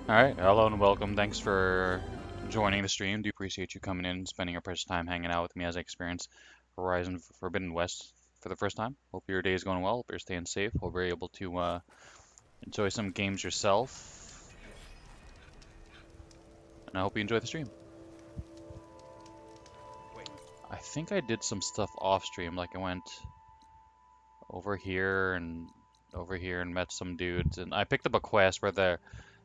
Alright, hello and welcome. Thanks for joining the stream. Do appreciate you coming in and spending your precious time hanging out with me as I experience Horizon Forbidden West for the first time. Hope your day is going well. Hope you're staying safe. Hope you're able to enjoy some games yourself. And I hope you enjoy the stream. I think I did some stuff off stream, like I went over here and over here and met some dudes. And I picked up a quest where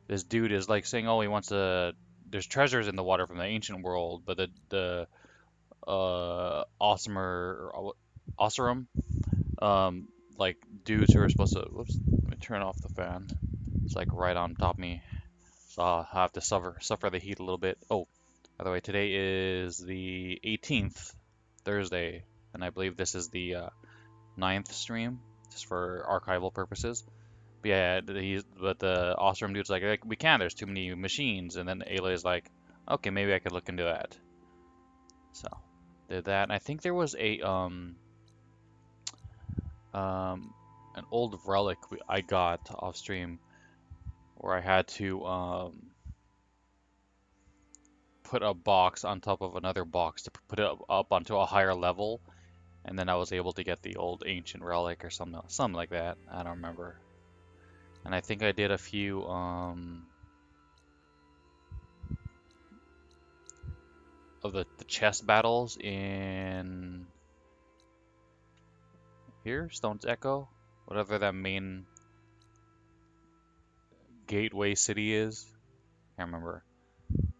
this dude is like saying, oh, he wants to. There's treasures in the water from the ancient world, but the Ossimer or Osserum, um, like dudes who are supposed to. Whoops, let me turn off the fan. It's like right on top of me, so I'll have to suffer the heat a little bit. Oh, by the way, today is the 18th, Thursday, and I believe this is the 9th stream, just for archival purposes. But yeah, but the Osserum dude's like, we can't. There's too many machines, and then Aloy's like, okay, maybe I could look into that. So did that. And I think there was an old relic I got off stream where I had to put a box on top of another box to put it up onto a higher level, and then I was able to get the old ancient relic or something like that. I don't remember. And I think I did a few of the chess battles in here, Stone's Echo, whatever that main gateway city is. Can't remember.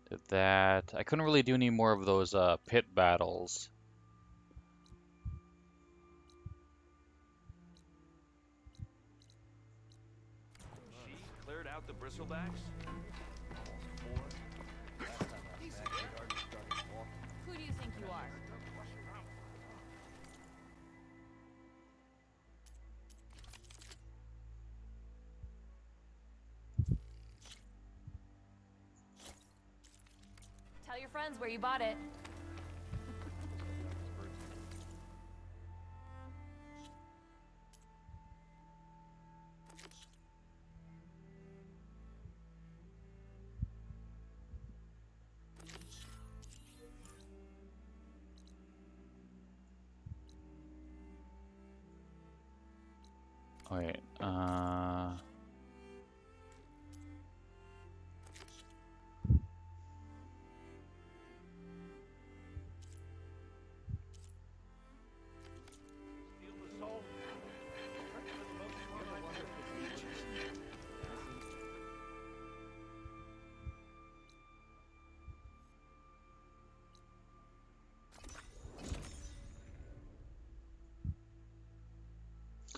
Did that. I couldn't really do any more of those pit battles. She cleared out the bristlebacks? Who do you think you are? Tell your friends where you bought it. Wait,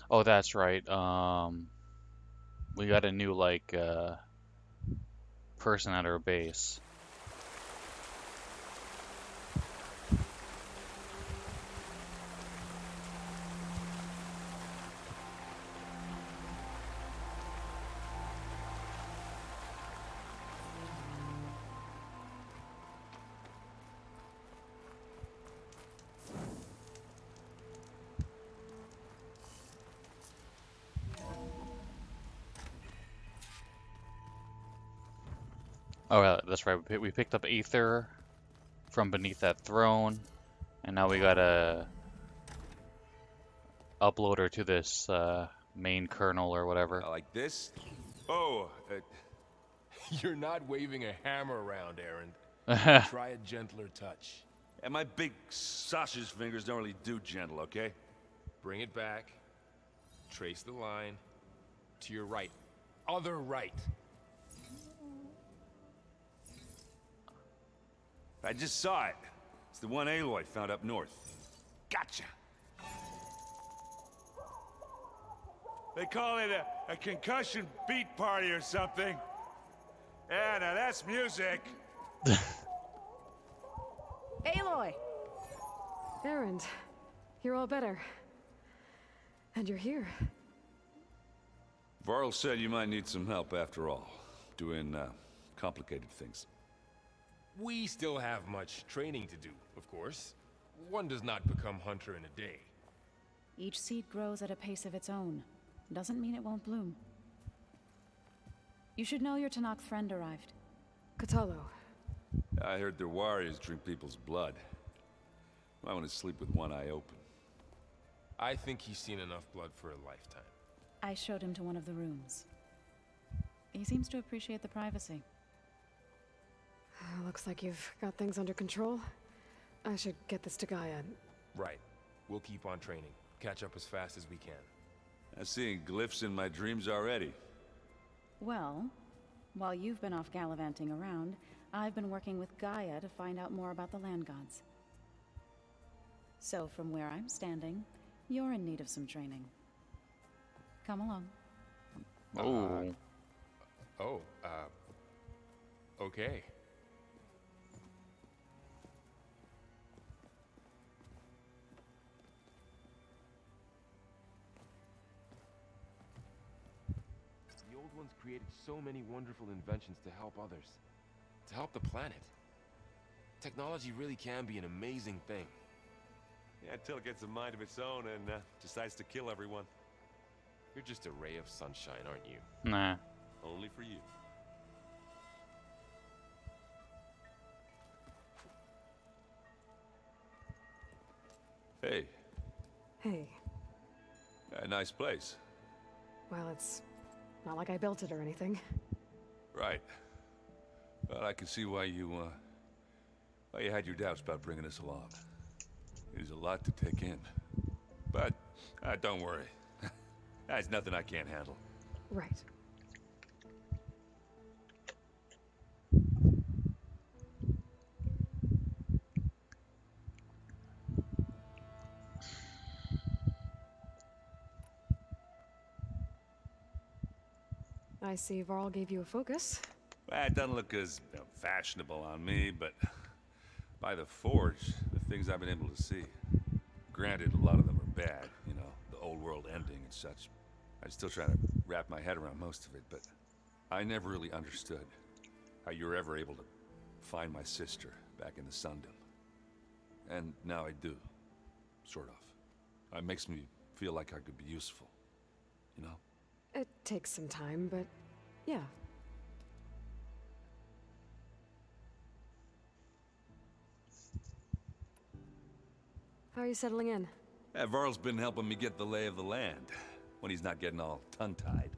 oh, that's right. We got a new like person at our base. Oh, yeah, that's right. We picked up Aether from beneath that throne, and now we gotta upload her to this main kernel or whatever. Like this? Oh, You're not waving a hammer around, Aaron. Try a gentler touch. and my big sausage fingers don't really do gentle, okay? Bring it back. Trace the line. To your right. Other right. I just saw it. It's the one Aloy found up north. Gotcha. They call it a concussion beat party or something. Yeah, now that's music. Aloy! Erend, you're all better. And you're here. Varl said you might need some help after all. Doing, complicated things. We still have much training to do, of course. One does not become hunter in a day. Each seed grows at a pace of its own. Doesn't mean it won't bloom. You should know your Tanakh friend arrived. Katalo. I heard their warriors drink people's blood. I want to sleep with one eye open. I think he's seen enough blood for a lifetime. I showed him to one of the rooms. He seems to appreciate the privacy. Looks like you've got things under control. I should get this to Gaia. Right. We'll keep on training. Catch up as fast as we can. I'm seeing glyphs in my dreams already. Well, while you've been off gallivanting around, I've been working with Gaia to find out more about the land gods. So from where I'm standing, you're in need of some training. Come along. Oh. Okay. The old ones created so many wonderful inventions to help others. To help the planet. Technology really can be an amazing thing. Yeah, until it gets a mind of its own and decides to kill everyone. You're just a ray of sunshine, aren't you? Nah. Only for you. Hey, Hey. a nice place. Well, it's not like I built it or anything. Right. Well, I can see why you had your doubts about bringing us along. It is a lot to take in. But, don't worry. That's nothing I can't handle. Right. I see Varl gave you a focus. Well, it doesn't look as fashionable on me, but by the Forge, the things I've been able to see. Granted, a lot of them are bad, you know, the old world ending and such. I'm still trying to wrap my head around most of it, but I never really understood how you were ever able to find my sister back in the Sundom. And now I do, sort of. It makes me feel like I could be useful, you know? It takes some time, but yeah. How are you settling in? Varl's been helping me get the lay of the land, when he's not getting all tongue-tied.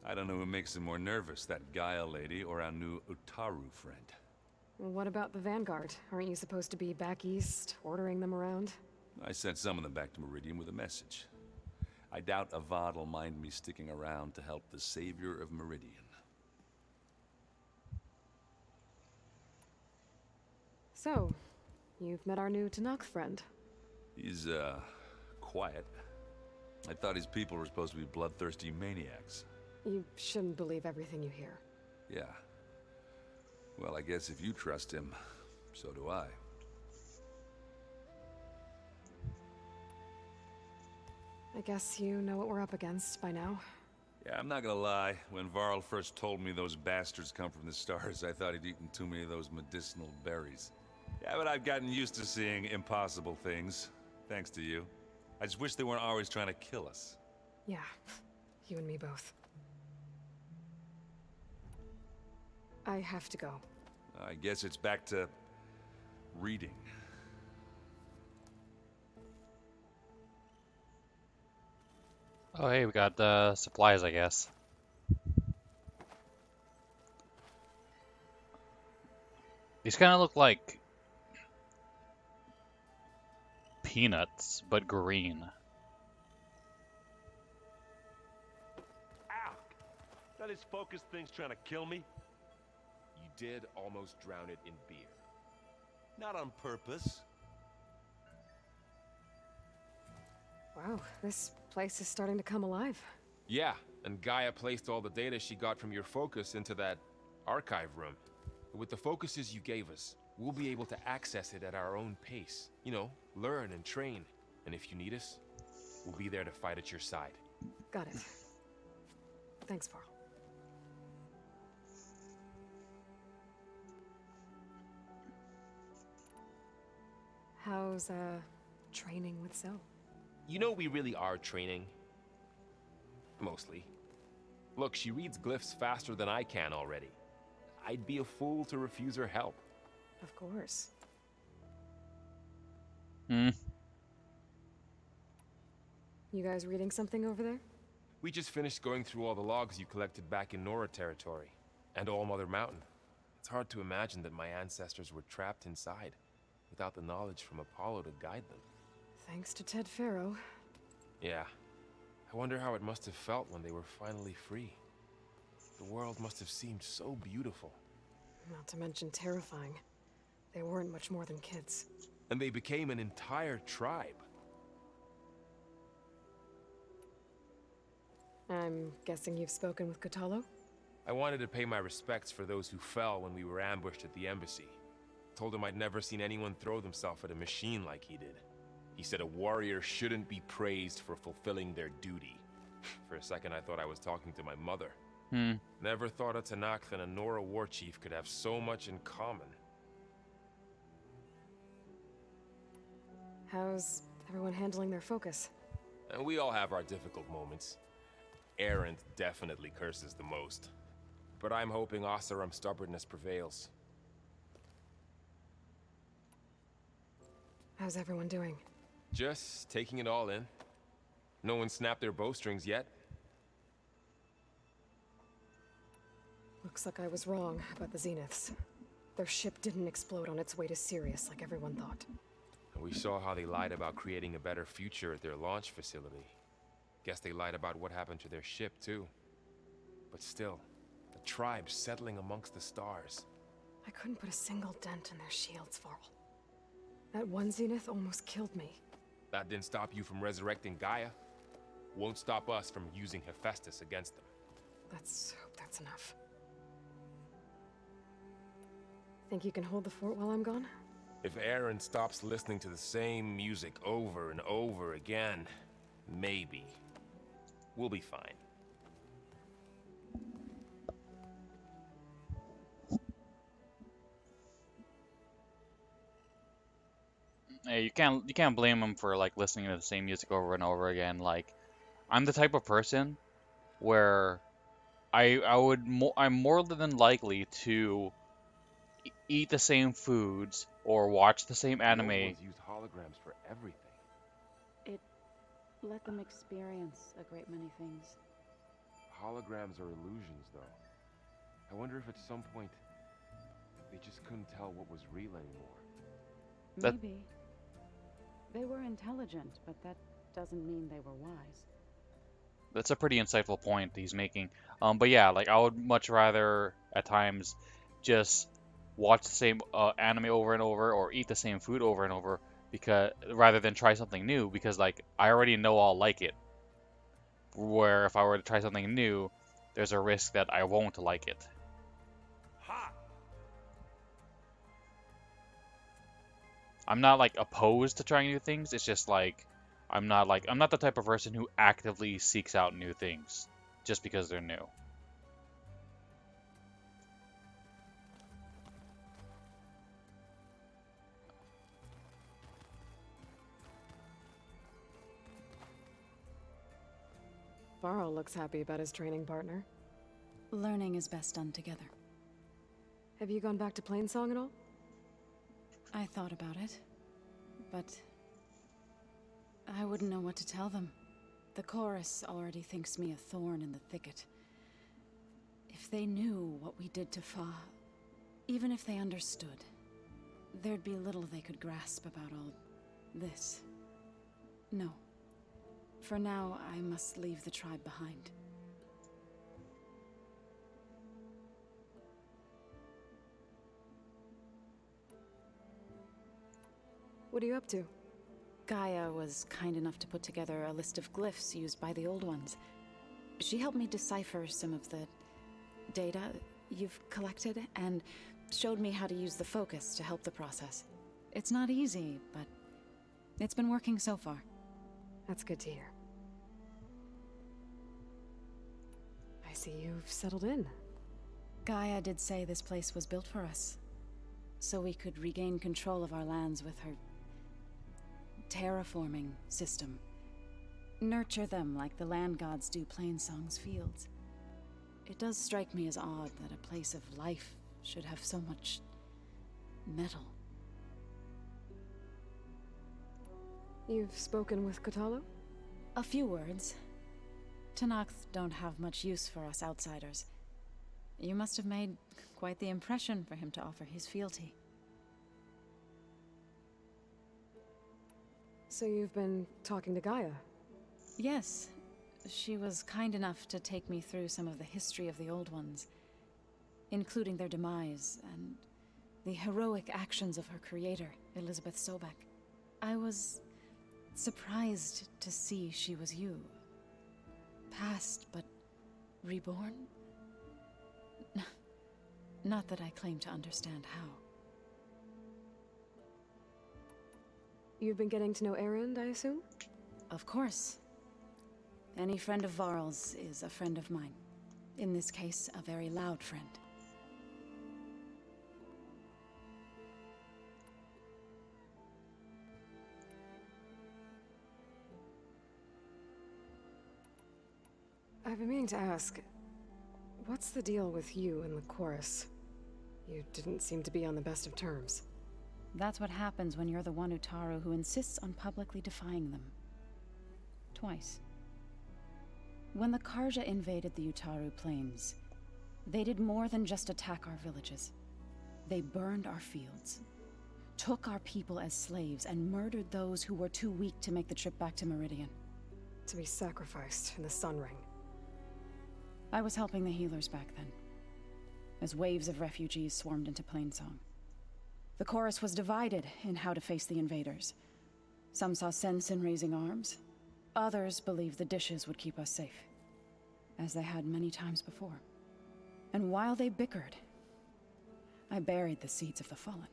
I don't know who makes him more nervous, that Gaia lady or our new Utaru friend. What about the Vanguard? Aren't you supposed to be back east, ordering them around? I sent some of them back to Meridian with a message. I doubt Avad will mind me sticking around to help the savior of Meridian. So, you've met our new Tanakh friend. He's, quiet. I thought his people were supposed to be bloodthirsty maniacs. You shouldn't believe everything you hear. Yeah. Well, I guess if you trust him, so do I. I guess you know what we're up against by now. Yeah, I'm not gonna lie. When Varl first told me those bastards come from the stars, I thought he'd eaten too many of those medicinal berries. Yeah, but I've gotten used to seeing impossible things, thanks to you. I just wish they weren't always trying to kill us. Yeah, you and me both. I have to go. I guess it's back to reading. Oh, hey, we got supplies, I guess. These kind of look like peanuts, but green. Ow! That is focus thing's trying to kill me? You did almost drown it in beer. Not on purpose. Wow, this place is starting to come alive. Yeah, and Gaia placed all the data she got from your focus into that archive room. With the focuses you gave us, we'll be able to access it at our own pace. You know, learn and train. And if you need us, we'll be there to fight at your side. Got it. Thanks, Varl. How's, training with Zoe? You know we really are training. Mostly. Look, she reads glyphs faster than I can already. I'd be a fool to refuse her help. Of course. Hmm. You guys reading something over there? We just finished going through all the logs you collected back in Nora territory, and All Mother Mountain. It's hard to imagine that my ancestors were trapped inside, without the knowledge from Apollo to guide them. Thanks to Ted Faro. Yeah. I wonder how it must have felt when they were finally free. The world must have seemed so beautiful. Not to mention terrifying. They weren't much more than kids. And they became an entire tribe. I'm guessing you've spoken with Kotallo? I wanted to pay my respects for those who fell when we were ambushed at the embassy. Told him I'd never seen anyone throw themselves at a machine like he did. He said a warrior shouldn't be praised for fulfilling their duty. For a second I thought I was talking to my mother. Never thought a Tenakth and a Nora war chief could have so much in common. How's everyone handling their focus? And we all have our difficult moments. Erend definitely curses the most. But I'm hoping Oseram's stubbornness prevails. How's everyone doing? Just taking it all in. No one snapped their bowstrings yet. Looks like I was wrong about the Zeniths. Their ship didn't explode on its way to Sirius like everyone thought. And we saw how they lied about creating a better future at their launch facility. Guess they lied about what happened to their ship, too. But still, a tribe settling amongst the stars. I couldn't put a single dent in their shields, Varl. That one Zenith almost killed me. That didn't stop you from resurrecting Gaia. Won't stop us from using Hephaestus against them. Let's hope that's enough. Think you can hold the fort while I'm gone? If Erend stops listening to the same music over and over again, maybe. We'll be fine. Hey, you can't blame him for like listening to the same music over and over again. Like, I'm the type of person where I'm more than likely to eat the same foods or watch the same anime. Used holograms for everything. It let them experience a great many things. Holograms are illusions, though. I wonder if at some point they just couldn't tell what was real anymore. That- Maybe. They were intelligent, but that doesn't mean they were wise. That's a pretty insightful point he's making. But yeah, like I would much rather at times just watch the same anime over and over or eat the same food over and over because rather than try something new because like I already know I'll like it. Where if I were to try something new, there's a risk that I won't like it. Ha! I'm not like opposed to trying new things. It's just like I'm not the type of person who actively seeks out new things just because they're new. Varl looks happy about his training partner. Learning is best done together. Have you gone back to Plainsong at all? I thought about it, but I wouldn't know what to tell them. The chorus already thinks me a thorn in the thicket. If they knew what we did to Fa, even if they understood, there'd be little they could grasp about all this. No. For now, I must leave the tribe behind. What are you up to? Gaia was kind enough to put together a list of glyphs used by the Old Ones. She helped me decipher some of the data you've collected, and showed me how to use the focus to help the process. It's not easy, but it's been working so far. That's good to hear. I see you've settled in. Gaia did say this place was built for us, so we could regain control of our lands with her terraforming system. Nurture them like the land gods do Plainsong's fields. it does strike me as odd that a place of life should have so much metal. You've spoken with Kotallo? A few words. Tenakth don't have much use for us outsiders. You must have made quite the impression for him to offer his fealty. So you've been talking to Gaia? Yes. She was kind enough to take me through some of the history of the Old Ones, including their demise and the heroic actions of her creator, Elizabeth Sobek. I was surprised to see she was you. Past, but reborn? Not that I claim to understand how. You've been getting to know Erend, I assume? Of course. Any friend of Varl's is a friend of mine. In this case, a very loud friend. I've been meaning to ask, what's the deal with you and the chorus? You didn't seem to be on the best of terms. That's what happens when you're the one Utaru who insists on publicly defying them. Twice. When the Karja invaded the Utaru plains, they did more than just attack our villages. They burned our fields, took our people as slaves, and murdered those who were too weak to make the trip back to Meridian. To be sacrificed in the Sun Ring. I was helping the healers back then, as waves of refugees swarmed into Plainsong. The chorus was divided in how to face the invaders. Some saw sense in raising arms. Others believed the dishes would keep us safe, as they had many times before. And while they bickered, I buried the seeds of the fallen.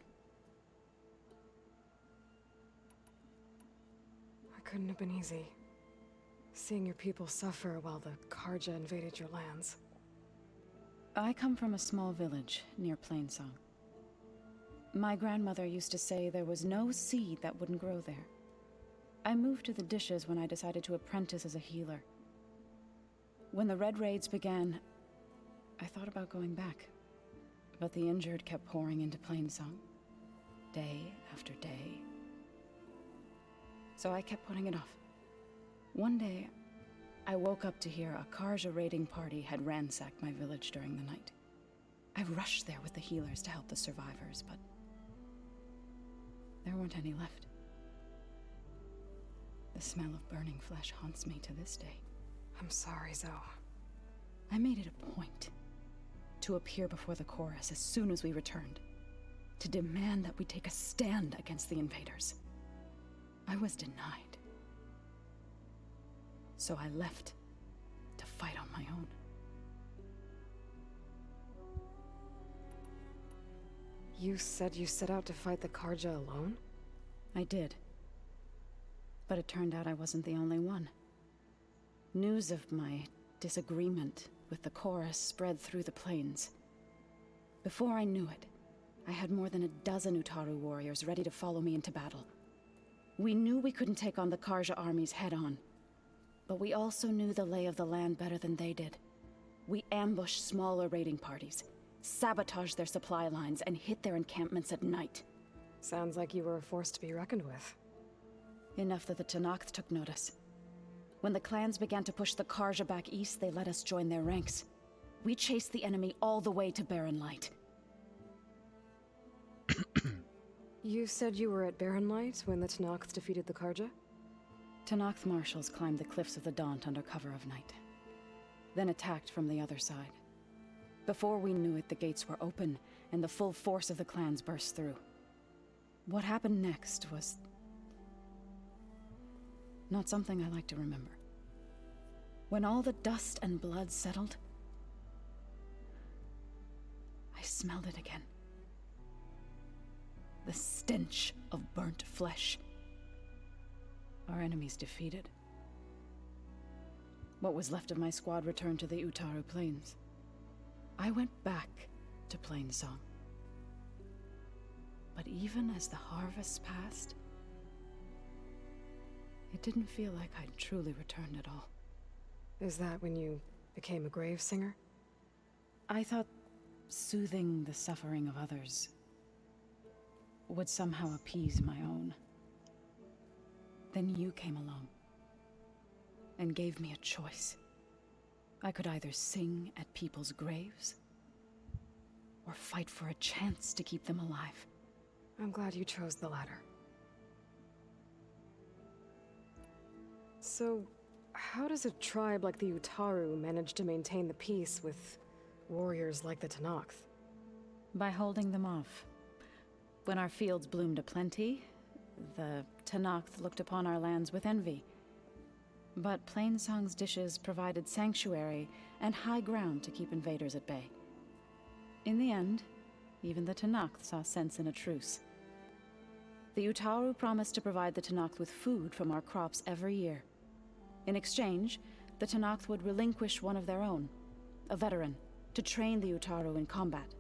It couldn't have been easy. Seeing your people suffer while the Karja invaded your lands. I come from a small village near Plainsong. My grandmother used to say there was no seed that wouldn't grow there. I moved to the dishes when I decided to apprentice as a healer. When the Red Raids began, I thought about going back. But the injured kept pouring into Plainsong, day after day. So I kept putting it off. One day, I woke up to hear a Karja raiding party had ransacked my village during the night. I rushed there with the healers to help the survivors, but there weren't any left. The smell of burning flesh haunts me to this day. I'm sorry, Zoe. I made it a point to appear before the chorus as soon as we returned, to demand that we take a stand against the invaders. I was denied. So I left to fight on my own. You said you set out to fight the Karja alone? I did. But it turned out I wasn't the only one. News of my disagreement with the chorus spread through the plains. Before I knew it, I had more than a dozen Utaru warriors ready to follow me into battle. We knew we couldn't take on the Karja armies head-on, but we also knew the lay of the land better than they did. We ambushed smaller raiding parties, sabotaged their supply lines, and hit their encampments at night. Sounds like you were a force to be reckoned with. Enough that the Tenakth took notice. When the clans began to push the Karja back east, they let us join their ranks. We chased the enemy all the way to Barren Light. You said you were at Barren Light when the Tenakth defeated the Karja? Tenakth marshals climbed the cliffs of the Daunt under cover of night, then attacked from the other side. Before we knew it, the gates were open, and the full force of the clans burst through. What happened next was not something I like to remember. When all the dust and blood settled, I smelled it again. The stench of burnt flesh. Our enemies defeated. What was left of my squad returned to the Utaru Plains. I went back to Plainsong. But even as the harvest passed, it didn't feel like I'd truly returned at all. Is that when you became a grave singer? I thought soothing the suffering of others would somehow appease my own. Then you came along and gave me a choice. I could either sing at people's graves or fight for a chance to keep them alive. I'm glad you chose the latter. So, how does a tribe like the Utaru manage to maintain the peace with warriors like the Tenakth? By holding them off. When our fields bloomed aplenty, the Tenakth looked upon our lands with envy. But Plainsong's dishes provided sanctuary and high ground to keep invaders at bay. In the end, even the Tenakth saw sense in a truce. The Utaru promised to provide the Tenakth with food from our crops every year. In exchange, the Tenakth would relinquish one of their own, a veteran, to train the Utaru in combat.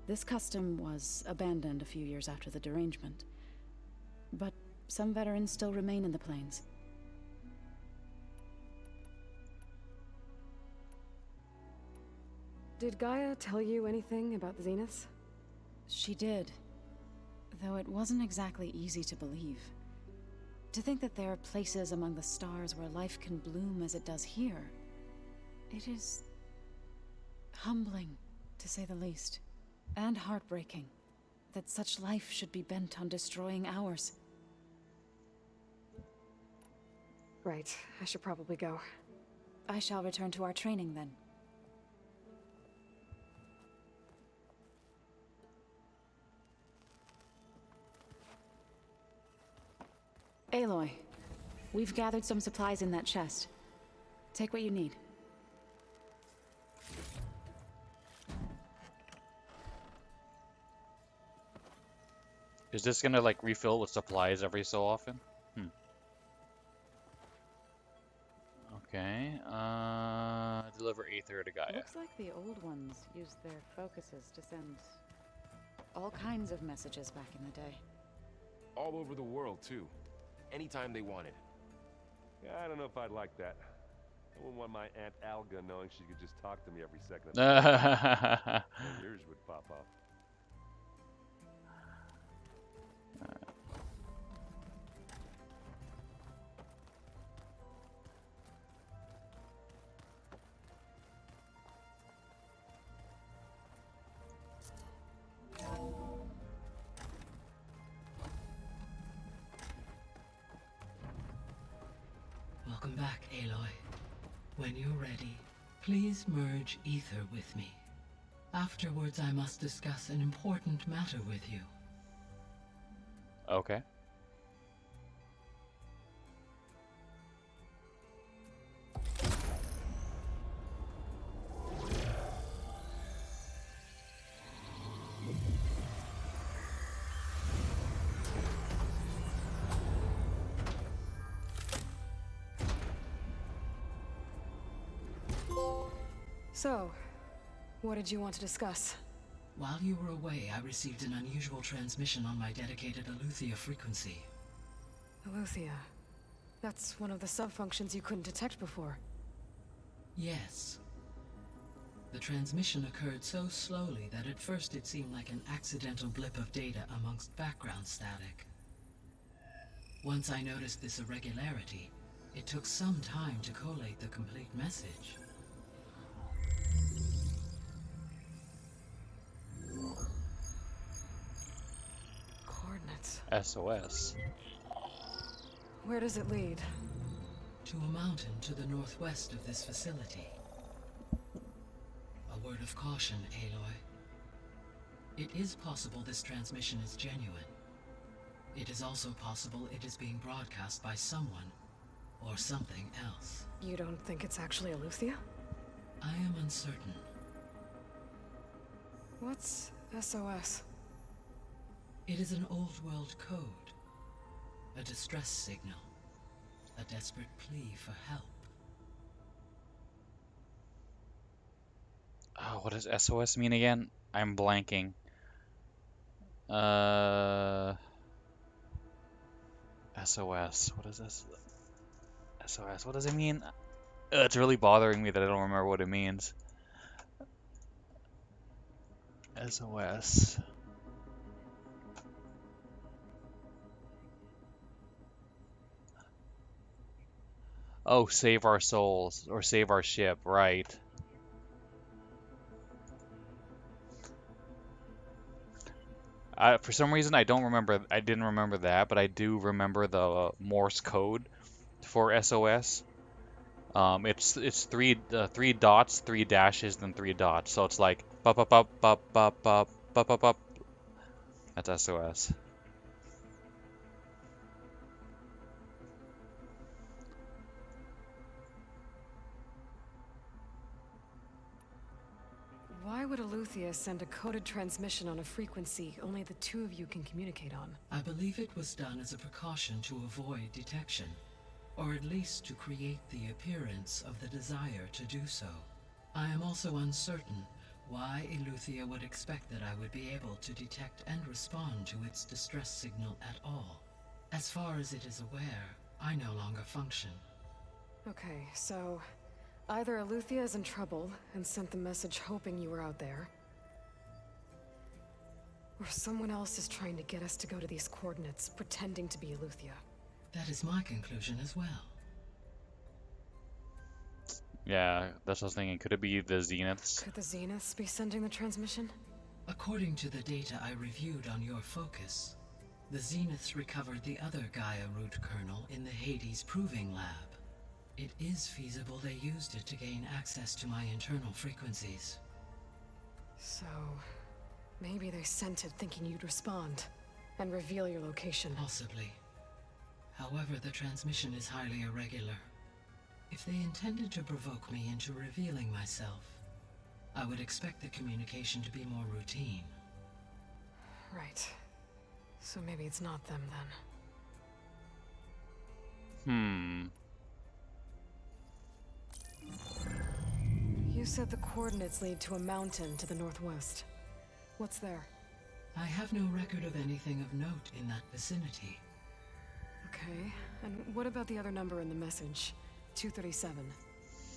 This custom was abandoned a few years after the derangement, but some veterans still remain in the plains. Did Gaia tell you anything about the Zeniths? She did, though it wasn't exactly easy to believe. To think that there are places among the stars where life can bloom as it does here, it is humbling, to say the least, and heartbreaking that such life should be bent on destroying ours. Right, I should probably go. I shall return to our training then. Aloy, we've gathered some supplies in that chest. Take what you need. Is this gonna like refill with supplies every so often? Okay. Deliver Aether to Gaia. Looks like the old ones used their focuses to send all kinds of messages back in the day. All over the world, too. Anytime they wanted. Yeah, I don't know if I'd like that. I wouldn't want my Aunt Alga knowing she could just talk to me every second of the day. And yours would pop off. Welcome back, Aloy. When you're ready, please merge Ether with me. Afterwards, I must discuss an important matter with you. Okay. So, what did you want to discuss? While you were away, I received an unusual transmission on my dedicated Eleuthia frequency. Eleuthia. That's one of the sub-functions you couldn't detect before. Yes. The transmission occurred so slowly that at first it seemed like an accidental blip of data amongst background static. Once I noticed this irregularity, it took some time to collate the complete message. Coordinates. SOS. Where does it lead? To a mountain to the northwest of this facility. A word of caution, Aloy. It is possible this transmission is genuine. It is also possible it is being broadcast by someone or something else. You don't think it's actually Eleuthia? I am uncertain. What's SOS? It is an old world code. A distress signal. A desperate plea for help. Oh, what does SOS mean again? I'm blanking. SOS. What is this? SOS. What does it mean? It's really bothering me that I don't remember what it means. SOS. Oh, save our souls or save our ship, right? For some reason, I don't remember. I didn't remember that, but I do remember the Morse code for SOS. It's three dots, three dashes, then three dots. So it's like bup bup bup bup bup bup bup bup bup. That's SOS. Why would Eleuthia send a coded transmission on a frequency only the two of you can communicate on? I believe it was done as a precaution to avoid detection, or at least to create the appearance of the desire to do so. I am also uncertain why Eleuthia would expect that I would be able to detect and respond to its distress signal at all. As far as it is aware, I no longer function. Okay, so either Eleuthia is in trouble and sent the message hoping you were out there, or someone else is trying to get us to go to these coordinates, pretending to be Eleuthia. That is my conclusion as well. Yeah, that's what I was thinking. Could it be the Zeniths? Could the Zeniths be sending the transmission? According to the data I reviewed on your focus, the Zeniths recovered the other Gaia root kernel in the Hades Proving Lab. It is feasible they used it to gain access to my internal frequencies. So, maybe they sent it thinking you'd respond and reveal your location. Possibly. However, the transmission is highly irregular. If they intended to provoke me into revealing myself, I would expect the communication to be more routine. Right. So maybe it's not them Hmm. then. You said the coordinates lead to a mountain to the northwest. What's there? I have no record of anything of note in that vicinity. Okay, and what about the other number in the message? 237.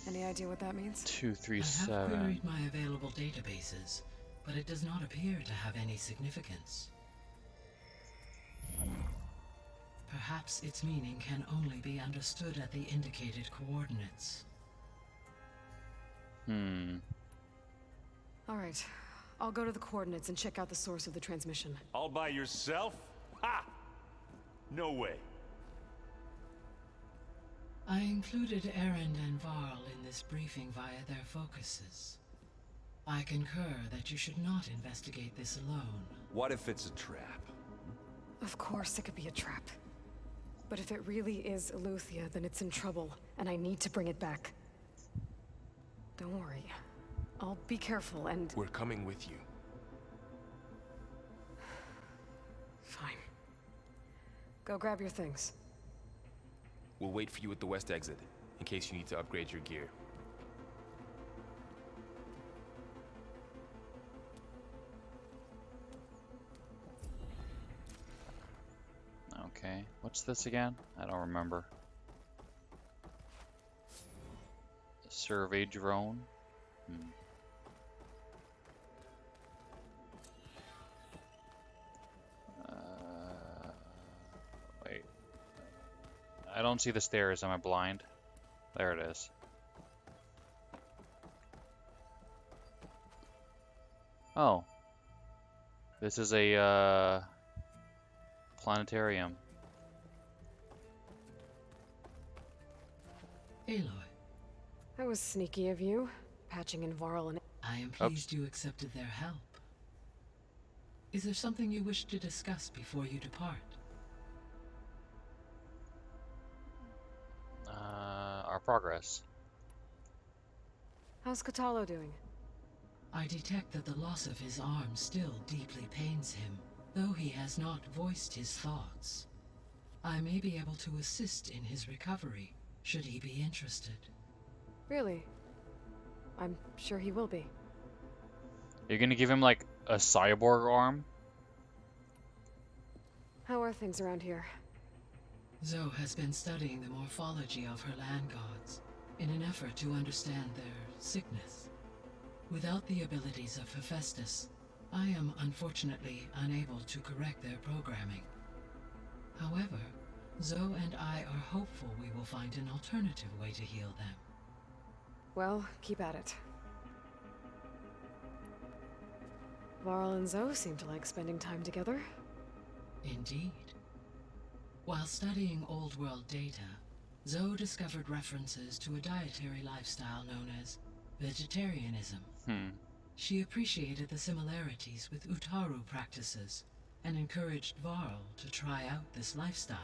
Any idea what that means? I have 237. queried my available databases, but it does not appear to have any significance. Perhaps its meaning can only be understood at the indicated coordinates. Hmm. Alright, I'll go to the coordinates and check out the source of the transmission. All by yourself? Ha! No way. I included Erend and Varl in this briefing via their focuses. I concur that you should not investigate this alone. What if it's a trap? Of course it could be a trap. But if it really is Eleuthia, then it's in trouble, and I need to bring it back. Don't worry. I'll be careful and... We're coming with you. Fine. Go grab your things. We'll wait for you at the west exit, in case you need to upgrade your gear. Okay. What's this again? I don't remember. Survey drone. Hmm. Wait. I don't see the stairs. Am I blind? There it is. Oh. This is a planetarium. Aloy, That was sneaky of you, patching in Varl and... I am pleased you accepted their help. Is there something you wish to discuss before you depart? Our progress. How's Kotallo doing? I detect that the loss of his arm still deeply pains him, though he has not voiced his thoughts. I may be able to assist in his recovery, should he be interested. Really? I'm sure he will be. You're gonna give him like a cyborg arm? How are things around here? Zoe has been studying the morphology of her land gods in an effort to understand their sickness. Without the abilities of Hephaestus, I am unfortunately unable to correct their programming. However, Zoe and I are hopeful we will find an alternative way to heal them. Well, keep at it. Varl and Zoe seem to like spending time together. Indeed. While studying old world data, Zoe discovered references to a dietary lifestyle known as vegetarianism. She appreciated the similarities with Utaru practices and encouraged Varl to try out this lifestyle.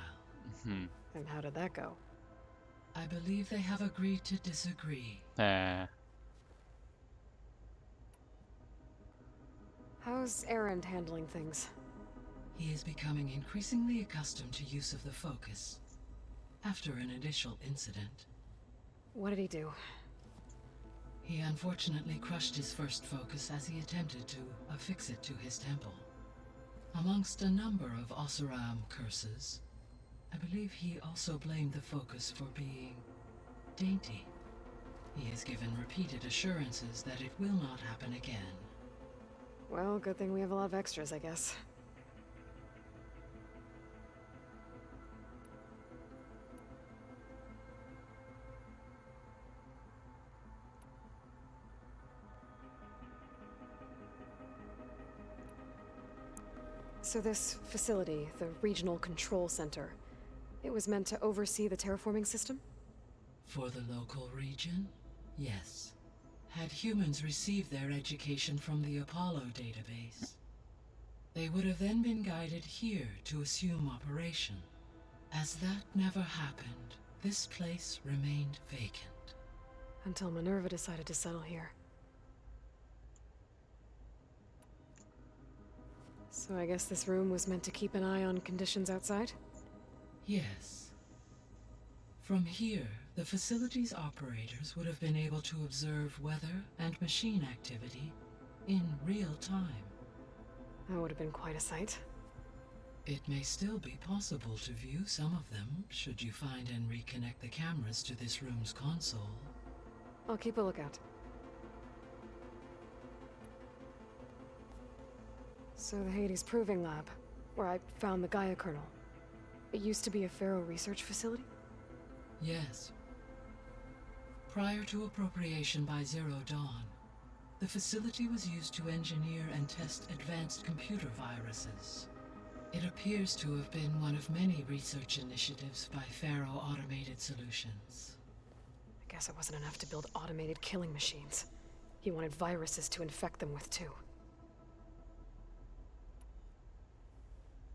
And how did that go? I believe they have agreed to disagree. How's Erend handling things? He is becoming increasingly accustomed to use of the focus. After an initial incident, What did he do? he unfortunately crushed his first focus as he attempted to affix it to his temple. Amongst a number of Oseram curses, I believe he also blamed the focus for being dainty. He has given repeated assurances that it will not happen again. Well, good thing we have a lot of extras, I guess. So this facility, the Regional Control Center, it was meant to oversee the terraforming system? For the local region, yes. Had humans received their education from the Apollo database, they would have then been guided here to assume operation. As that never happened, this place remained vacant. Until Minerva decided to settle here. So I guess this room was meant to keep an eye on conditions outside? Yes. From here, the facility's operators would have been able to observe weather and machine activity in real time. That would have been quite a sight. It may still be possible to view some of them, should you find and reconnect the cameras to this room's console. I'll keep a lookout. So the Hades Proving Lab, where I found the Gaia kernel. It used to be a Pharaoh research facility? Yes. Prior to appropriation by Zero Dawn, the facility was used to engineer and test advanced computer viruses. It appears to have been one of many research initiatives by Pharaoh Automated Solutions. I guess it wasn't enough to build automated killing machines. He wanted viruses to infect them with too.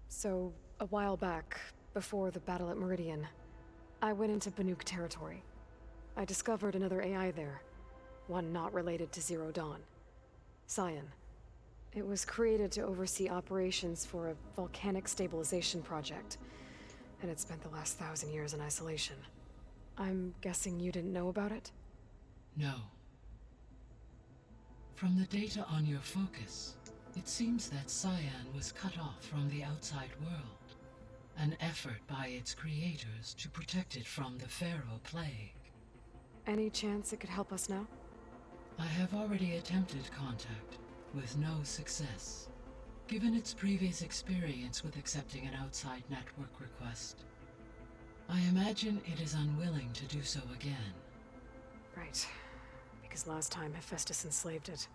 So, a while back, before the battle at Meridian, I went into Banuk territory. I discovered another AI there, one not related to Zero Dawn. Cyan. It was created to oversee operations for a volcanic stabilization project, and it spent the last 1,000 years in isolation. I'm guessing you didn't know about it? No. From the data on your focus, it seems that Cyan was cut off from the outside world, an effort by its creators to protect it from the Pharaoh plague. Any chance it could help us now? I have already attempted contact, with no success. Given its previous experience with accepting an outside network request, I imagine it is unwilling to do so again. Right. Because last time Hephaestus enslaved it.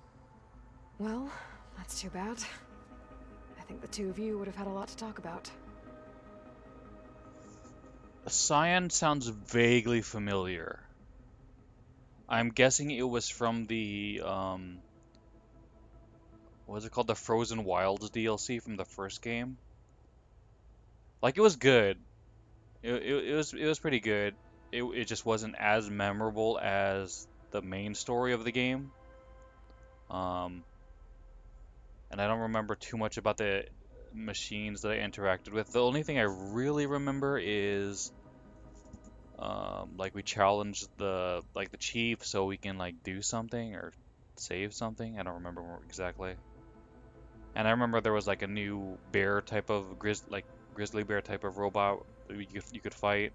Well, that's too bad. I think the two of you would have had a lot to talk about. Cyan sounds vaguely familiar. I'm guessing it was from the, what was it called? The Frozen Wilds DLC from the first game? Like, it was good. It was pretty good. It just wasn't as memorable as the main story of the game. And I don't remember too much about the machines that I interacted with. The only thing I really remember is like we challenged the chief so we can like do something or save something. I don't remember exactly. And I remember there was like a new bear type of grizzly bear type of robot that you could fight.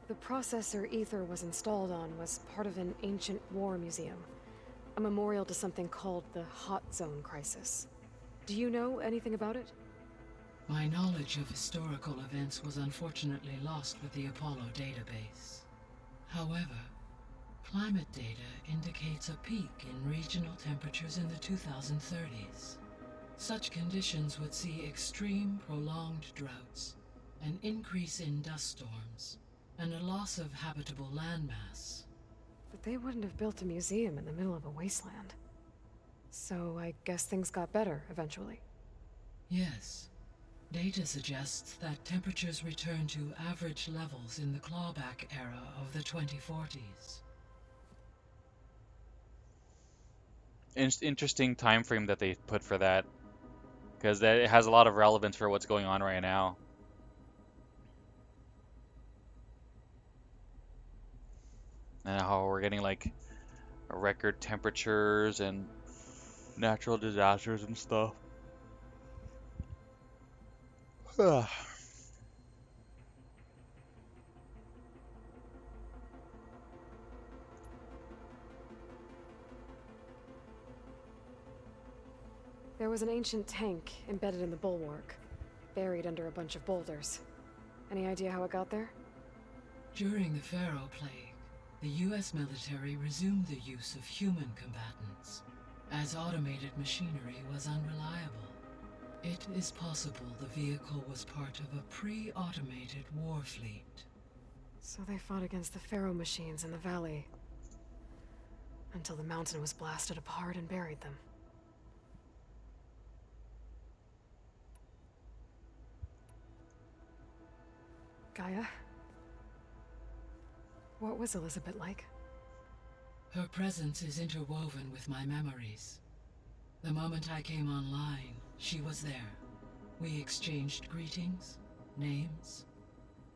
The processor Ether was installed on was part of an ancient war museum. A memorial to something called the Hot Zone Crisis. Do you know anything about it? My knowledge of historical events was unfortunately lost with the Apollo database. However, climate data indicates a peak in regional temperatures in the 2030s. Such conditions would see extreme, prolonged droughts, an increase in dust storms, and a loss of habitable landmass. But they wouldn't have built a museum in the middle of a wasteland. So I guess things got better eventually. Yes. Data suggests that temperatures returned to average levels in the clawback era of the 2040s. Interesting time frame that they put for that, because it has a lot of relevance for what's going on right now. And how we're getting like record temperatures and natural disasters and stuff. There was an ancient tank embedded in the bulwark, buried under a bunch of boulders. Any idea how it got there? During the Pharaoh Plague, the US military resumed the use of human combatants, as automated machinery was unreliable. It is possible the vehicle was part of a pre-automated war fleet. So they fought against the Pharaoh machines in the valley, until the mountain was blasted apart and buried them. Gaia? What was Elizabeth like? Her presence is interwoven with my memories. The moment I came online, she was there. We exchanged greetings, names,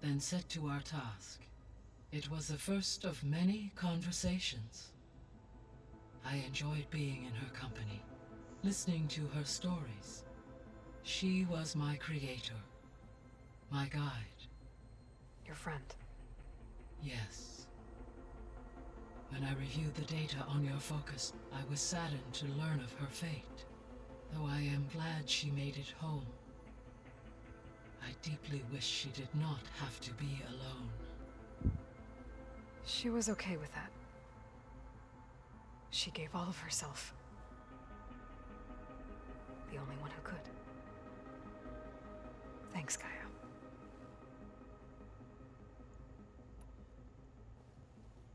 then set to our task. It was the first of many conversations. I enjoyed being in her company, listening to her stories. She was my creator, my guide. Your friend. Yes. When I reviewed the data on your focus, I was saddened to learn of her fate, though I am glad she made it home. I deeply wish she did not have to be alone. She was okay with that. She gave all of herself. The only one who could. Thanks, Gaia.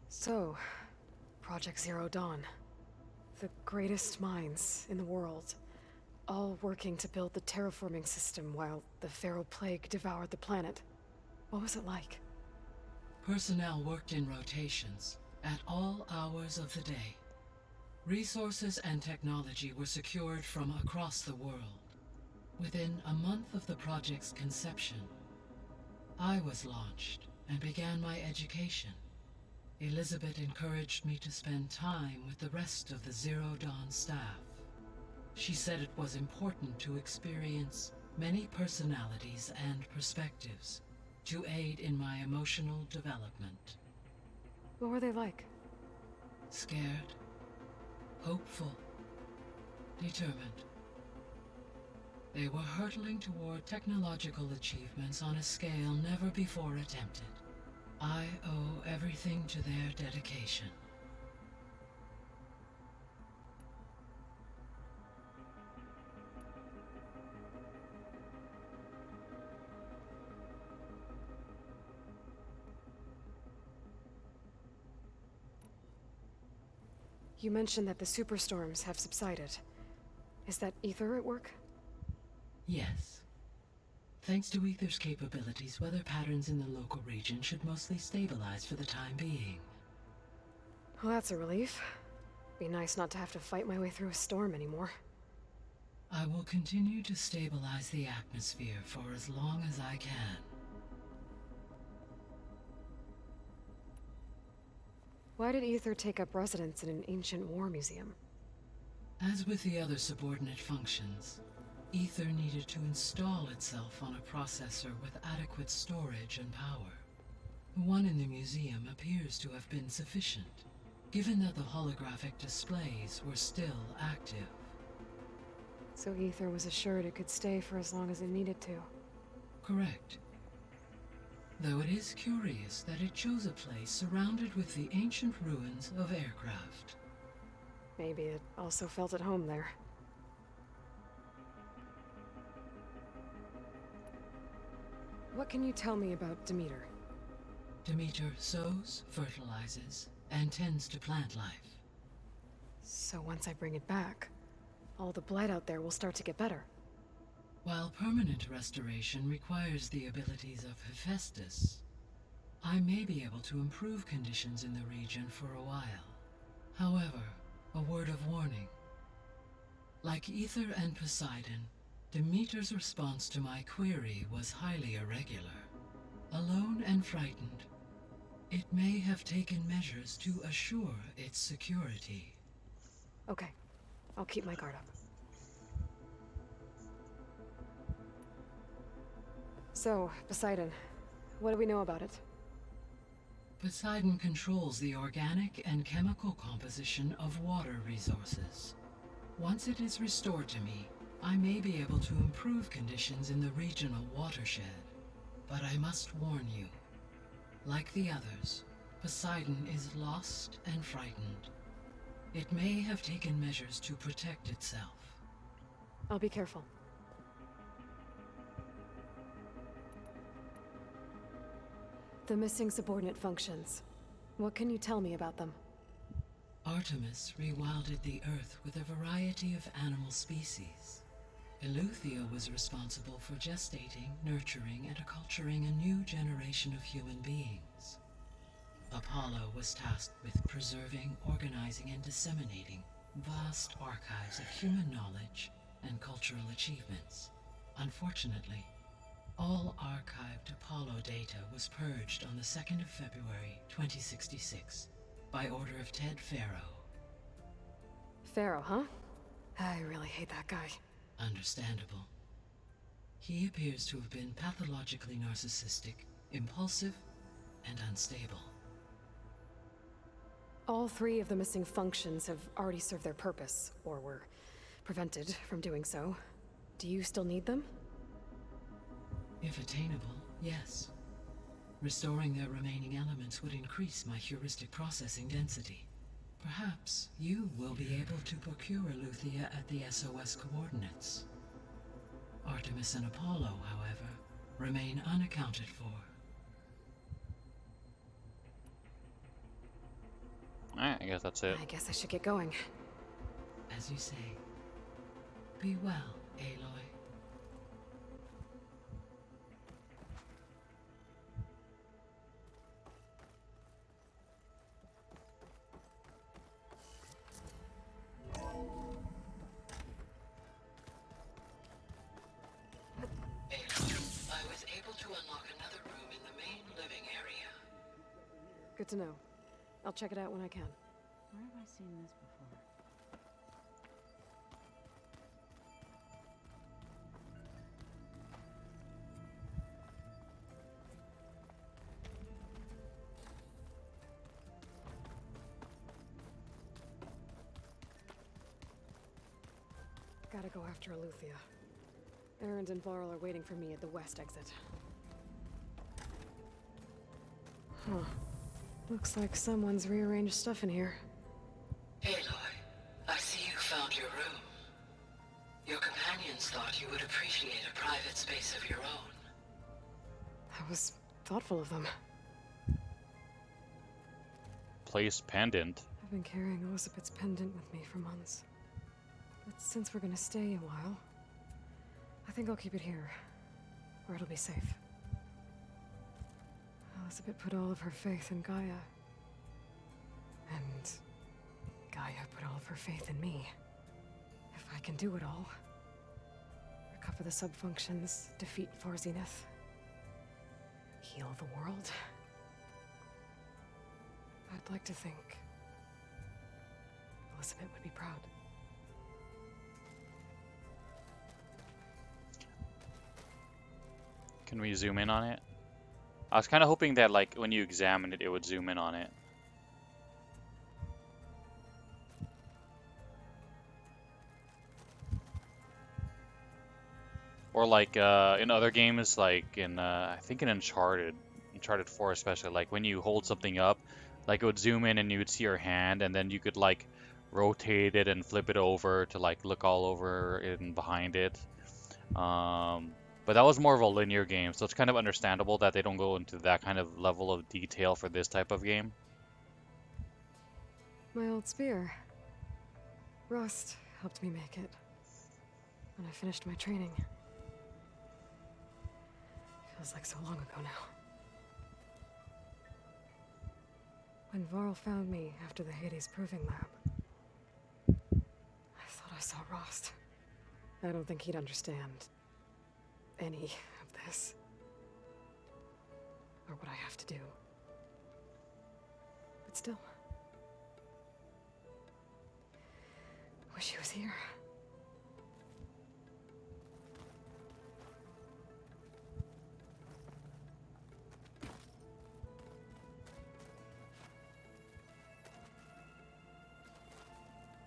So, Project Zero Dawn. The greatest minds in the world, all working to build the terraforming system while the Pharaoh Plague devoured the planet. What was it like? Personnel worked in rotations, at all hours of the day. Resources and technology were secured from across the world. Within a month of the project's conception, I was launched and began my education. Elizabeth encouraged me to spend time with the rest of the Zero Dawn staff. She said it was important to experience many personalities and perspectives to aid in my emotional development. What were they like? Scared, hopeful, determined. They were hurtling toward technological achievements on a scale never before attempted. I owe everything to their dedication. You mentioned that the superstorms have subsided. Is that Ether at work? Yes. Thanks to Ether's capabilities, weather patterns in the local region should mostly stabilize for the time being. Well, that's a relief. Be nice not to have to fight my way through a storm anymore. I will continue to stabilize the atmosphere for as long as I can. Why did Ether take up residence in an ancient war museum? As with the other subordinate functions, Ether needed to install itself on a processor with adequate storage and power. The one in the museum appears to have been sufficient, given that the holographic displays were still active. So Ether was assured it could stay for as long as it needed to. Correct. Though it is curious that it chose a place surrounded with the ancient ruins of aircraft. Maybe it also felt at home there. What can you tell me about Demeter? Demeter sows, fertilizes, and tends to plant life. So once I bring it back, all the blight out there will start to get better. While permanent restoration requires the abilities of Hephaestus, I may be able to improve conditions in the region for a while. However, a word of warning. Like Ether and Poseidon, Demeter's response to my query was highly irregular. Alone and frightened, it may have taken measures to assure its security. Okay, I'll keep my guard up. So, Poseidon, what do we know about it? Poseidon controls the organic and chemical composition of water resources. Once it is restored to me, I may be able to improve conditions in the regional watershed. But I must warn you, like the others, Poseidon is lost and frightened. It may have taken measures to protect itself. I'll be careful. The missing subordinate functions. What can you tell me about them? Artemis rewilded the Earth with a variety of animal species. Eleuthia was responsible for gestating, nurturing, and acculturating a new generation of human beings. Apollo was tasked with preserving, organizing, and disseminating vast archives of human knowledge and cultural achievements. Unfortunately, all archived Apollo data was purged on the 2nd of February, 2066, by order of Ted Faro. Pharaoh, huh? I really hate that guy. Understandable. He appears to have been pathologically narcissistic, impulsive, and unstable. All three of the missing functions have already served their purpose, or were prevented from doing so. Do you still need them? If attainable, yes. Restoring their remaining elements would increase my heuristic processing density. Perhaps you will be able to procure Eleuthia at the SOS coordinates. Artemis and Apollo, however, remain unaccounted for. Alright, I guess that's it. I guess I should get going. As you say, be well, Aloy. Good to know. I'll check it out when I can. Where have I seen this before? Gotta go after Eleuthia. Erend and Varl are waiting for me at the west exit. Huh. Looks like someone's rearranged stuff in here. Aloy, I see you found your room. Your companions thought you would appreciate a private space of your own. That was thoughtful of them. Place pendant. I've been carrying Elizabeth's pendant with me for months. But since we're gonna stay a while, I think I'll keep it here, where it'll be safe. Elizabeth put all of her faith in Gaia. And Gaia put all of her faith in me. If I can do it all, recover the subfunctions, defeat Forzineth, heal the world, I'd like to think Elizabeth would be proud. Can we zoom in on it? I was kind of hoping that like when you examine it, it would zoom in on it. Or like in other games, like in I think in Uncharted 4 especially, like when you hold something up, like it would zoom in and you would see your hand, and then you could like rotate it and flip it over to like look all over it and behind it. But that was more of a linear game, so it's kind of understandable that they don't go into that kind of level of detail for this type of game. My old spear. Rust helped me make it. When I finished my training. Feels like so long ago now. When Varl found me after the Hades Proving Lab, I thought I saw Rost. I don't think he'd understand any of this. Or what I have to do. But still. Wish he was here.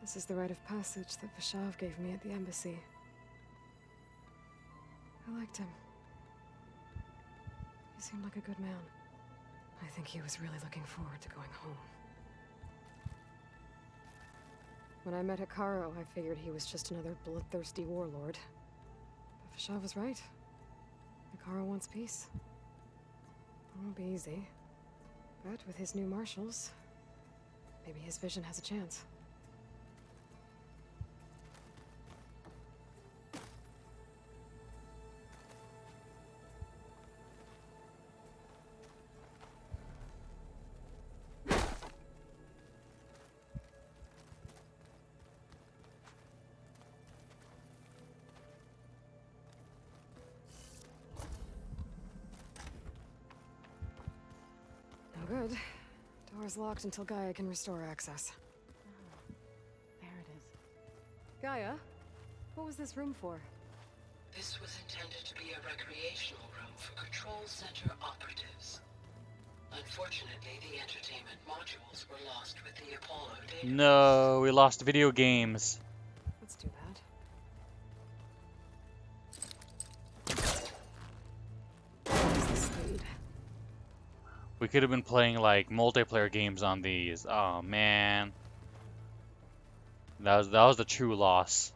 This is the rite of passage that Vashav gave me at the embassy. I liked him. He seemed like a good man. I think he was really looking forward to going home. When I met Hekarro, I figured he was just another bloodthirsty warlord. But Vashav was right. Hekarro wants peace. It won't be easy. But with his new marshals, maybe his vision has a chance. Good. Door's locked until Gaia can restore access. Oh, there it is. Gaia? What was this room for? This was intended to be a recreational room for Control Center operatives. Unfortunately, the entertainment modules were lost with the Apollo data. No, we lost video games. Let's do that. Where's the speed? We could have been playing like multiplayer games on these. Oh man. That was the true loss.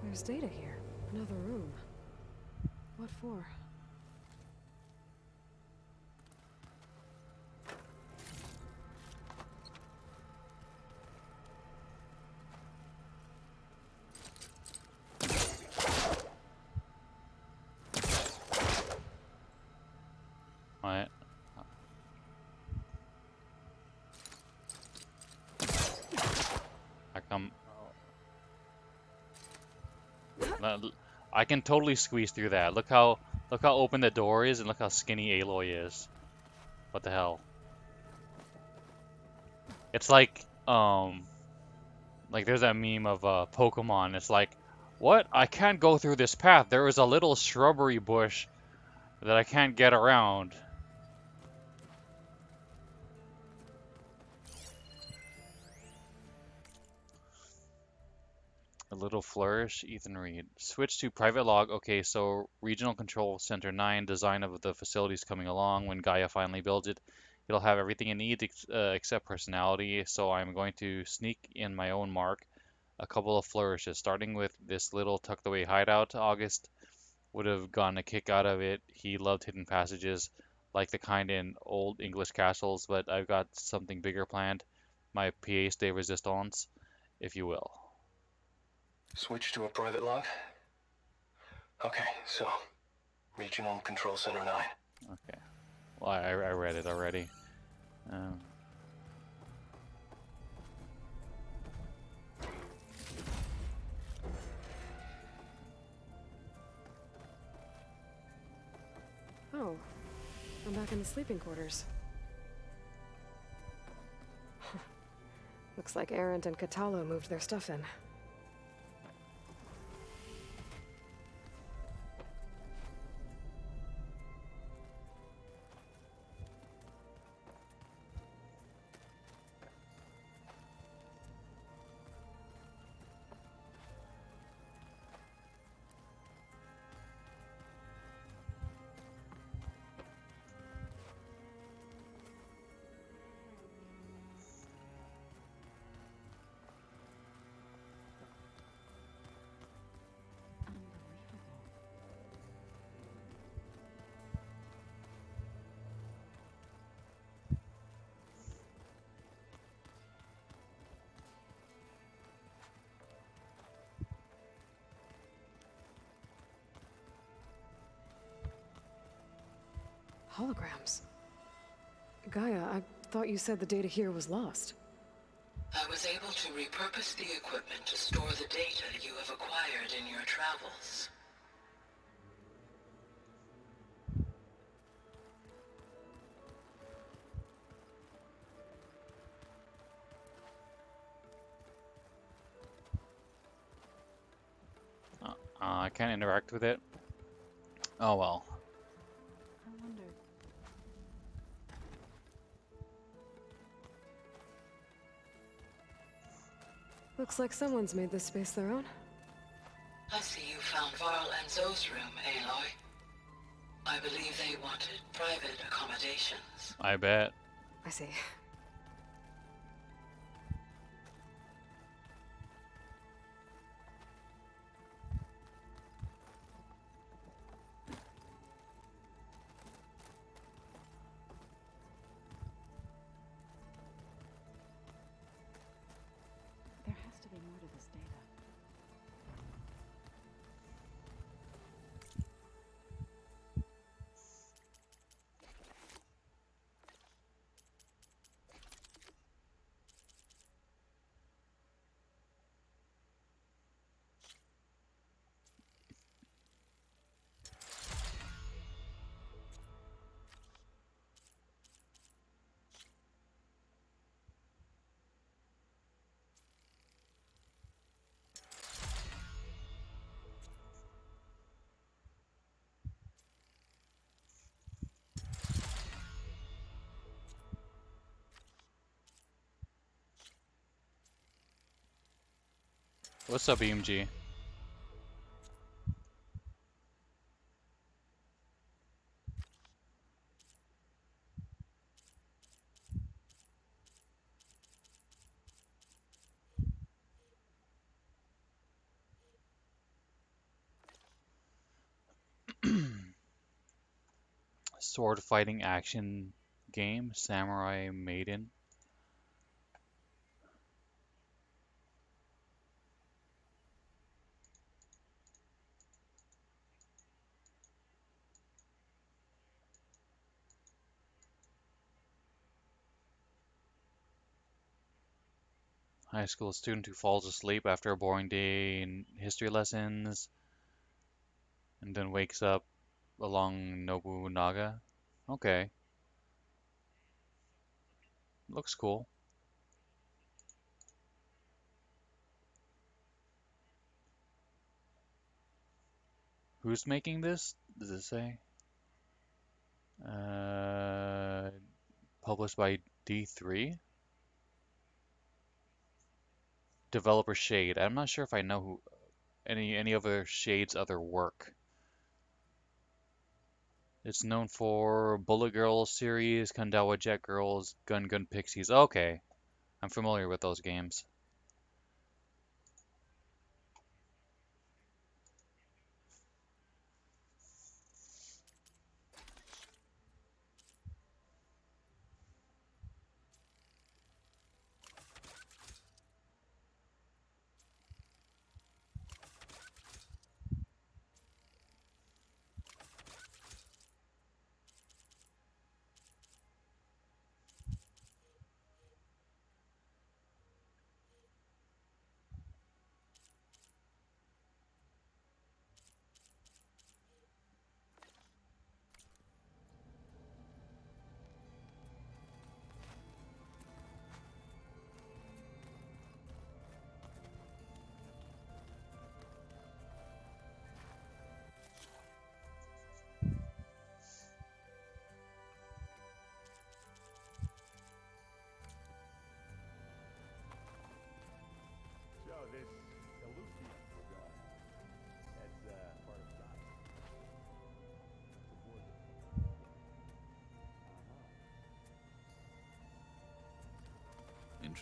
There's data here. Another room. What for? Alright. I can totally squeeze through that. Look how open the door is, and look how skinny Aloy is. What the hell? It's like there's that meme of Pokemon. It's like, what? I can't go through this path. There is a little shrubbery bush that I can't get around. A little flourish, Ethan Reed. Switch to private log. Okay, so Regional Control Center 9, design of the facilities coming along. When Gaia finally builds it, it'll have everything it needs except personality. So I'm going to sneak in my own mark. A couple of flourishes, starting with this little tucked away hideout. August would have gotten a kick out of it. He loved hidden passages, like the kind in old English castles, but I've got something bigger planned. My pièce de résistance, if you will. Switch to a private log? Okay, so Regional Control Center 9. Okay. Well, I read it already. Oh, I'm back in the sleeping quarters. Looks like Erend and Katalo moved their stuff in. Holograms. Gaia, I thought you said the data here was lost. I was able to repurpose the equipment to store the data you have acquired in your travels. I can't interact with it. Oh well. I wonder. Looks like someone's made this space their own. I see you found Varl and Zoe's room, Aloy. I believe they wanted private accommodations. I bet. I see. There has to be more to this data. What's up, EMG? Sword fighting action game, Samurai Maiden. High school student who falls asleep after a boring day in history lessons and then wakes up along Nobunaga. Okay, looks cool. Who's making this? Does it say? Uh, Published by D3? Developer Shade. I'm not sure if I know who any other Shade's other work. It's known for Bullet Girls series, Kandawa Jet Girls, Gun Gun Pixies. Okay, I'm familiar with those games.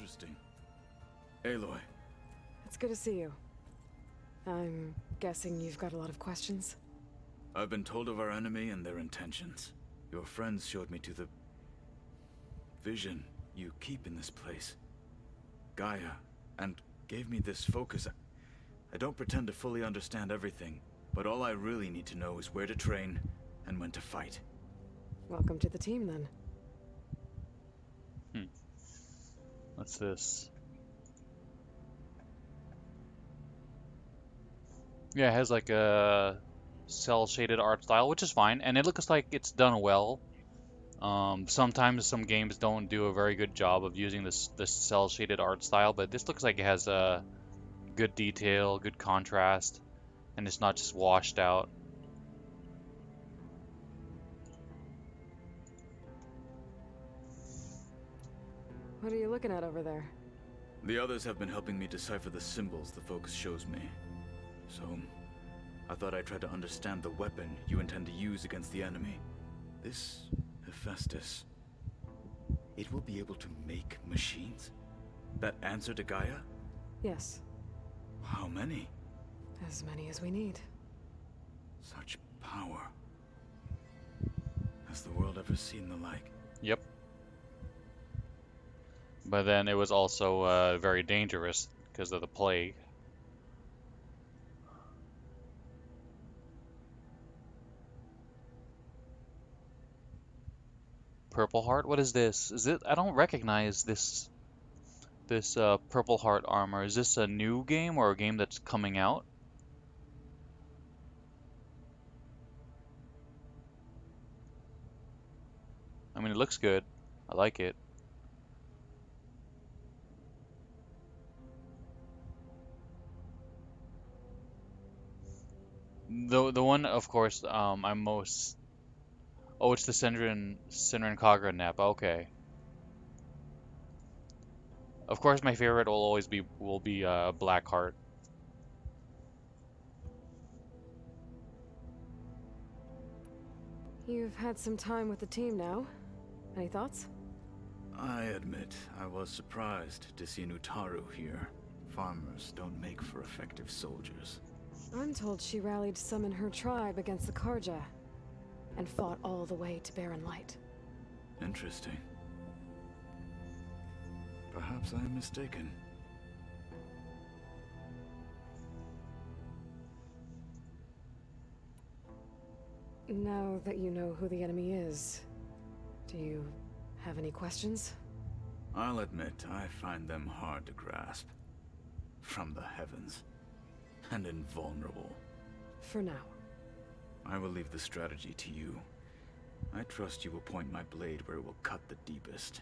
interesting. Aloy. It's good to see you. I'm guessing you've got a lot of questions? I've been told of our enemy and their intentions. Your friends showed me to the vision you keep in this place, Gaia, and gave me this focus. I don't pretend to fully understand everything, but all I really need to know is where to train and when to fight. Welcome to the team, then. What's this? Yeah, it has like a cel-shaded art style, which is fine, and it looks like it's done well. Sometimes some games don't do a very good job of using this cel-shaded art style, but this looks like it has a good detail, good contrast, and it's not just washed out. What are you looking at over there? The others have been helping me decipher the symbols the focus shows me. So, I thought I'd try to understand the weapon you intend to use against the enemy. This Hephaestus, it will be able to make machines that answer to Gaia? Yes. How many? As many as we need. Such power. Has the world ever seen the like? Yep. But then it was also very dangerous because of the plague. Purple Heart? What is this? Is it? I don't recognize this Purple Heart armor. Is this a new game or a game that's coming out? I mean, it looks good. I like it. The one, of course, I'm most... Oh, it's the Senran Kagura Nap. Okay. Of course, my favorite will be Blackheart. You've had some time with the team now. Any thoughts? I admit, I was surprised to see Nutaru here. Farmers don't make for effective soldiers. I'm told she rallied some in her tribe against the Karja, and fought all the way to Barren Light. Interesting. Perhaps I am mistaken. Now that you know who the enemy is, do you have any questions? I'll admit, I find them hard to grasp. From the heavens. And invulnerable. For now. I will leave the strategy to you. I trust you will point my blade where it will cut the deepest.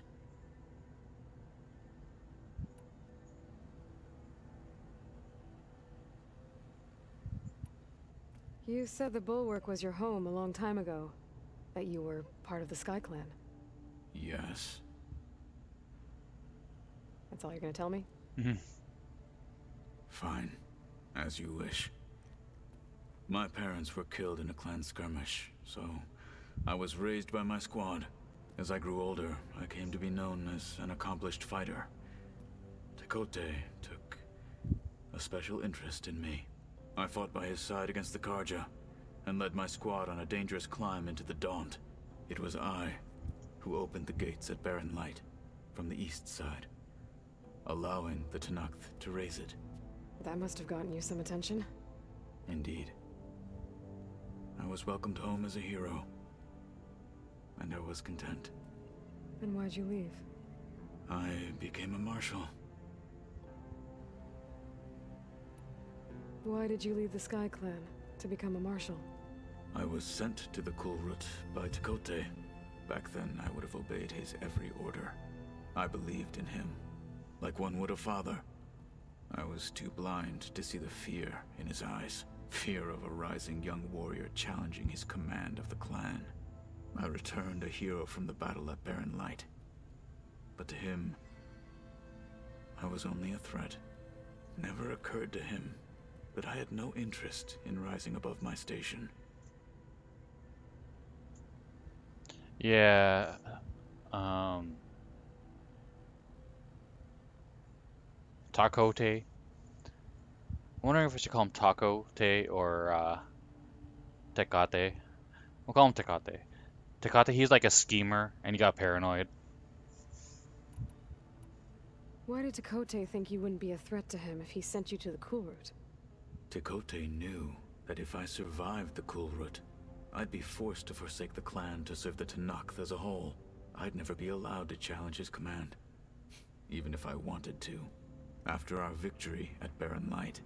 You said the Bulwark was your home a long time ago. That you were part of the Sky Clan. Yes. That's all you're gonna tell me? Fine. As you wish. My parents were killed in a clan skirmish, so I was raised by my squad. As I grew older, I came to be known as an accomplished fighter. Tekote took a special interest in me. I fought by his side against the Karja, and led my squad on a dangerous climb into the Daunt. It was I who opened the gates at Barren Light, from the east side, allowing the Tenakth to raise it. That must have gotten you some attention. Indeed. I was welcomed home as a hero, and I was content. Then why'd you leave? I became a marshal. Why did you leave the Sky Clan to become a marshal? I was sent to the Kulrut by Tekote. Back then, I would have obeyed his every order. I believed in him, like one would a father. I was too blind to see the fear in his eyes. Fear of a rising young warrior challenging his command of the clan. I returned a hero from the battle at Barren Light. But to him, I was only a threat. Never occurred to him that I had no interest in rising above my station. Yeah. Takote. I'm wondering if I should call him Takote or Tecate. We'll call him Tecate. Tecate, he's like a schemer, and he got paranoid. Why did Takote think you wouldn't be a threat to him if he sent you to the Cool Route? Tekote knew that if I survived the Kulrut, I'd be forced to forsake the clan to serve the Tenakth as a whole. I'd never be allowed to challenge his command, even if I wanted to. After our victory at Barren Light,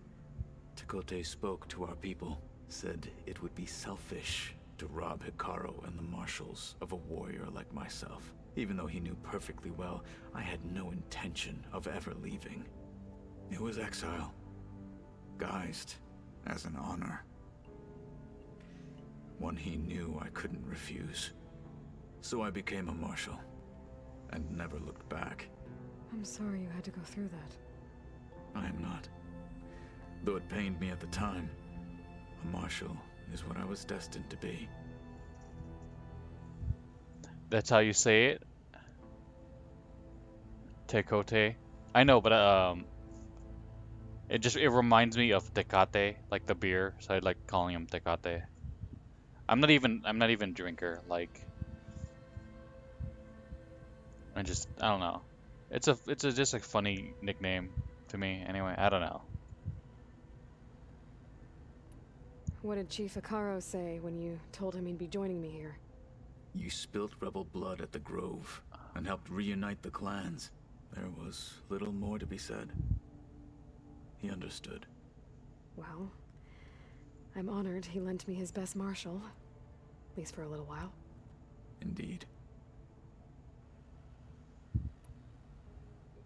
Tekote spoke to our people, said it would be selfish to rob Hikaru and the marshals of a warrior like myself, even though he knew perfectly well I had no intention of ever leaving. It was exile, guised as an honor. One he knew I couldn't refuse. So I became a marshal, and never looked back. I'm sorry you had to go through that. I am not. Though it pained me at the time, a marshal is what I was destined to be. That's how you say it? Tekote. I know, but it reminds me of Tecate, like the beer, so I like calling him Tecate. I'm not even a drinker, like I don't know. It's just a funny nickname to me anyway. I don't know. What did Chief Hikaru say when you told him he'd be joining me here? You spilt rebel blood at the Grove and helped reunite the clans. There was little more to be said. He understood. Well, I'm honored he lent me his best marshal, at least for a little while. Indeed.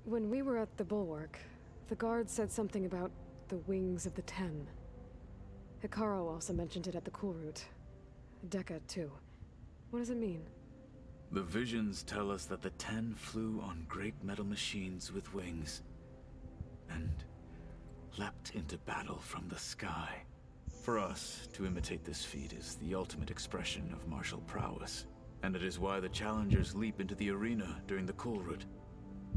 When we were at the Bulwark, the guard said something about the Wings of the Ten. Hikaru also mentioned it at the Cool Route. Dekka, too. What does it mean? The visions tell us that the Ten flew on great metal machines with wings, and leapt into battle from the sky. For us, to imitate this feat is the ultimate expression of martial prowess, and it is why the challengers leap into the arena during the Cool Route.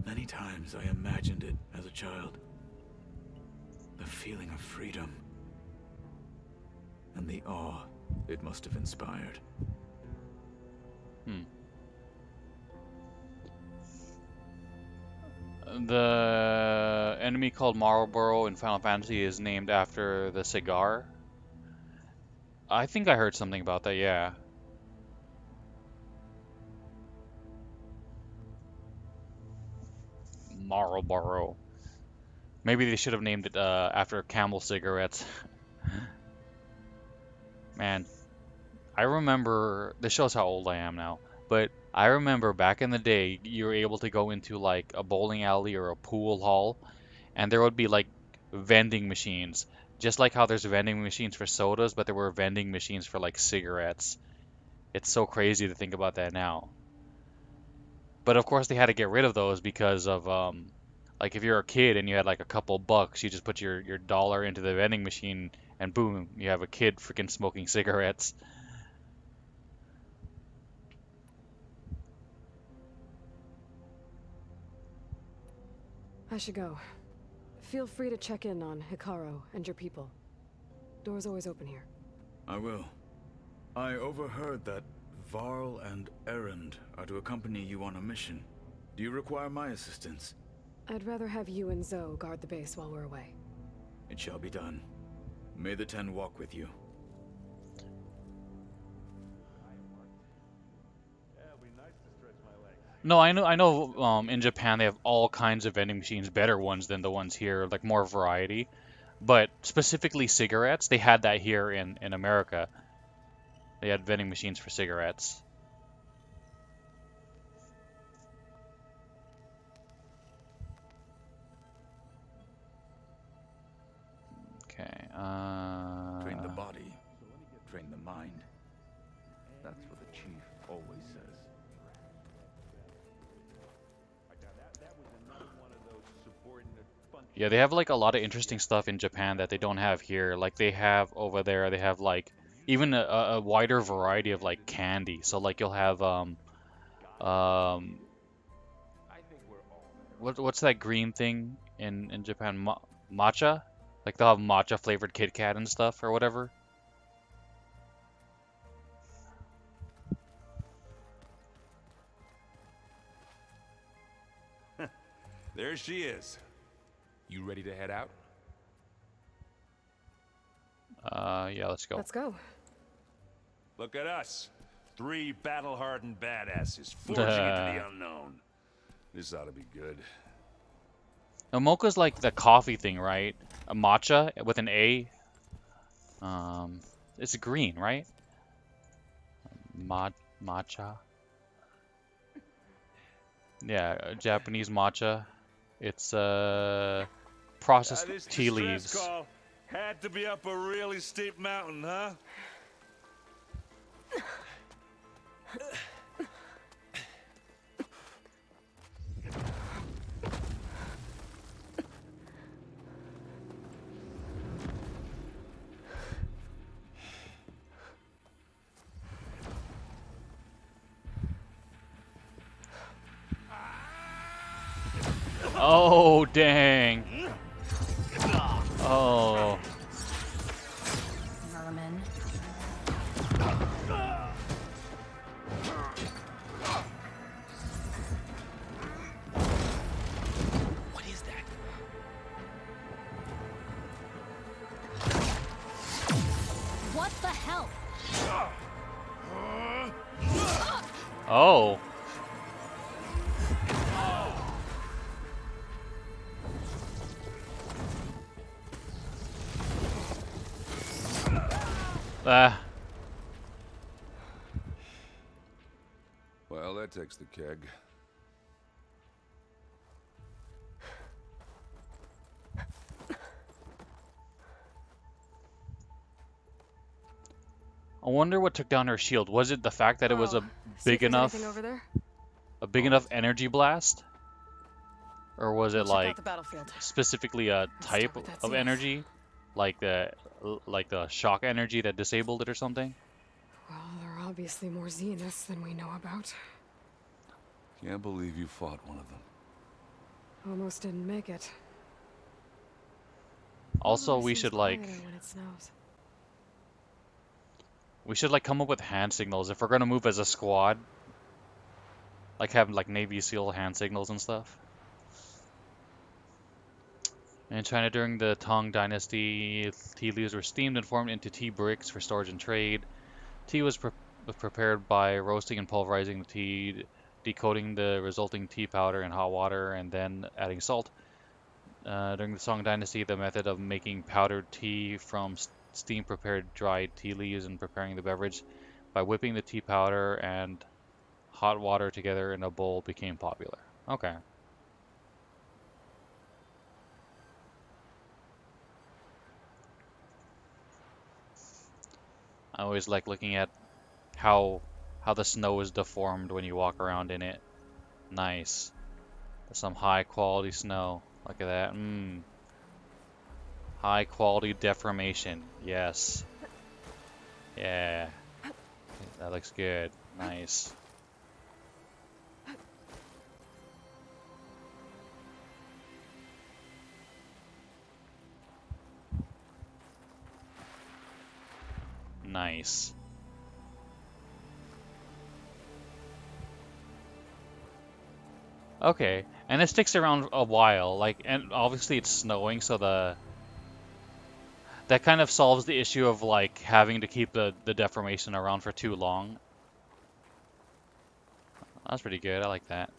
Many times I imagined it as a child. The feeling of freedom, and the awe it must have inspired. The enemy called Marlboro in Final Fantasy is named after the cigar. I think I heard something about that, yeah. Marlboro. Maybe they should have named it after Camel cigarettes. Man, I remember, this shows how old I am now, but I remember back in the day, you were able to go into like a bowling alley or a pool hall, and there would be like vending machines. Just like how there's vending machines for sodas, but there were vending machines for like cigarettes. It's so crazy to think about that now. But of course they had to get rid of those because of like if you're a kid and you had like a couple bucks, you just put your dollar into the vending machine and boom, you have a kid freaking smoking cigarettes. I should go. Feel free to check in on Hikaru and your people. Door's always open here. I will. I overheard that Varl and Erend are to accompany you on a mission. Do you require my assistance? I'd rather have you and Zoe guard the base while we're away. It shall be done. May the Ten walk with you. No, I know. In Japan they have all kinds of vending machines, better ones than the ones here, like more variety. But specifically cigarettes, they had that here in America. They had vending machines for cigarettes. Okay. Train the body, train the mind. That's what the chief always says. Yeah, they have like a lot of interesting stuff in Japan that they don't have here. Like they have over there, they have like even a wider variety of like candy. So like you'll have what's that green thing in Japan, matcha. Like they'll have matcha flavored Kit Kat and stuff or whatever. There she is. You ready to head out? Yeah, let's go. Let's go. Look at us. 3 battle-hardened badasses forging into the unknown. This ought to be good. Now, mocha's like the coffee thing, right? A matcha with an A. It's green, right? Matcha. Yeah, Japanese matcha. It's processed This tea distress leaves. call had to be up a really steep mountain, huh? Oh, dang. Oh. Vermin. What is that? What the hell? Oh. Ah. Well, that takes the keg. I wonder what took down her shield. Was it the fact that it was a See if big there's enough, anything over there? energy blast? Or was it Check out like the battlefield. specifically a type start with that of CF. energy? Like the shock energy that disabled it or something? Well, there are obviously more Zeniths than we know about. Can't believe you fought one of them. Almost didn't make it. Also, Always we seems should like quieter when it snows. come up with hand signals if we're gonna move as a squad. Like have like Navy SEAL hand signals and stuff. In China during the Tang Dynasty, tea leaves were steamed and formed into tea bricks for storage and trade. Tea was prepared by roasting and pulverizing the tea, decoding the resulting tea powder in hot water, and then adding salt. During the Song Dynasty, the method of making powdered tea from steam-prepared dried tea leaves and preparing the beverage by whipping the tea powder and hot water together in a bowl became popular. Okay. I always like looking at how the snow is deformed when you walk around in it. Nice. That's some high quality snow. Look at that. High quality deformation. Yes. Yeah. That looks good. Nice. Nice. Okay, and it sticks around a while, like, and obviously it's snowing, so that kind of solves the issue of like having to keep the deformation around for too long. That's pretty good. I like that.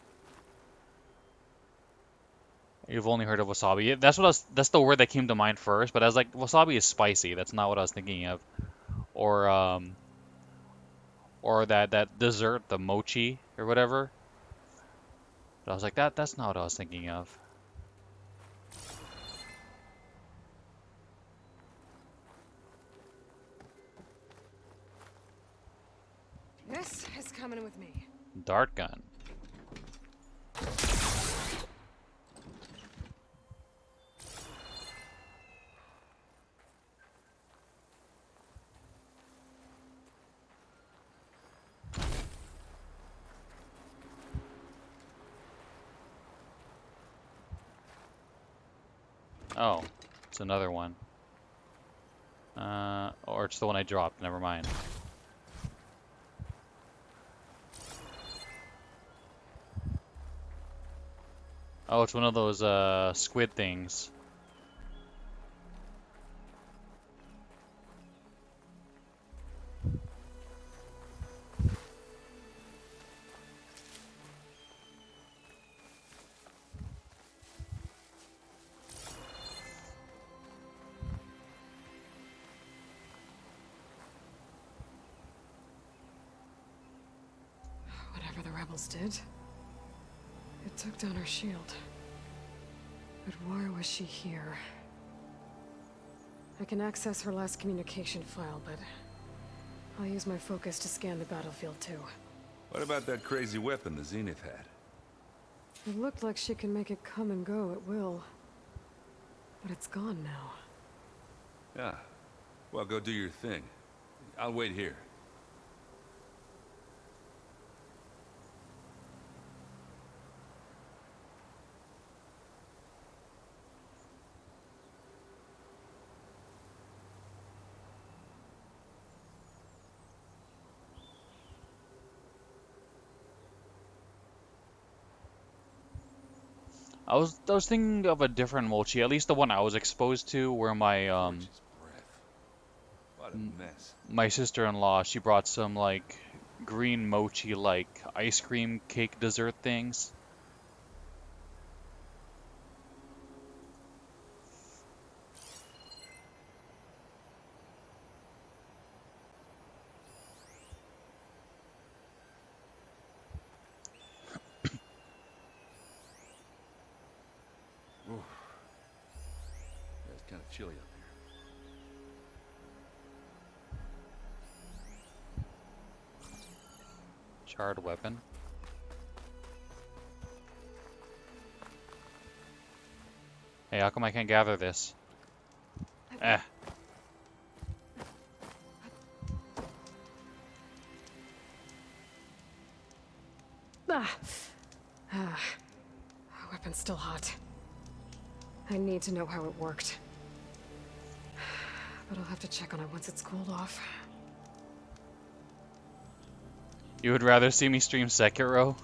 You've only heard of wasabi. That's that's the word that came to mind first, but I was like, wasabi is spicy. That's not what I was thinking of. Or that dessert, the mochi or whatever. But I was like, that's not what I was thinking of. This is coming with me. Dart gun. Oh, it's another one. Or it's the one I dropped. Never mind. Oh, it's one of those squid things. Whatever the rebels did, it took down her shield. But why was she here? I can access her last communication file, but I'll use my focus to scan the battlefield too. What about that crazy weapon the Zenith had? It looked like she can make it come and go at will. But it's gone now. Yeah. Well, go do your thing. I'll wait here. I was thinking of a different mochi, at least the one I was exposed to, where my What a mess. my sister-in-law, she brought some like green mochi like ice cream cake dessert things. Ooh. Yeah, it's kind of chilly up here. Charred weapon. Hey, how come I can't gather this? Eh. Weapon's still hot. I need to know how it worked. But I'll have to check on it once it's cooled off. You would rather see me stream Sekiro?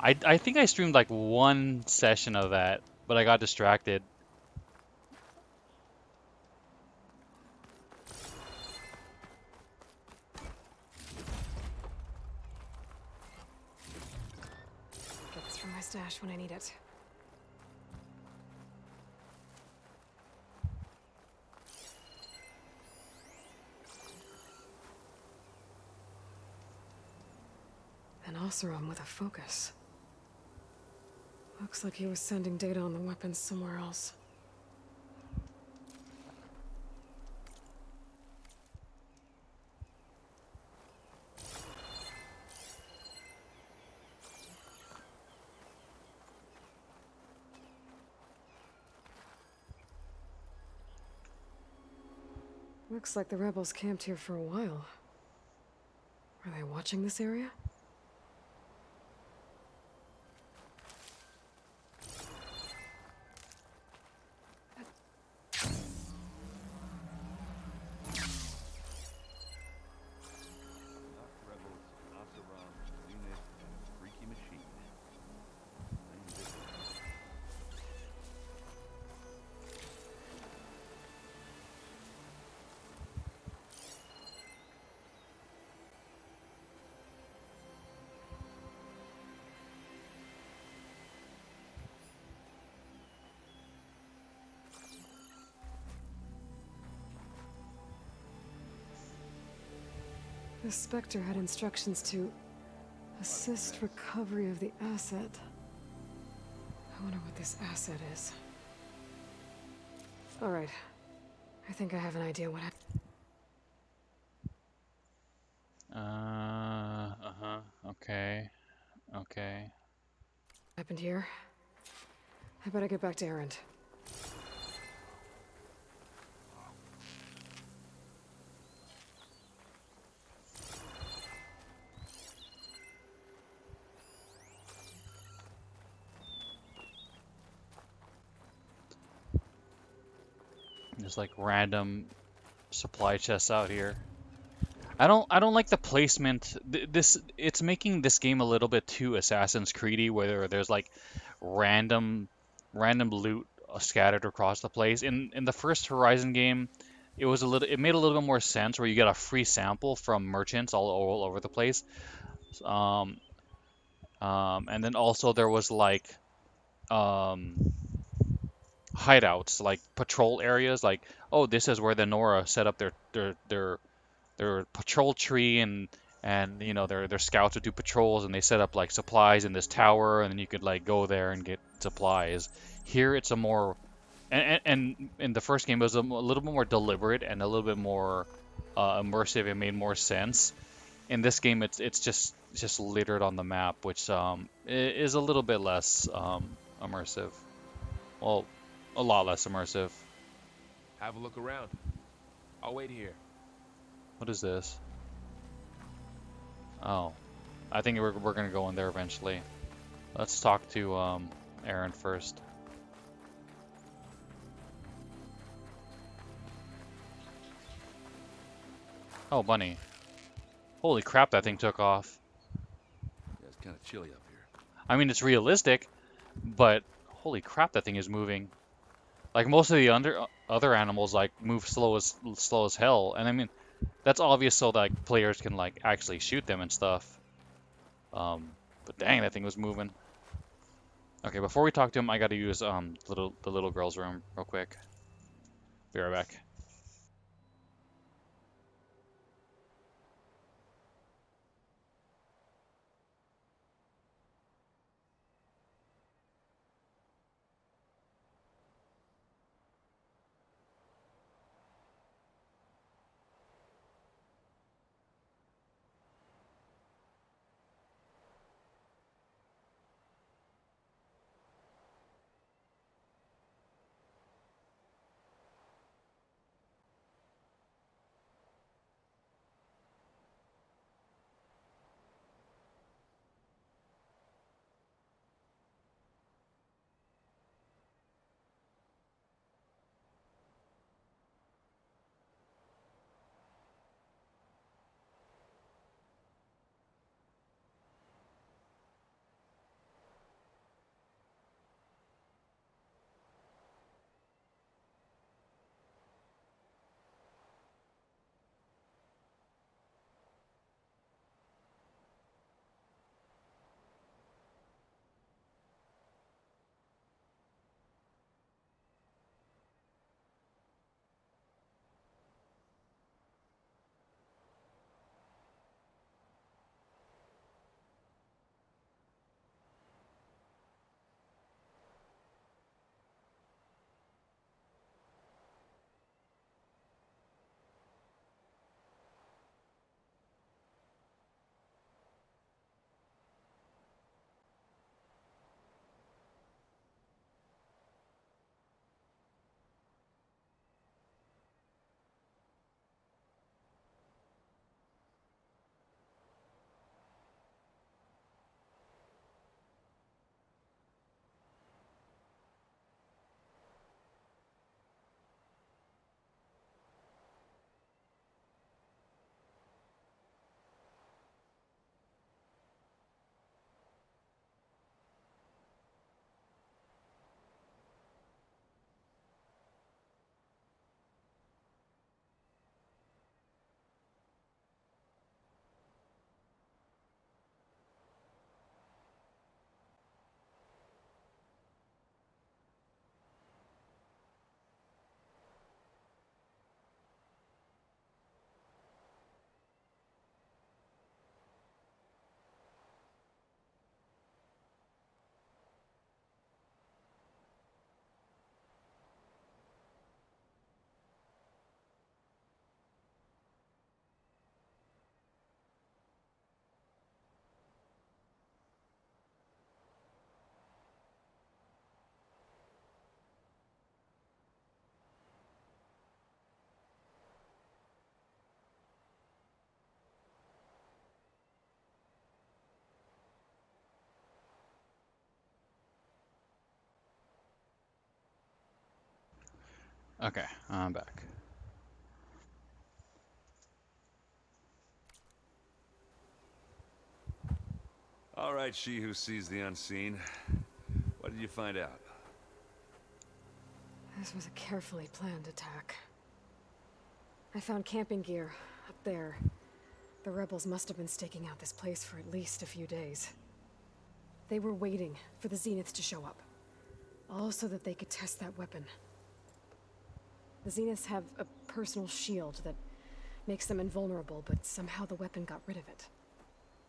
I think I streamed like one session of that, but I got distracted. Get this from my stash when I need it. An Oseram with a focus. Looks like he was sending data on the weapons somewhere else. Looks like the rebels camped here for a while. Are they watching this area? Rebels, Oseram, Zenith, and a freaky machine. The Spectre had instructions to assist recovery of the asset. I wonder what this asset is. All right. I think I have an idea what happened. Okay. Okay. Happened here. I better get back to Erend. There's like random supply chests out here. I don't like the placement. It's making this game a little bit too Assassin's Creedy, where there's like random loot scattered across the place. In the first Horizon game, it made a little bit more sense where you get a free sample from merchants all over the place. Um, and then also there was like um, hideouts, like patrol areas, like, oh, this is where the Nora set up their patrol tree, and you know their scouts would do patrols, and they set up like supplies in this tower, and then you could like go there and get supplies. Here it's a more and in the first game it was a little bit more deliberate and a little bit more immersive. It made more sense. In this game it's just littered on the map, which is a little bit less immersive. Well, a lot less immersive. Have a look around. I'll wait here. What is this? Oh, I think we're gonna go in there eventually. Let's talk to Aaron first. Oh, bunny. Holy crap, that thing took off. Yeah, it's kind of chilly up here. I mean, it's realistic, but holy crap, that thing is moving. Like most of the other animals, like move slow as hell, and I mean, that's obvious so that like, players can like actually shoot them and stuff. But dang, that thing was moving. Okay, before we talk to him, I gotta use the little girl's room real quick. Be right back. Okay, I'm back. All right, she who sees the unseen. What did you find out? This was a carefully planned attack. I found camping gear up there. The rebels must have been staking out this place for at least a few days. They were waiting for the Zeniths to show up. All so that they could test that weapon. The Zeniths have a personal shield that makes them invulnerable, but somehow the weapon got rid of it.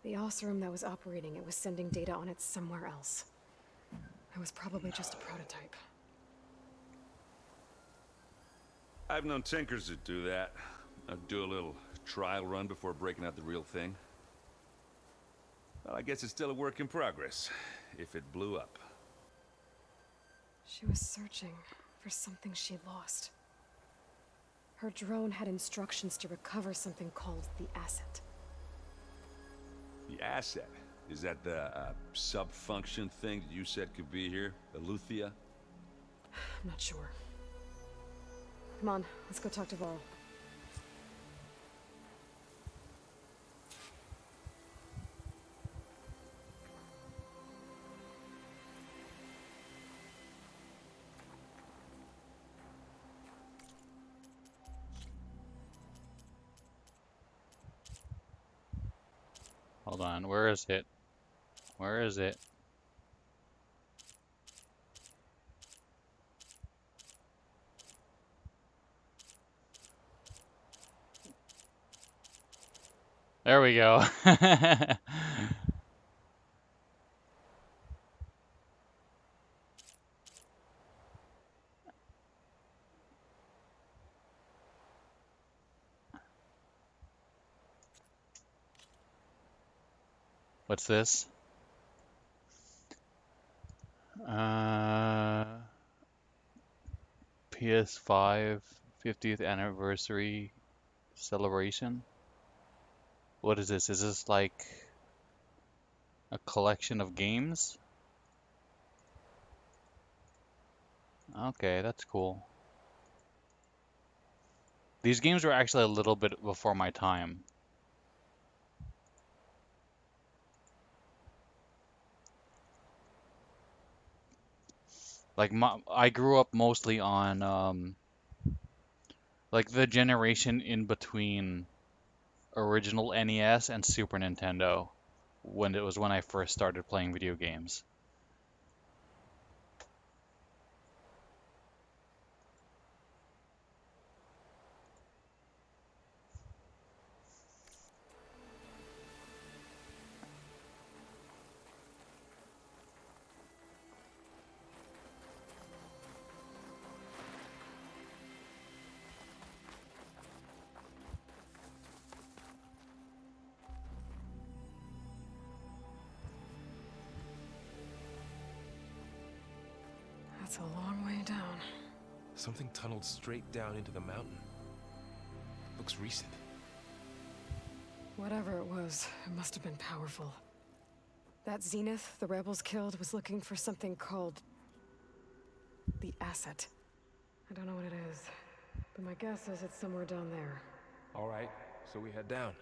The Oseram that was operating it was sending data on it somewhere else. It was probably just a prototype. I've known tinkers that do that. I'd do a little trial run before breaking out the real thing. Well, I guess it's still a work in progress, if it blew up. She was searching for something she lost. Her drone had instructions to recover something called the Asset. The Asset? Is that the sub-function thing that you said could be here? Eleuthia? I'm not sure. Come on, let's go talk to Varl. Hold on, where is it? Where is it? There we go. What's this? PS5 50th anniversary celebration. What is this? Is this like a collection of games? Okay, that's cool. These games were actually a little bit before my time. Like I grew up mostly on like the generation in between original NES and Super Nintendo, when it was when I first started playing video games. That's a long way down. Something tunneled straight down into the mountain. Looks recent. Whatever it was, it must have been powerful. That Zenith the rebels killed was looking for something called the Asset. I don't know what it is, but my guess is it's somewhere down there. All right, so we head down.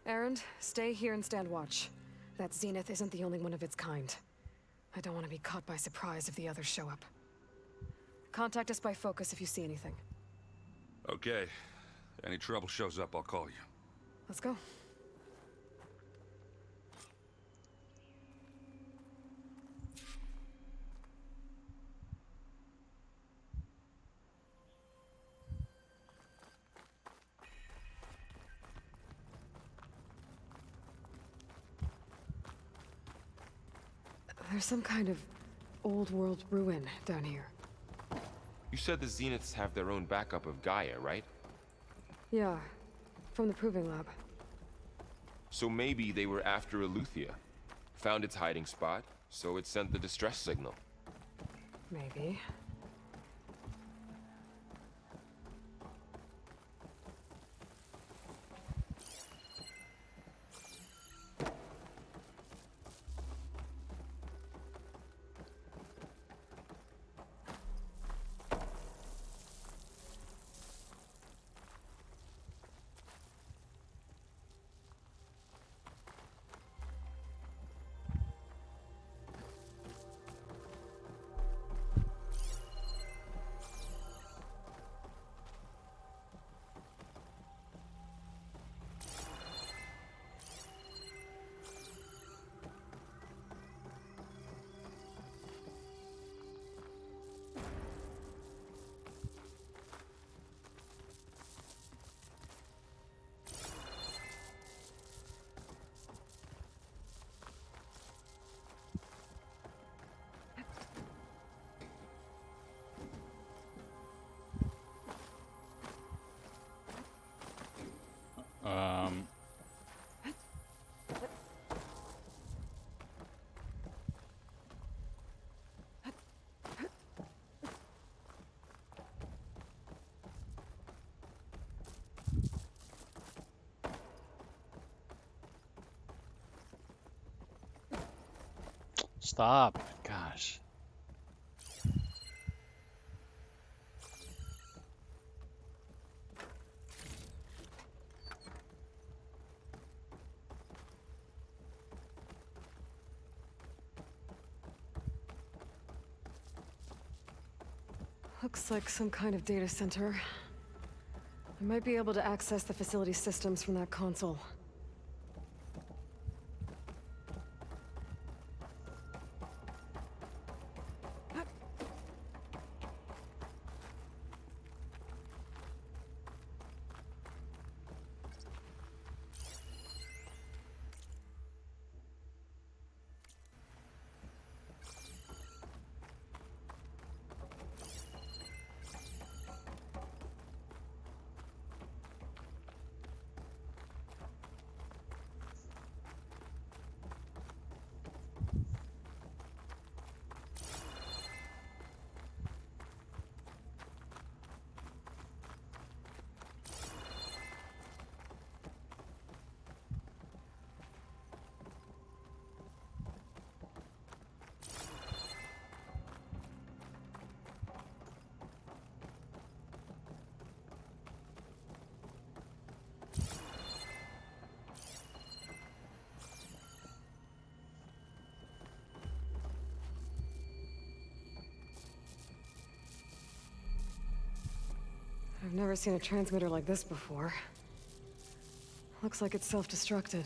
Erend, stay here and stand watch. That Zenith isn't the only one of its kind. I don't want to be caught by surprise if the others show up. Contact us by focus if you see anything. Okay. Any trouble shows up, I'll call you. Let's go. There's some kind of old world ruin down here. You said the Zeniths have their own backup of Gaia, right? Yeah, from the Proving Lab. So maybe they were after Eleuthia. Found its hiding spot, so it sent the distress signal. Maybe. Um. Stop. Gosh. Looks like some kind of data center. I might be able to access the facility systems from that console. I've never seen a transmitter like this before. Looks like it's self-destructed.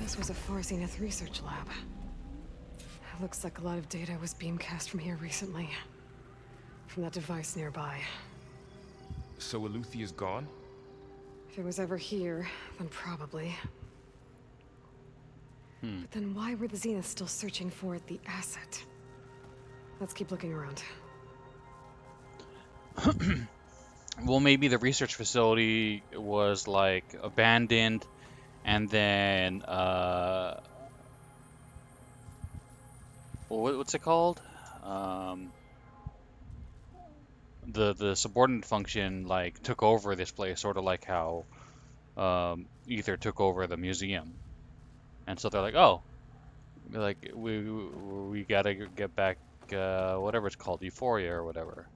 This was a Far Zenith research lab. It looks like a lot of data was beamcast from here recently. From that device nearby. So Eluthia's gone? If it was ever here, then probably. But then why were the Zeniths still searching for the asset? Let's keep looking around. Well, maybe the research facility was like abandoned, and then what's it called? The subordinate function like took over this place, sort of like how Ether took over the museum, and so they're like, oh, like we gotta get back whatever it's called, Euphoria or whatever.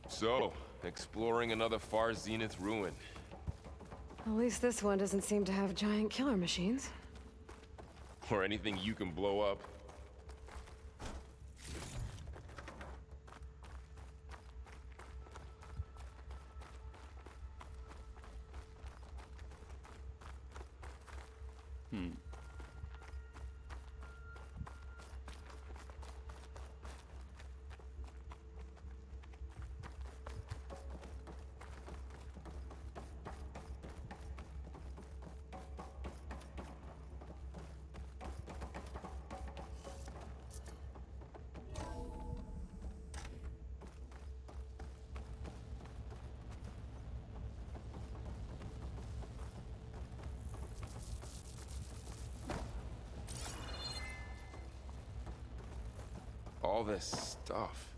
So, exploring another Far Zenith ruin. At least this one doesn't seem to have giant killer machines. Or anything you can blow up. All this stuff.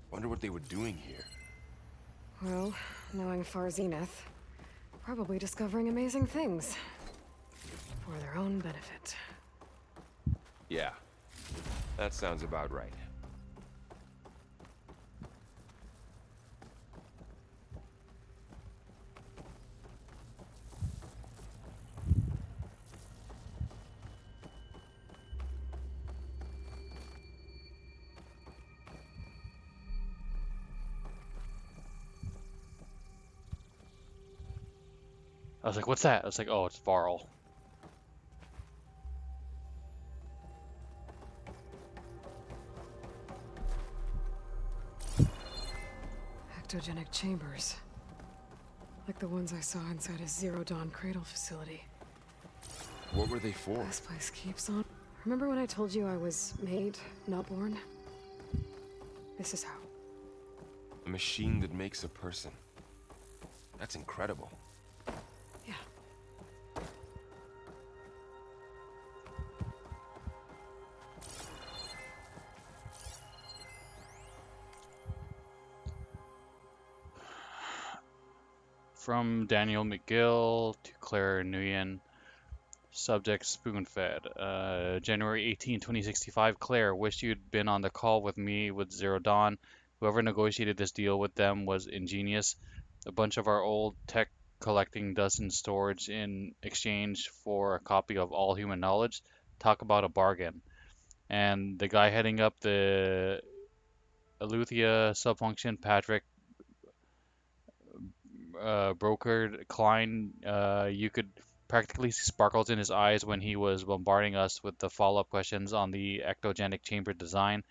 Wonder what they were doing here. Well, knowing Far Zenith, probably discovering amazing things. For their own benefit. Yeah, that sounds about right. I was like, what's that? I was like, oh, it's Varl. Ectogenic chambers. Like the ones I saw inside a Zero Dawn cradle facility. What were they for? This place keeps on. Remember when I told you I was made, not born? This is how. A machine that makes a person. That's incredible. Yeah. From Daniel McGill to Claire Nguyen. Subject spoon-fed. January 18, 2065. Claire, wish you'd been on the call with me with Zero Dawn. Whoever negotiated this deal with them was ingenious. A bunch of our old tech collecting dust in storage in exchange for a copy of all human knowledge. Talk about a bargain. And the guy heading up the Eleuthia subfunction, Patrick brokered Klein, you could practically see sparkles in his eyes when he was bombarding us with the follow-up questions on the ectogenic chamber design.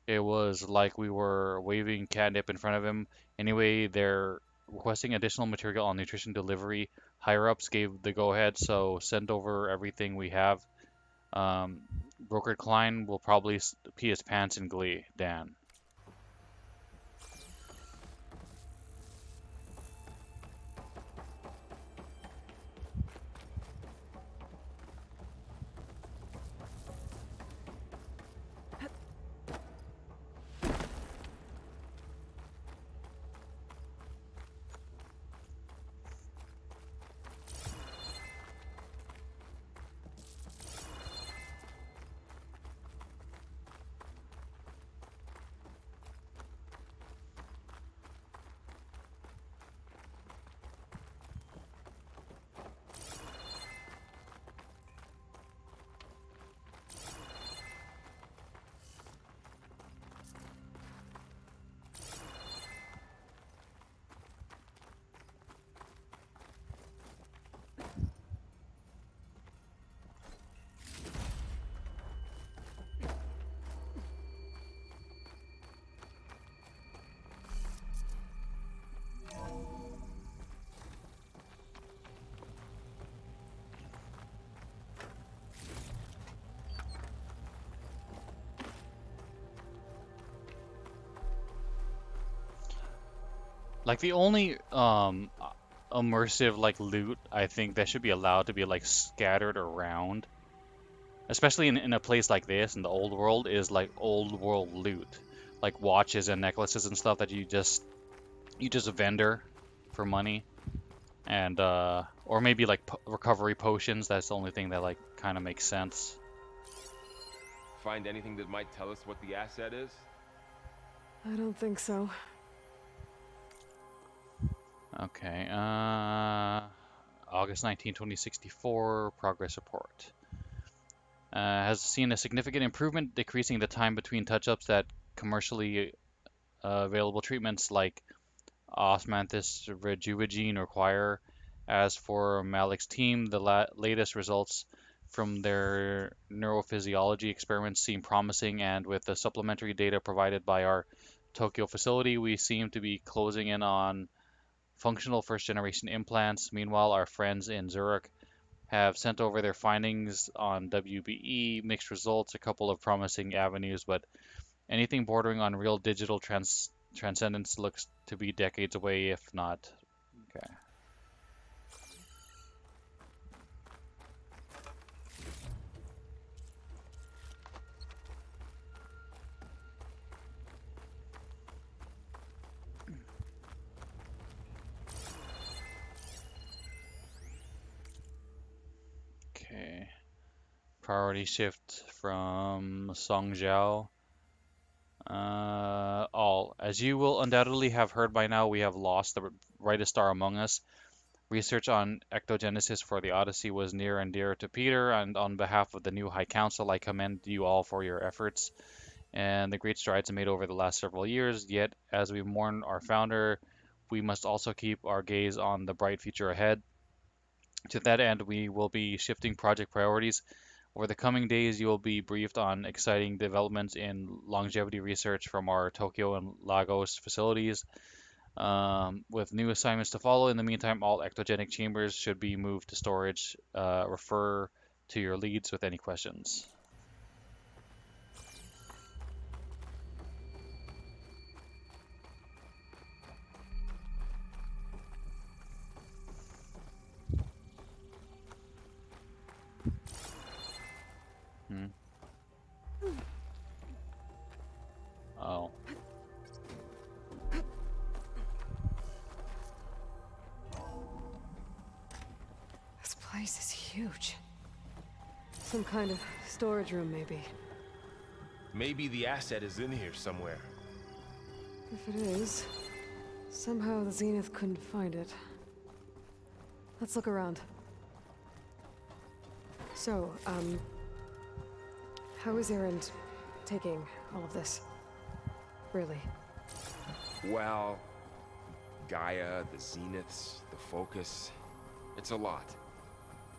It was like we were waving catnip in front of him. Anyway, they're requesting additional material on nutrition delivery. Higher-ups gave the go-ahead, so send over everything we have. Brokered Klein will probably pee his pants in glee. Dan. Like the only immersive like loot I think that should be allowed to be like scattered around, especially in a place like this in the old world, is like old world loot, like watches and necklaces and stuff that you just vendor for money, and or maybe like recovery potions. That's the only thing that like kind of makes sense. Find anything that might tell us what the asset is? I don't think so. Okay, August 19, 2064, progress report. Has seen a significant improvement, decreasing the time between touch-ups that commercially available treatments like osmanthus rejuvenagene require. As for Malik's team, the latest results from their neurophysiology experiments seem promising, and with the supplementary data provided by our Tokyo facility, we seem to be closing in on functional first-generation implants. Meanwhile, our friends in Zurich have sent over their findings on WBE, mixed results, a couple of promising avenues, but anything bordering on real digital transcendence looks to be decades away, if not. Okay. Priority shift from Song Jiao. All. As you will undoubtedly have heard by now, we have lost the brightest star among us. Research on ectogenesis for the Odyssey was near and dear to Peter, and on behalf of the new High Council, I commend you all for your efforts and the great strides made over the last several years. Yet, as we mourn our founder, we must also keep our gaze on the bright future ahead. To that end, we will be shifting project priorities. Over the coming days, you will be briefed on exciting developments in longevity research from our Tokyo and Lagos facilities. with new assignments to follow. In the meantime, all ectogenic chambers should be moved to storage. Refer to your leads with any questions. Oh. This place is huge. Some kind of storage room, maybe. Maybe the asset is in here somewhere. If it is, somehow the Zenith couldn't find it. Let's look around. So, how is Erend taking all of this? Really? Well, Gaia, the Zeniths, the Focus, it's a lot.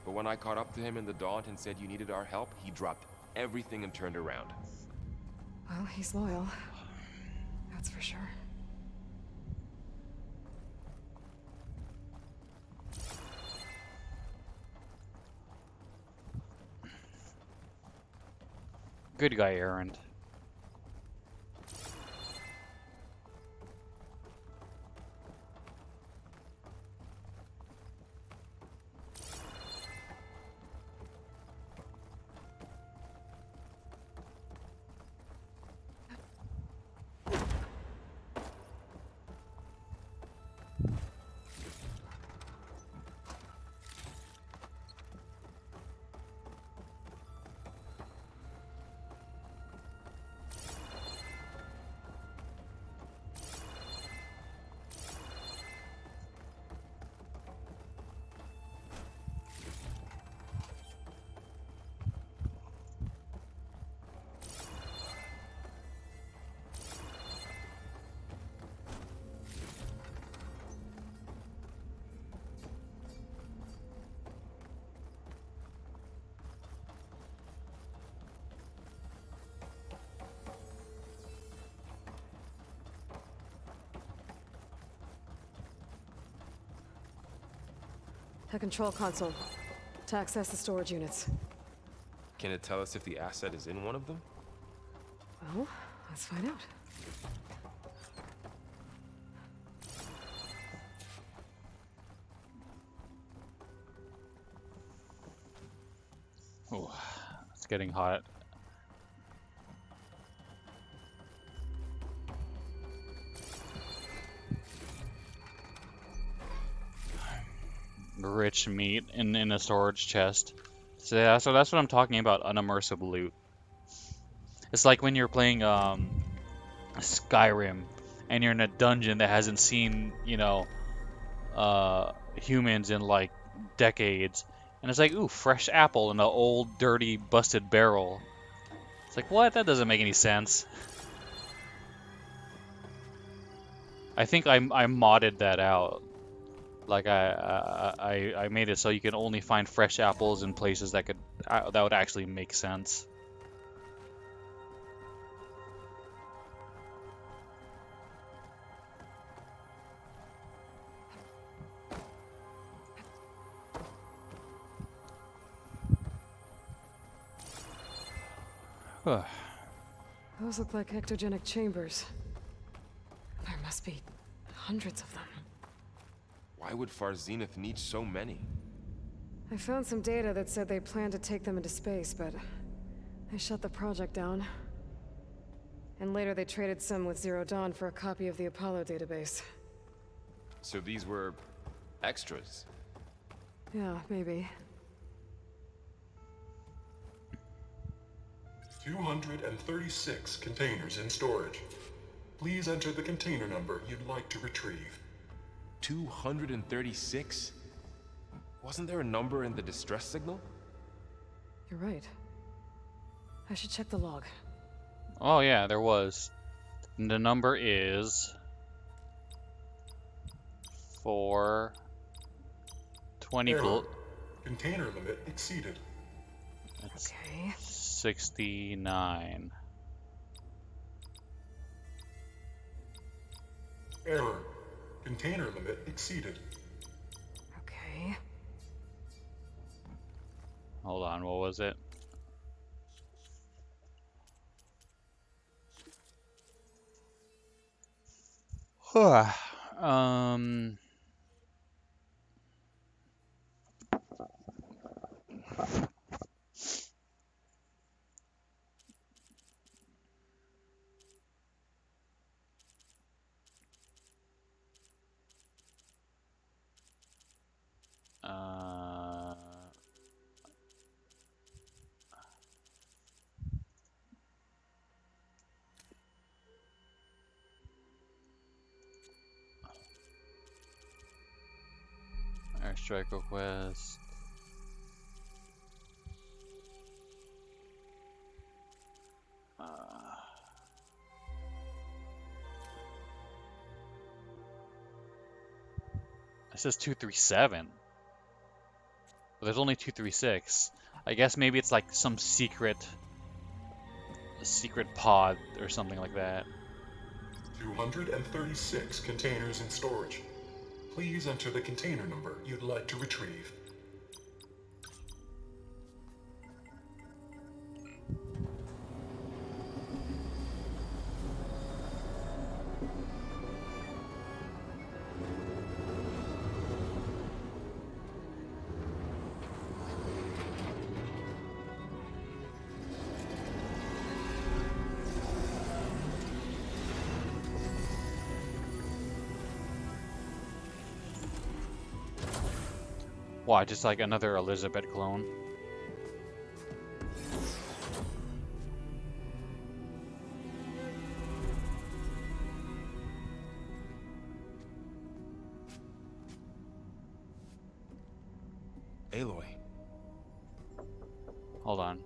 But when I caught up to him in the Daunt and said you needed our help, he dropped everything and turned around. Well, he's loyal. That's for sure. Good guy, Erend. A control console to access the storage units. Can it tell us if the asset is in one of them? Well, let's find out. Oh, it's getting hot. Rich meat in a storage chest. So yeah, so that's what I'm talking about, unimmersive loot. It's like when you're playing Skyrim and you're in a dungeon that hasn't seen, you know, humans in like decades, and it's like, ooh, fresh apple in an old, dirty, busted barrel. It's like, what? That doesn't make any sense. I think I modded that out. Like I made it so you can only find fresh apples in places that would actually make sense. Those look like ectogenic chambers. There must be hundreds of them. Why would Far Zenith need so many? I found some data that said they planned to take them into space, but they shut the project down. And later they traded some with Zero Dawn for a copy of the Apollo database. So these were extras? Yeah, maybe. 236 containers in storage. Please enter the container number you'd like to retrieve. 236? Wasn't there a number in the distress signal? You're right. I should check the log. Oh yeah, there was. And the number is 420. Error. Container limit exceeded. That's okay. 69. Error. Container limit exceeded. Okay. Hold on, what was it? um... Airstrike request. It says 237. But there's only 236. I guess maybe it's like some secret pod or something like that. 236 containers in storage. Please enter the container number you'd like to retrieve. Why, just like another Elizabeth clone? Aloy. Hold on.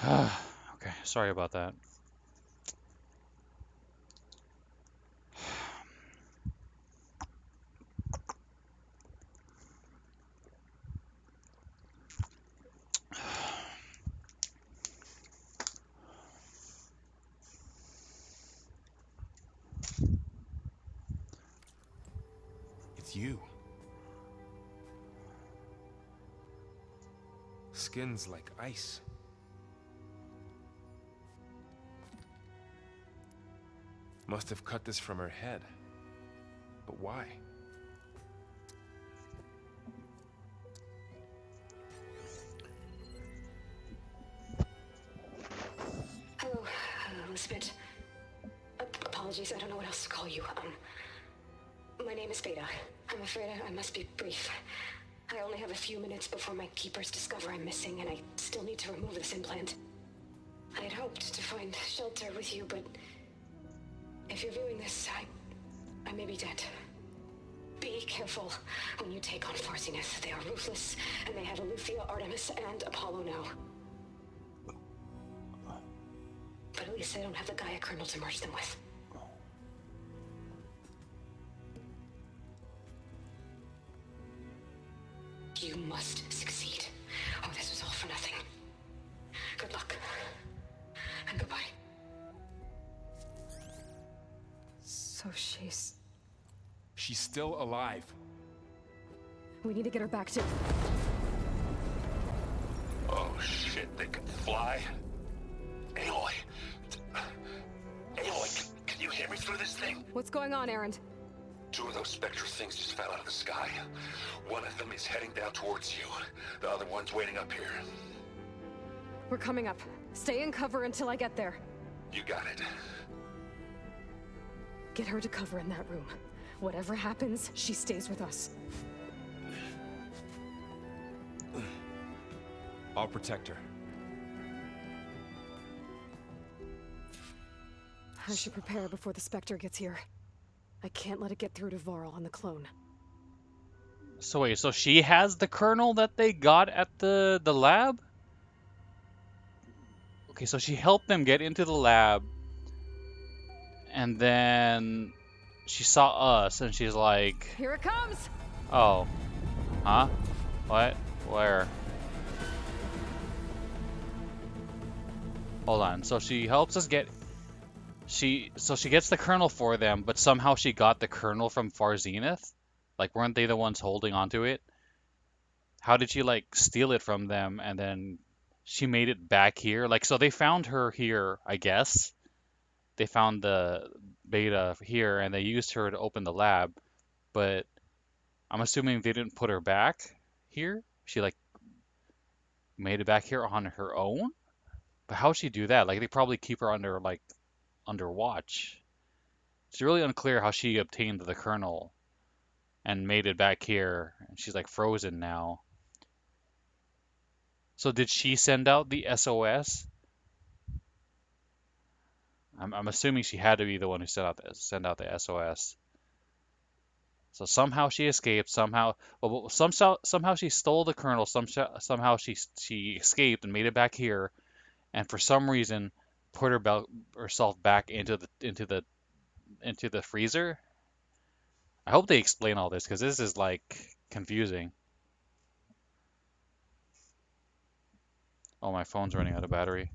Okay, sorry about that. It's you. Skin's like ice. Must have cut this from her head. But why? Hello, Elizabeth. Apologies, I don't know what else to call you. My name is Beta. I'm afraid I must be brief. I only have a few minutes before my keepers discover I'm missing, and I still need to remove this implant. I had hoped to find shelter with you, but if you're viewing this, I may be dead. Be careful when you take on Farsiness. They are ruthless, and they have Eleuthia, Artemis, and Apollo now. But at least they don't have the Gaia kernel to merge them with. You must succeed, or this was all for nothing. Good luck. And goodbye. So she's still alive. We need to get her back to... Oh shit, they can fly? Aloy! Aloy, can you hear me through this thing? What's going on, Erend? 2 of those Spectre things just fell out of the sky. One of them is heading down towards you. The other one's waiting up here. We're coming up. Stay in cover until I get there. You got it. Get her to cover in that room. Whatever happens, she stays with us. I'll protect her. I should prepare before the Spectre gets here. I can't let it get through to Varl on the clone. So wait, so she has the kernel that they got at the lab? Okay, so she helped them get into the lab, and then she saw us, and she's like, Here it comes! oh, huh? What? Where? Hold on, so she helps us get... So she gets the kernel for them, but somehow she got the kernel from Far Zenith? Like, weren't they the ones holding onto it? How did she, like, steal it from them, and then she made it back here? Like, so they found her here, I guess. They found the Beta here, and they used her to open the lab, but I'm assuming they didn't put her back here? She, like, made it back here on her own? But how'd she do that? Like, they probably keep her under, like, under watch. It's really unclear how she obtained the kernel and made it back here. She's like frozen now. So did she send out the SOS? I'm assuming she had to be the one who sent out the SOS. So somehow she escaped. Somehow she stole the kernel. Somehow she escaped and made it back here, and for some reason put herself back into the freezer. I hope they explain all this, because this is like confusing. Oh, my phone's running out of battery.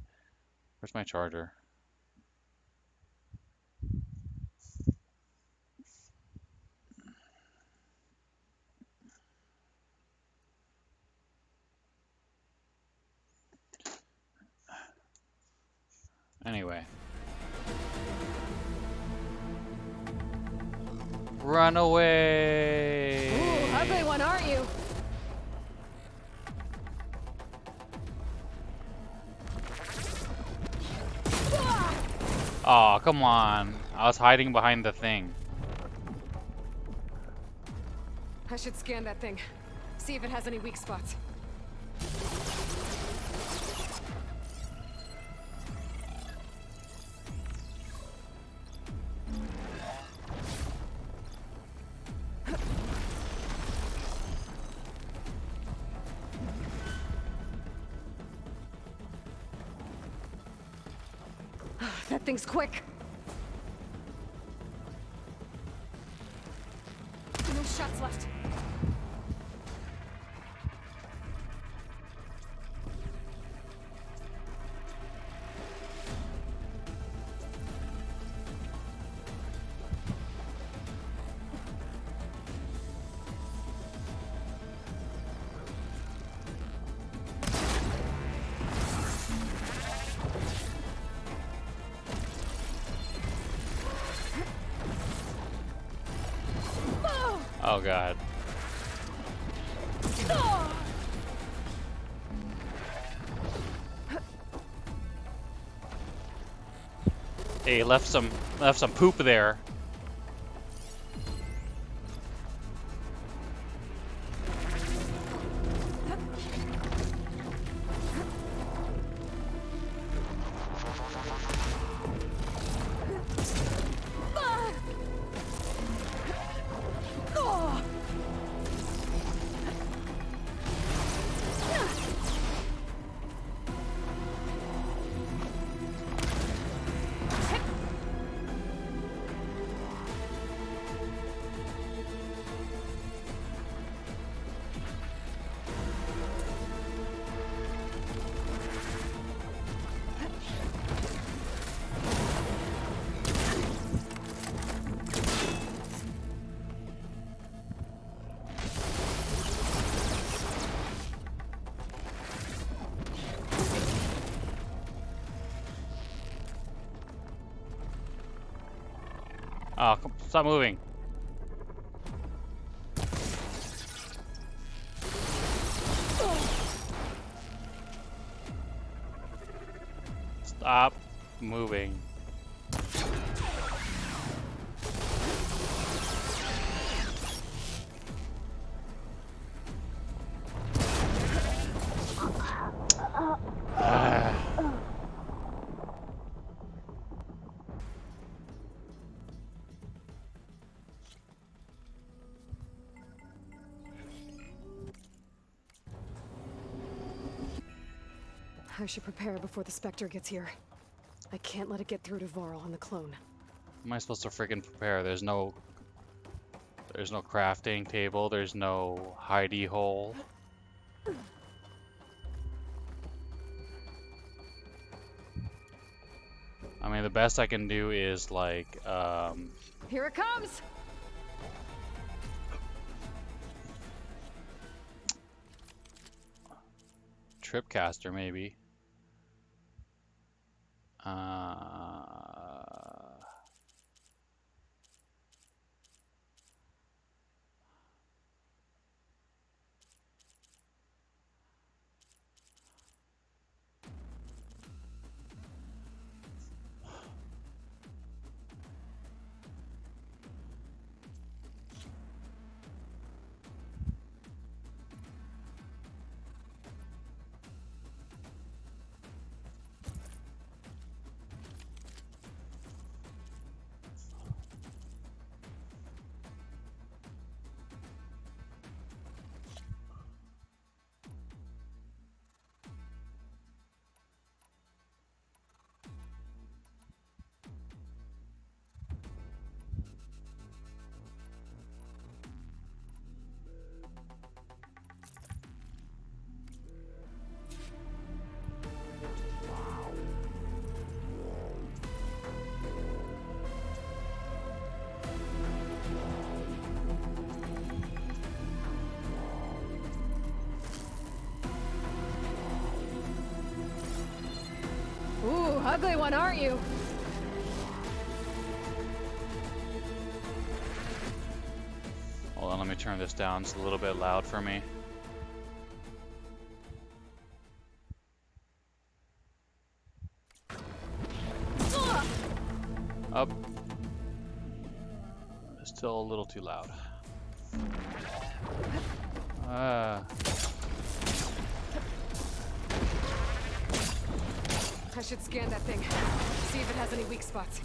Where's my charger? Anyway. Run away! Ooh, ugly one, aren't you? Oh, come on. I was hiding behind the thing. I should scan that thing. See if it has any weak spots. reset things quick. No shots left. Oh god. Hey, left some poop there. Oh, stop moving. Stop moving. I should prepare before the Spectre gets here. I can't let it get through to Varl and the clone. Am I supposed to freaking prepare? There's no crafting table, there's no hidey hole. I mean, the best I can do is like, Here it comes! Tripcaster maybe. Ooh, ugly one, aren't you? Hold on, let me turn this down. It's a little bit loud for me. Up. Still a little too loud. I should scan that thing. See if it has any weak spots.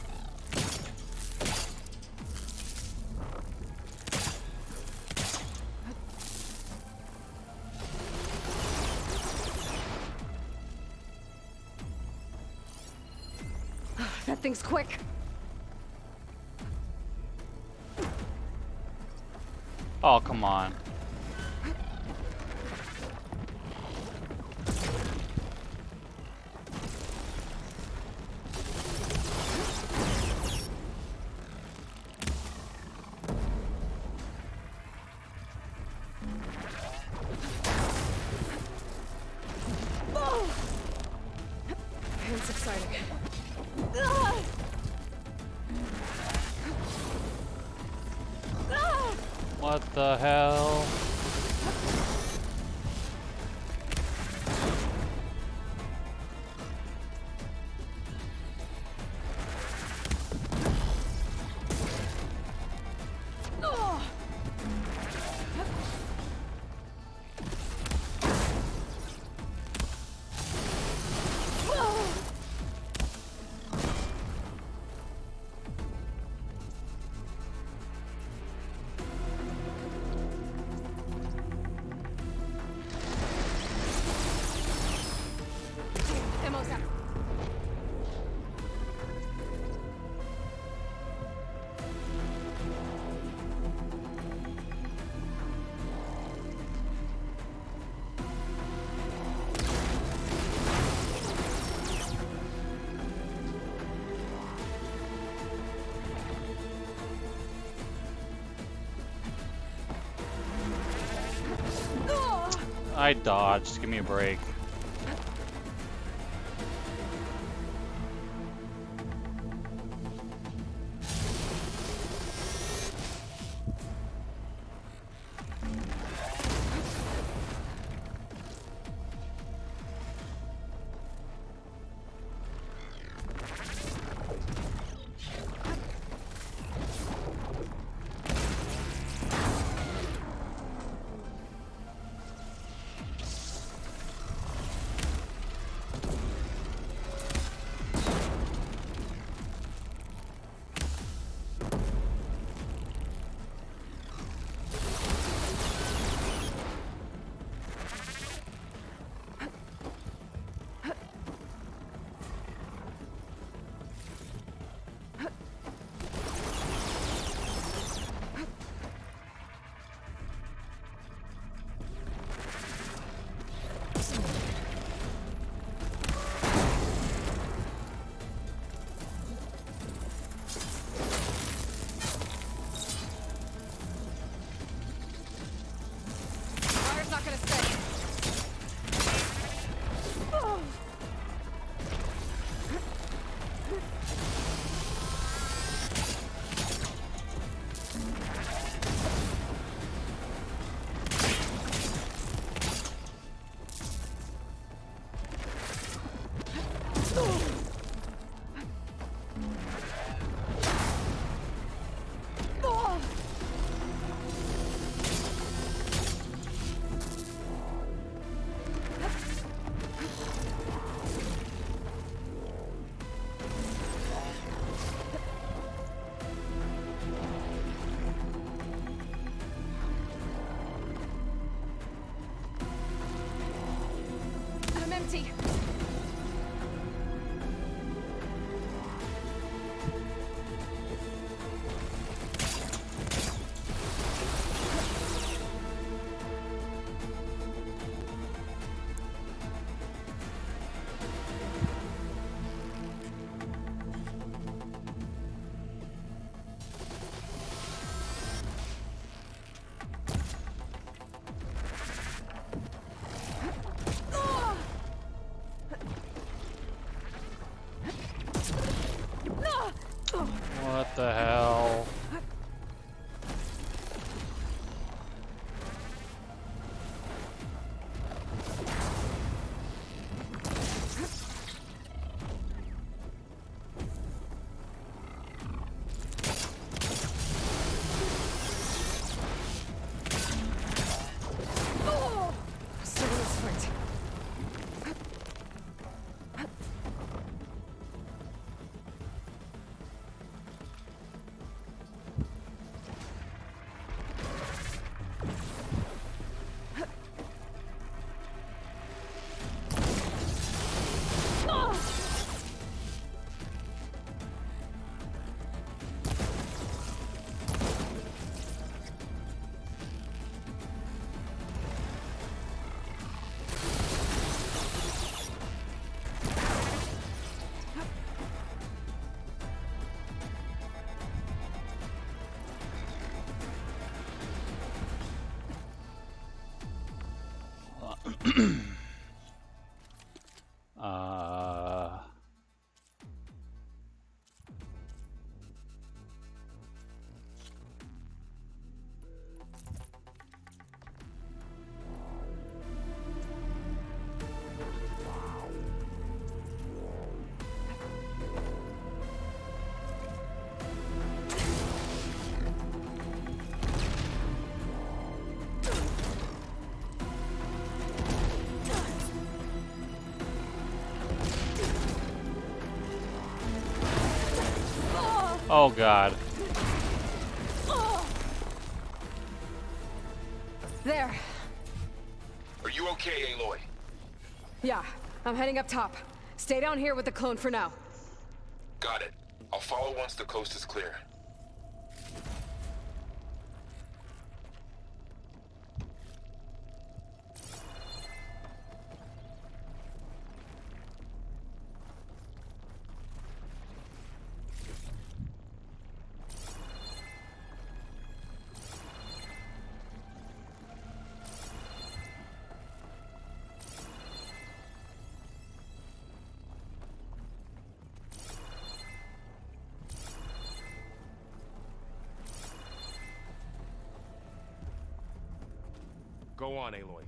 That things quick. Oh, come on. Pain subsiding. What the hell? Ammo's out. I dodged. Give me a break. Fire's not gonna stay. I'm empty. What the hell? Starting to sprint. uh... Oh god. There. Are you okay, Aloy? Yeah, I'm heading up top. Stay down here with the clone for now. Got it. I'll follow once the coast is clear. Go on, Aloy.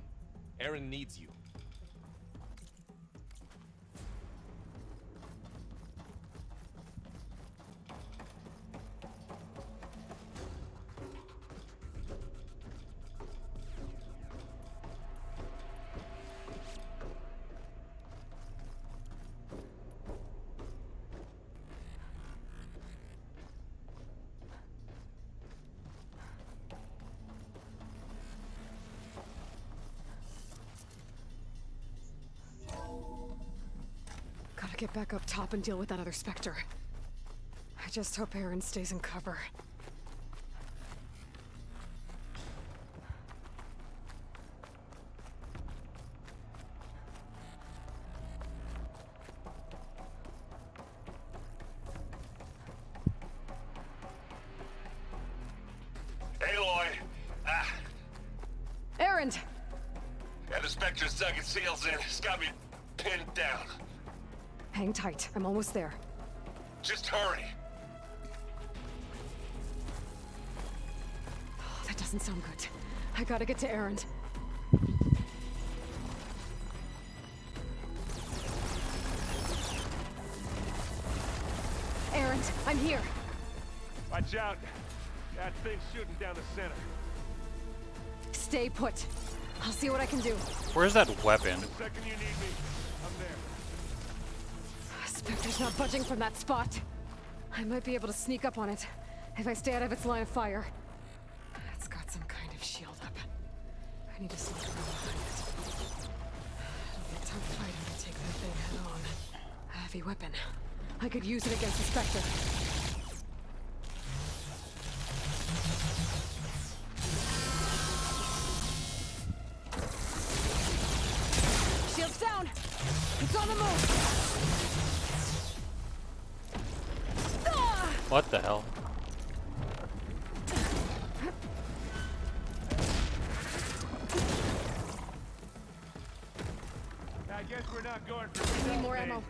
Aaron needs you. Gotta get back up top and deal with that other Spectre. I just hope Aaron stays in cover. Aloy! Ah, Aaron! yeah, the Spectre's dug its heels in. It's got me pinned down. Hang tight. I'm almost there. Just hurry. Oh, that doesn't sound good. I gotta get to Aaron. Aaron, I'm here. Watch out. That thing's shooting down the center. Stay put. I'll see what I can do. Where's that weapon? The second you need me, I'm there. Spectre's not budging from that spot. I might be able to sneak up on it if I stay out of its line of fire. It's got some kind of shield up. I need to sneak around behind it. It'll be a tough fight if I take that thing head on. A heavy weapon. I could use it against the Spectre. Shield's down! It's on the move! What the hell? I guess we're not going for Need more ammo.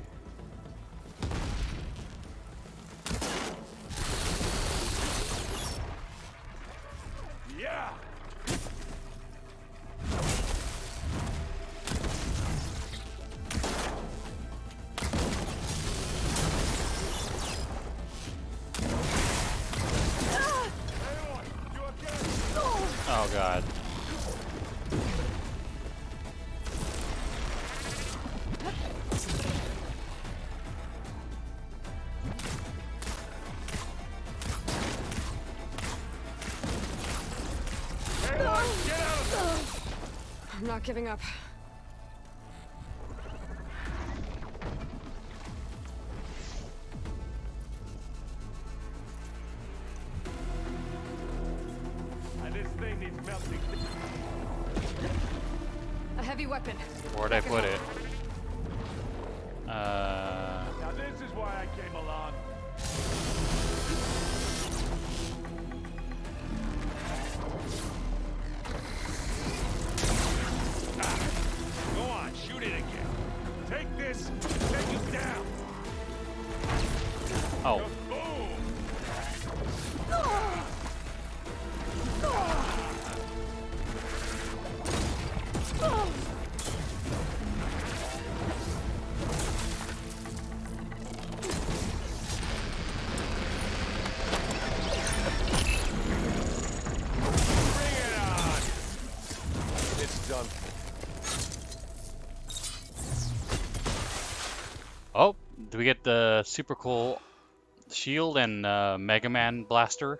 Yeah! Oh god. I'm not giving up. This thing needs melting. A heavy weapon. Where'd I put it? Now this is why I came along. Do we get the super cool shield and Mega Man blaster?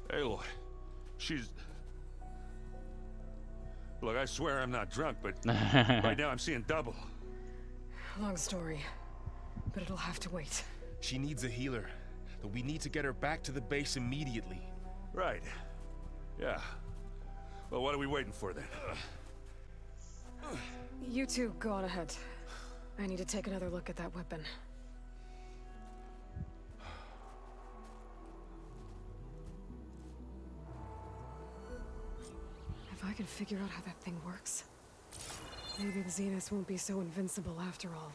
Aloy, she's... Look, I swear I'm not drunk, but right now I'm seeing double. Long story, but it'll have to wait. She needs a healer, but we need to get her back to the base immediately. Right. Yeah. Well, what are we waiting for then? You two go on ahead. I need to take another look at that weapon. If I can figure out how that thing works, maybe the Zeniths won't be so invincible after all.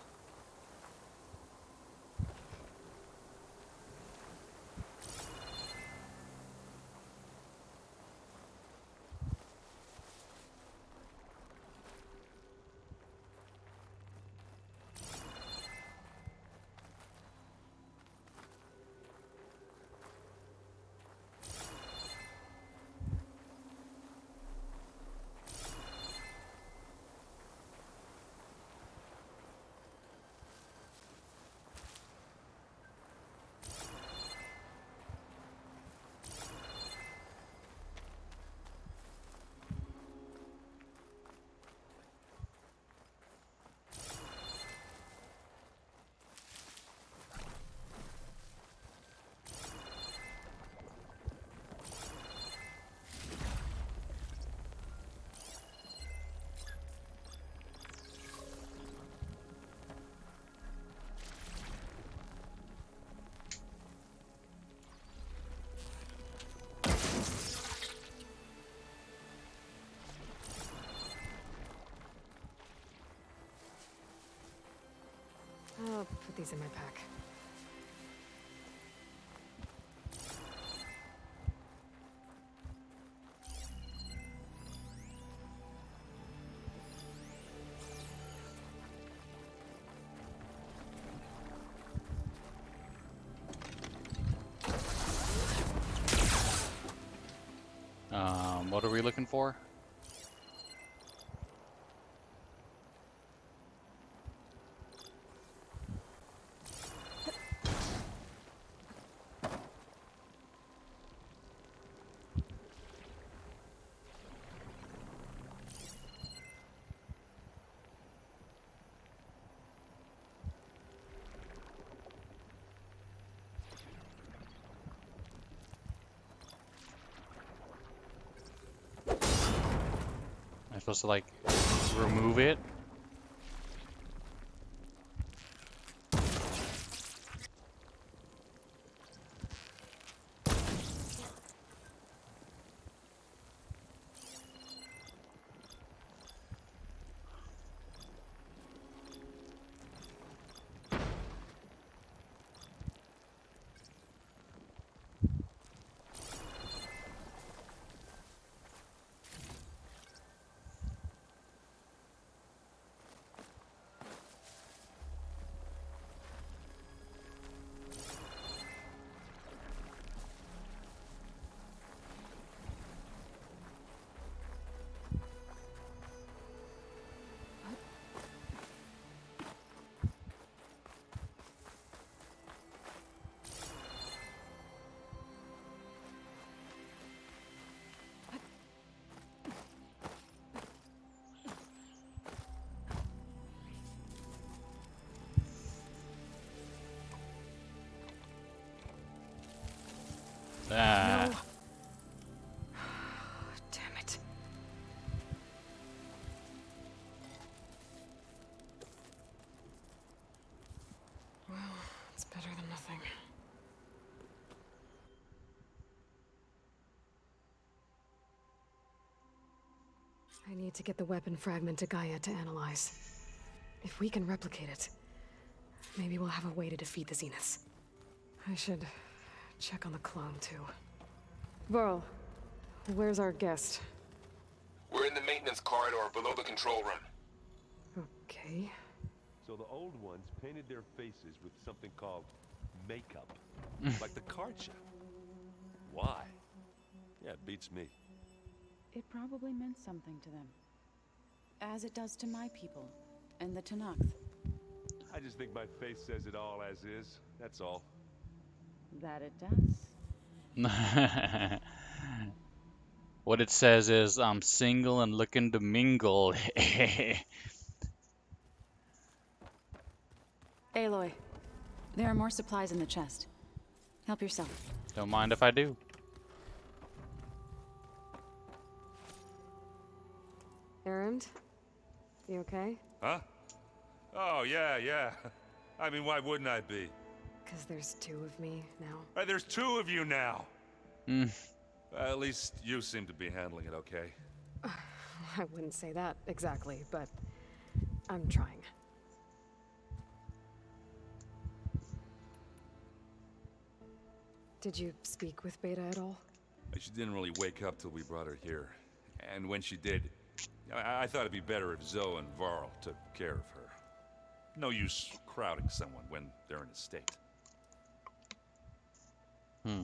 I'll put these in my pack. What are we looking for? I'm supposed to like remove it. Ah. No. Damn it. Well, it's better than nothing. I need to get the weapon fragment to Gaia to analyze. If we can replicate it, maybe we'll have a way to defeat the Zeniths. I should check on the clone, too. Varl, where's our guest? We're in the maintenance corridor below the control room. Okay. So the old ones painted their faces with something called makeup. Like the card show. Why? Yeah, it beats me. It probably meant something to them. As it does to my people, and the Tenakth. I just think my face says it all as is. That's all. That it does. What it says is, I'm single and looking to mingle. Aloy, there are more supplies in the chest. Help yourself. Don't mind if I do. Erend? You okay? Huh? Oh, yeah. I mean, why wouldn't I be? Because there's two of me now. There's two of you now. Hmm. At least you seem to be handling it okay. I wouldn't say that exactly, but I'm trying. Did you speak with Beta at all? She didn't really wake up till we brought her here. And when she did, I thought it'd be better if Zoe and Varl took care of her. No use crowding someone when they're in a state. Hmm.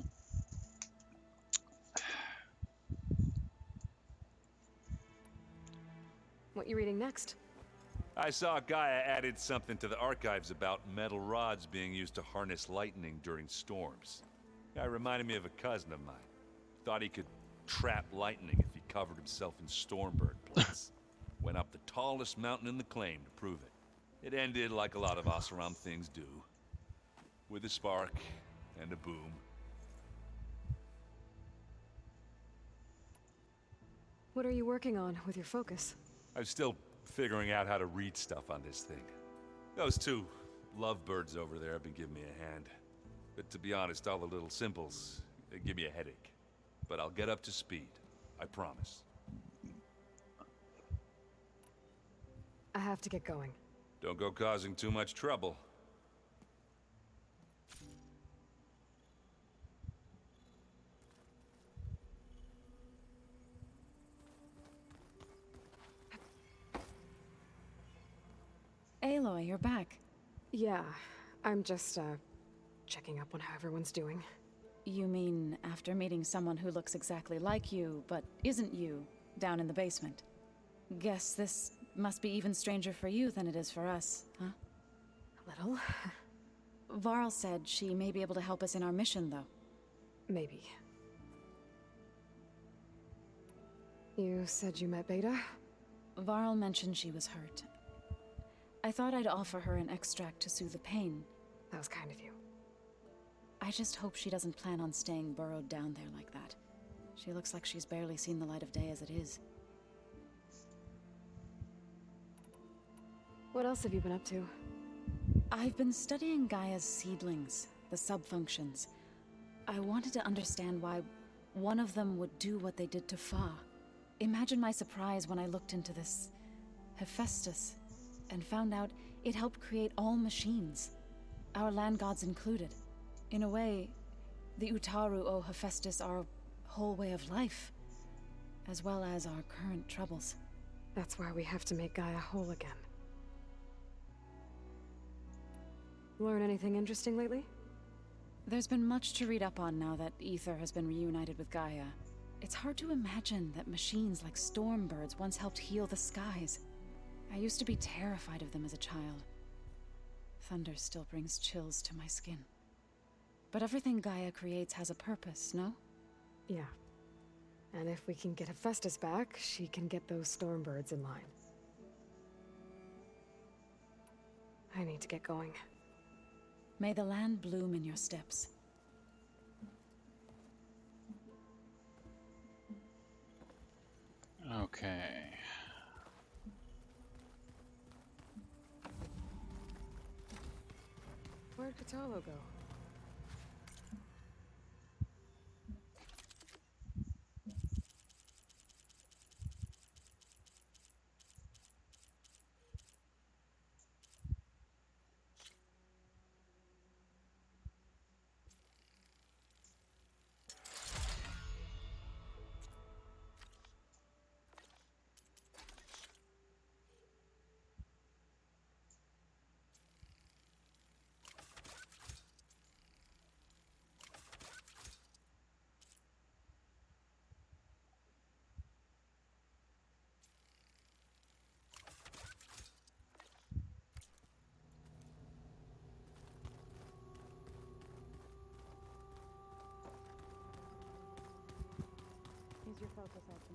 What you reading next? I saw Gaia added something to the archives about metal rods being used to harness lightning during storms. Guy reminded me of a cousin of mine. Thought he could trap lightning if he covered himself in Stormbird plates. Went up the tallest mountain in the claim to prove it. It ended like a lot of Oseram things do. With a spark and a boom. What are you working on with your focus? I'm still figuring out how to read stuff on this thing. Those two lovebirds over there have been giving me a hand. But to be honest, all the little symbols, they give me a headache. But I'll get up to speed. I promise. I have to get going. Don't go causing too much trouble. Aloy, you're back. Yeah, I'm just, checking up on how everyone's doing. You mean after meeting someone who looks exactly like you, but isn't you, down in the basement? Guess this must be even stranger for you than it is for us, huh? A little. Varl said she may be able to help us in our mission, though. Maybe. You said you met Beta? Varl mentioned she was hurt. I thought I'd offer her an extract to soothe the pain. That was kind of you. I just hope she doesn't plan on staying burrowed down there like that. She looks like she's barely seen the light of day as it is. What else have you been up to? I've been studying Gaia's seedlings, the subfunctions. I wanted to understand why one of them would do what they did to Fa. Imagine my surprise when I looked into this Hephaestus and found out it helped create all machines, our land gods included. In a way, the Utaru owe Hephaestus our whole way of life, as well as our current troubles. That's why we have to make Gaia whole again. Learn anything interesting lately? There's been much to read up on now that Aether has been reunited with Gaia. It's hard to imagine that machines like Stormbirds once helped heal the skies. I used to be terrified of them as a child. Thunder still brings chills to my skin. But everything Gaia creates has a purpose, no? Yeah. And if we can get Hephaestus back, she can get those Stormbirds in line. I need to get going. May the land bloom in your steps. Okay. Where'd Kotallo go? focus out the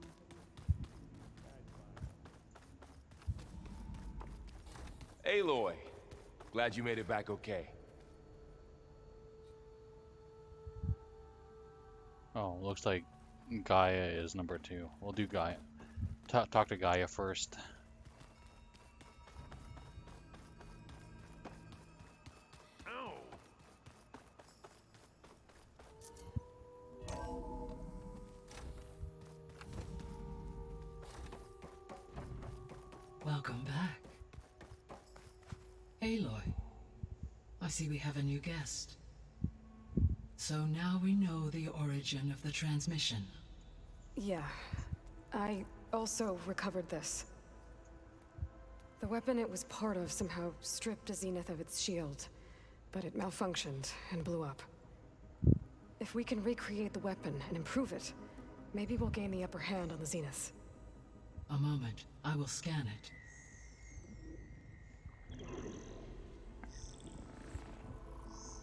message. Aloy, glad you made it back okay. Oh, looks like Gaia is number 2. We'll do Gaia. Talk to Gaia first. Welcome back. Aloy, I see we have a new guest. So now we know the origin of the transmission. Yeah. I also recovered this. The weapon it was part of somehow stripped Zenith of its shield, but it malfunctioned and blew up. If we can recreate the weapon and improve it, maybe we'll gain the upper hand on the Zenith. A moment, I will scan it.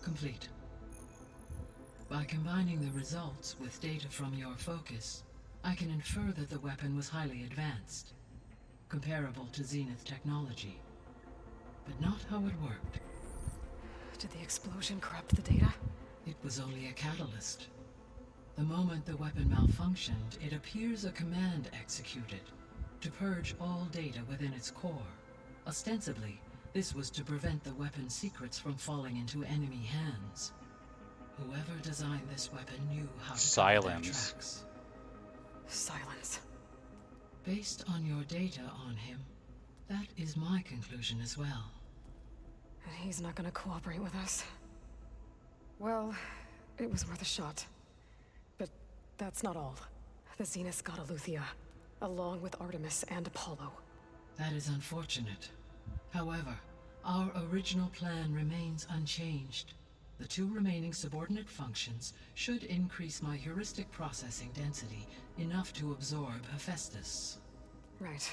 Complete. By combining the results with data from your focus, I can infer that the weapon was highly advanced, comparable to Zenith technology, but not how it worked. Did the explosion corrupt the data? It was only a catalyst. The moment the weapon malfunctioned, it appears a command executed to purge all data within its core. Ostensibly, this was to prevent the weapon's secrets from falling into enemy hands. Whoever designed this weapon knew how to cover their tracks. Silence. Based on your data on him, that is my conclusion as well. And he's not gonna cooperate with us. Well, it was worth a shot. But that's not all. The Zenith got Eleuthia, along with Artemis and Apollo. That is unfortunate. However, our original plan remains unchanged. The 2 remaining subordinate functions should increase my heuristic processing density enough to absorb Hephaestus. Right.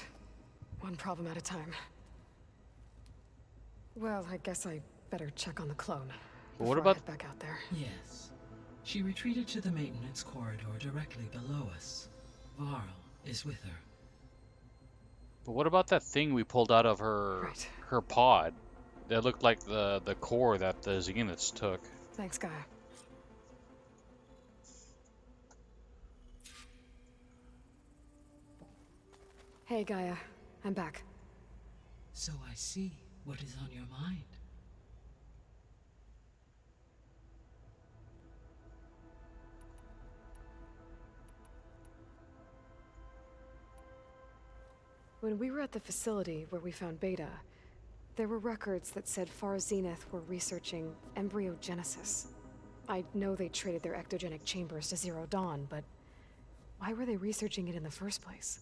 One problem at a time. Well, I guess I better check on the clone. But what before I about... head back out there? Yes. She retreated to the maintenance corridor directly below us. Varl is with her. But what about that thing we pulled out of her her pod? That looked like the core that the Zeniths took. Thanks, Gaia. Hey, Gaia. I'm back. So I see what is on your mind. When we were at the facility where we found Beta, there were records that said Far Zenith were researching embryogenesis. I know they traded their ectogenic chambers to Zero Dawn, but why were they researching it in the first place?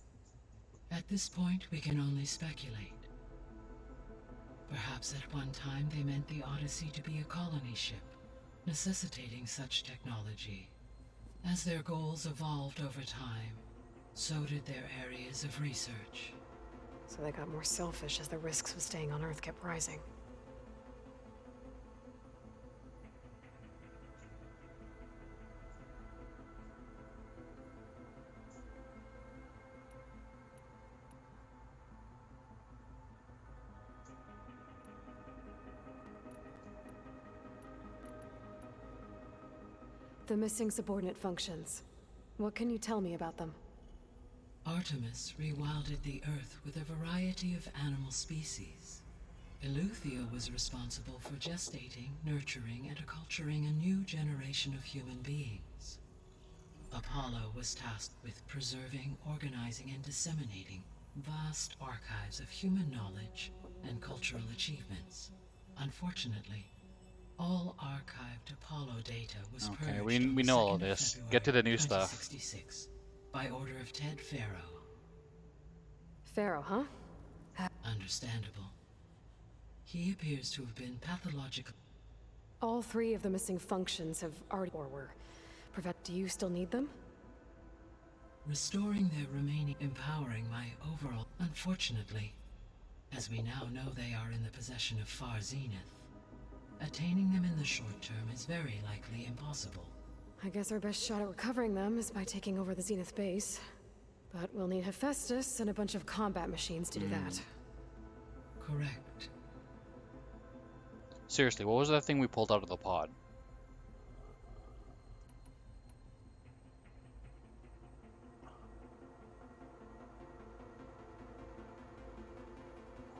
At this point, we can only speculate. Perhaps at one time they meant the Odyssey to be a colony ship, necessitating such technology. As their goals evolved over time, so did their areas of research. So they got more selfish as the risks of staying on Earth kept rising. The missing subordinate functions. What can you tell me about them? Artemis rewilded the Earth with a variety of animal species. Eleuthia was responsible for gestating, nurturing, and acculturating a new generation of human beings. Apollo was tasked with preserving, organizing, and disseminating vast archives of human knowledge and cultural achievements. Unfortunately, all archived Apollo data was purged. Okay, we know all this. Get to the new stuff. 2066, by order of Ted Faro. Faro, huh? Understandable. He appears to have been pathological. All 3 of the missing functions have already or were. Do you still need them? Restoring their remaining, empowering my overall. Unfortunately, as we now know they are in the possession of Far Zenith, attaining them in the short term is very likely impossible. I guess our best shot at recovering them is by taking over the Zenith base. But we'll need Hephaestus and a bunch of combat machines to do that. Correct. Seriously, what was that thing we pulled out of the pod?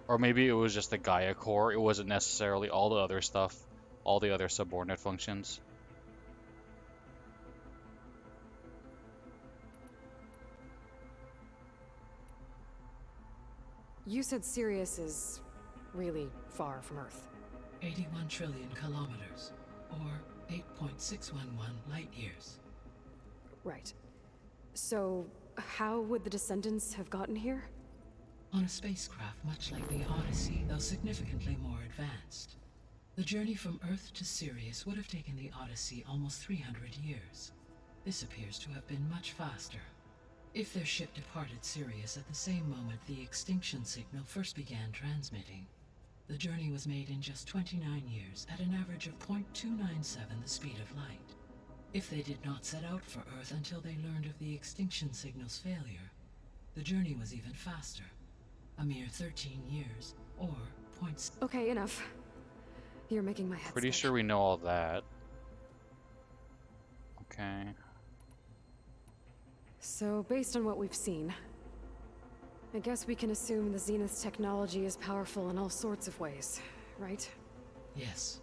Or maybe it was just the Gaia core. It wasn't necessarily all the other stuff, all the other subordinate functions. You said Sirius is really far from Earth. 81 trillion kilometers, or 8.611 light years. Right. So, how would the Descendants have gotten here? On a spacecraft much like the Odyssey, though significantly more advanced. The journey from Earth to Sirius would have taken the Odyssey almost 300 years. This appears to have been much faster. If their ship departed Sirius at the same moment the extinction signal first began transmitting, the journey was made in just 29 years at an average of 0.297 the speed of light. If they did not set out for Earth until they learned of the extinction signal's failure, the journey was even faster. A mere 13 years, or points. Okay, enough. You're making my head Pretty spin. sure we know all that. Okay. So, based on what we've seen, I guess we can assume the Zenith's technology is powerful in all sorts of ways, right? Yes.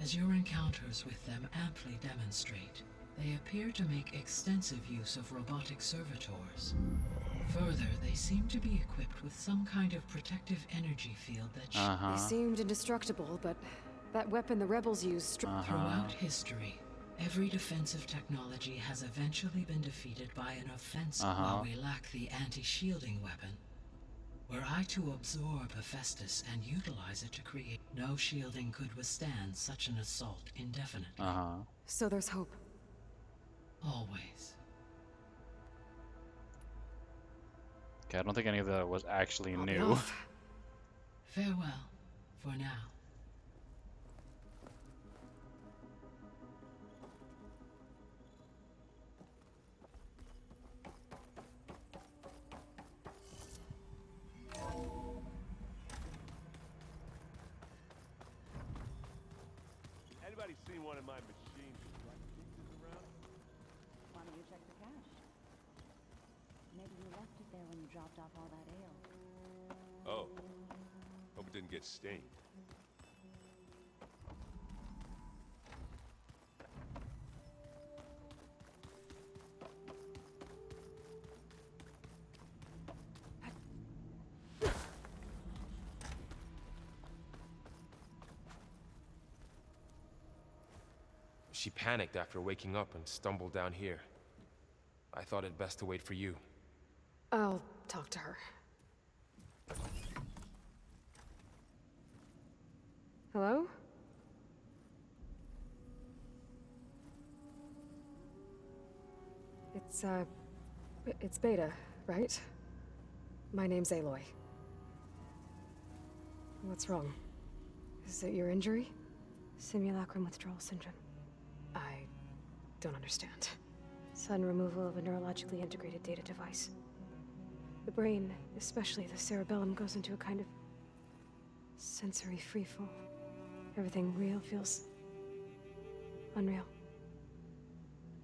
As your encounters with them amply demonstrate, they appear to make extensive use of robotic servitors. Further, they seem to be equipped with some kind of protective energy field that They seemed indestructible, but that weapon the rebels used throughout history, every defensive technology has eventually been defeated by an offensive while we lack the anti-shielding weapon. Were I to absorb Hephaestus and utilize it to create, no shielding could withstand such an assault indefinitely. So there's hope. Always. Okay, I don't think any of that was actually new. Enough. Farewell, for now. Anybody seen one of my machines with like pieces around? Why don't you check the cache? Maybe you left it there when you dropped off all that ale. Oh. Hope it didn't get stained. She panicked after waking up and stumbled down here. I thought it best to wait for you. I'll talk to her. Hello? It's Beta, right? My name's Aloy. What's wrong? Is it your injury? Simulacrum withdrawal syndrome. I don't understand. Sudden removal of a neurologically integrated data device. The brain, especially the cerebellum, goes into a kind of sensory freefall. Everything real feels unreal.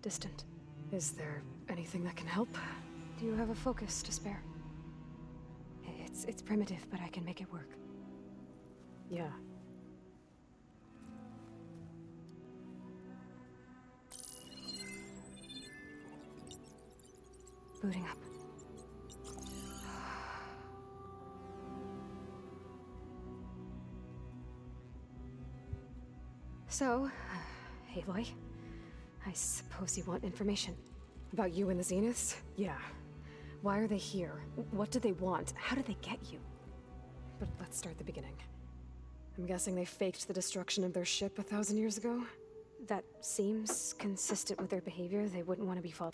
Distant. Is there anything that can help? Do you have a focus to spare? It's primitive, but I can make it work. Yeah. Booting up. So, Aloy, I suppose you want information. About you and the Zeniths? Yeah. Why are they here? What do they want? How did they get you? But let's start at the beginning. I'm guessing they faked the destruction of their ship 1,000 years ago? That seems consistent with their behavior. They wouldn't want to be followed.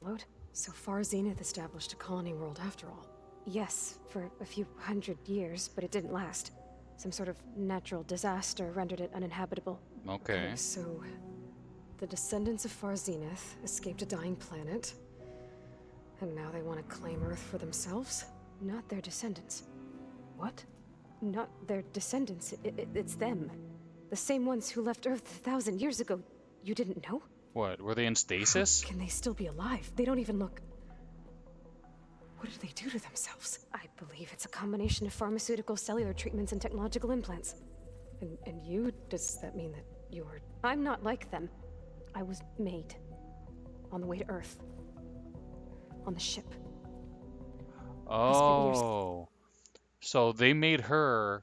followed. So far, Zenith established a colony world after all. Yes, for a few hundred years, but it didn't last. Some sort of natural disaster rendered it uninhabitable. Okay. So the descendants of Far Zenith escaped a dying planet, and now they want to claim Earth for themselves? Not their descendants. What? Not their descendants. It's them. The same ones who left Earth 1,000 years ago. You didn't know? What? Were they in stasis? How can they still be alive? They don't even look... What did they do to themselves? I believe it's a combination of pharmaceutical, cellular treatments, and technological implants. And you? Does that mean that you're... I'm not like them. I was made. On the way to Earth. On the ship. Oh. So they made her,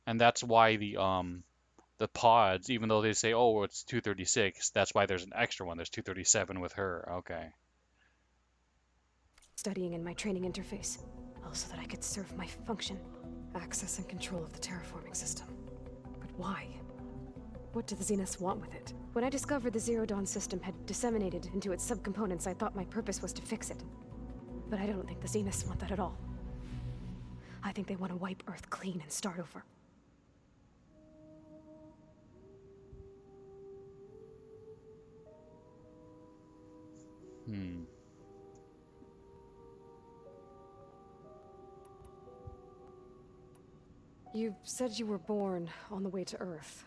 and that's why the pods, even though they say, oh, it's 236, that's why there's an extra one. There's 237 with her. Okay. Studying in my training interface, also that I could serve my function. Access and control of the terraforming system. But why? What do the Zeniths want with it? When I discovered the Zero Dawn system had disseminated into its subcomponents, I thought my purpose was to fix it. But I don't think the Zeniths want that at all. I think they want to wipe Earth clean and start over. You said you were born on the way to Earth.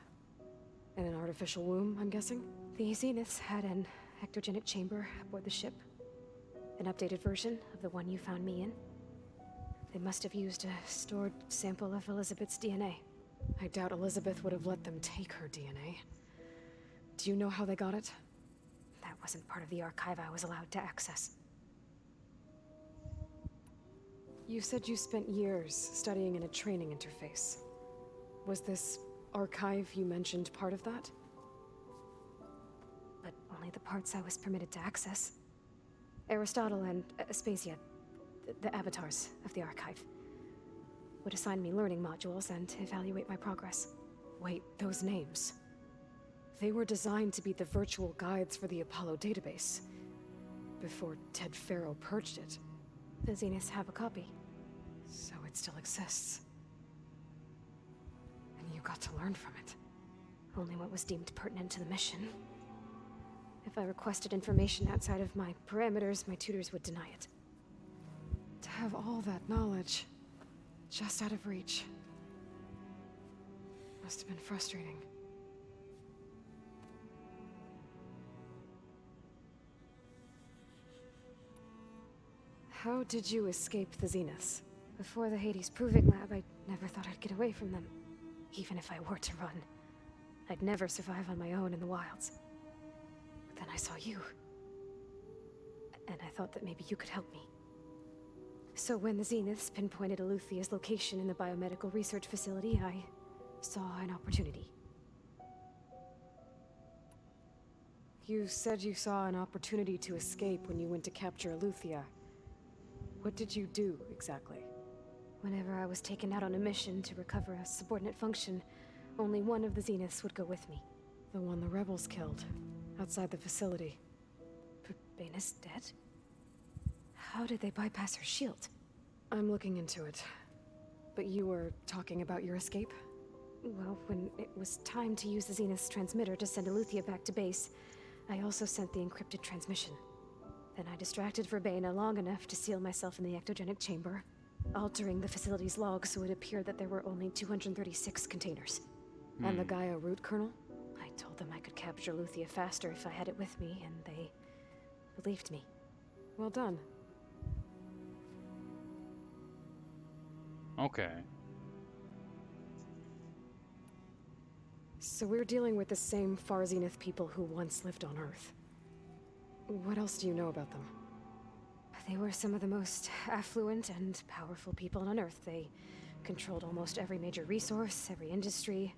In an artificial womb, I'm guessing? The Zeniths had an ectogenic chamber aboard the ship. An updated version of the one you found me in. They must have used a stored sample of Elizabeth's DNA. I doubt Elizabeth would have let them take her DNA. Do you know how they got it? That wasn't part of the archive I was allowed to access. You said you spent years studying in a training interface. Was this archive you mentioned part of that? But only the parts I was permitted to access. Aristotle and Aspasia, the avatars of the archive, would assign me learning modules and evaluate my progress. Wait, those names. They were designed to be the virtual guides for the Apollo database, before Ted Faro purged it. The Zeniths have a copy, so it still exists. And you got to learn from it. Only what was deemed pertinent to the mission. If I requested information outside of my parameters, my tutors would deny it. To have all that knowledge, just out of reach, must have been frustrating. How did you escape the Zeniths? Before the Hades Proving Lab, I never thought I'd get away from them. Even if I were to run, I'd never survive on my own in the wilds. But then I saw you. And I thought that maybe you could help me. So when the Zeniths pinpointed Eluthia's location in the biomedical research facility, I saw an opportunity. You said you saw an opportunity to escape when you went to capture Eluthia. What did you do, exactly? Whenever I was taken out on a mission to recover a subordinate function, only one of the Zeniths would go with me. The one the rebels killed, outside the facility. Baina's dead? How did they bypass her shield? I'm looking into it. But you were talking about your escape? Well, when it was time to use the Zenith's transmitter to send Eluthia back to base, I also sent the encrypted transmission. Then I distracted Verbena long enough to seal myself in the ectogenic chamber, altering the facility's log so it appeared that there were only 236 containers. And the Gaia root kernel? I told them I could capture Eluthia faster if I had it with me, and they believed me. Well done. Okay. So we're dealing with the same Far Zenith people who once lived on Earth. What else do you know about them? They were some of the most affluent and powerful people on Earth. They controlled almost every major resource, every industry.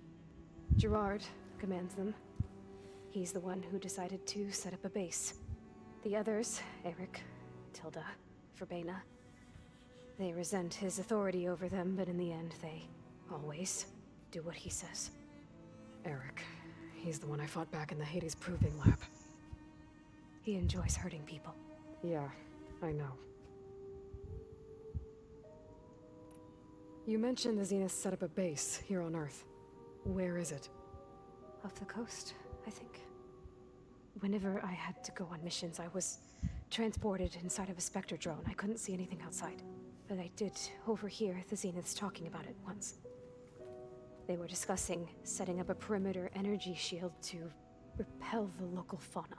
Gerard commands them. He's the one who decided to set up a base. The others, Eric, Tilda, Verbena, they resent his authority over them, but in the end, they always do what he says. Eric, he's the one I fought back in the Hades Proving Lab. He enjoys hurting people. Yeah, I know. You mentioned the Zenith set up a base here on Earth. Where is it? Off the coast, I think. Whenever I had to go on missions, I was transported inside of a Spectre drone. I couldn't see anything outside. But I did overhear the Zeniths talking about it once. They were discussing setting up a perimeter energy shield to repel the local fauna.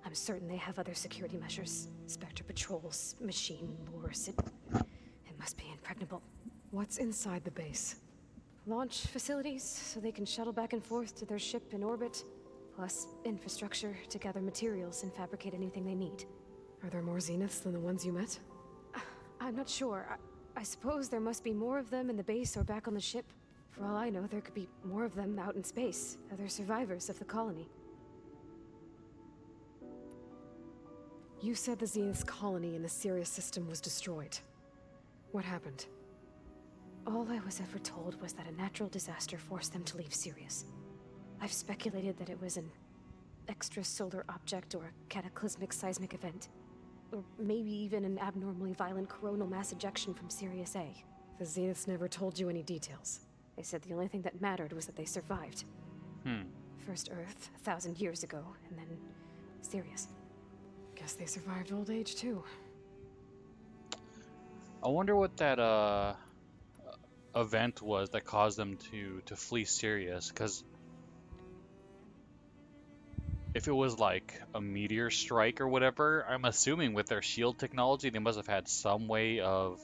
I'm certain they have other security measures. Spectre patrols, machine lures. It must be impregnable. What's inside the base? Launch facilities, so they can shuttle back and forth to their ship in orbit. Plus infrastructure to gather materials and fabricate anything they need. Are there more Zeniths than the ones you met? I'm not sure. I suppose there must be more of them in the base or back on the ship. For all I know, there could be more of them out in space, other survivors of the colony. You said the Zenith's colony in the Sirius system was destroyed. What happened? All I was ever told was that a natural disaster forced them to leave Sirius. I've speculated that it was an extrasolar object or a cataclysmic seismic event. Or maybe even an abnormally violent coronal mass ejection from Sirius A. The Zeniths never told you any details. They said the only thing that mattered was that they survived. First Earth, 1,000 years ago, and then Sirius. Guess they survived old age too. I wonder what that event was that caused them to flee Sirius, because if it was like a meteor strike or whatever, I'm assuming with their shield technology they must have had some way of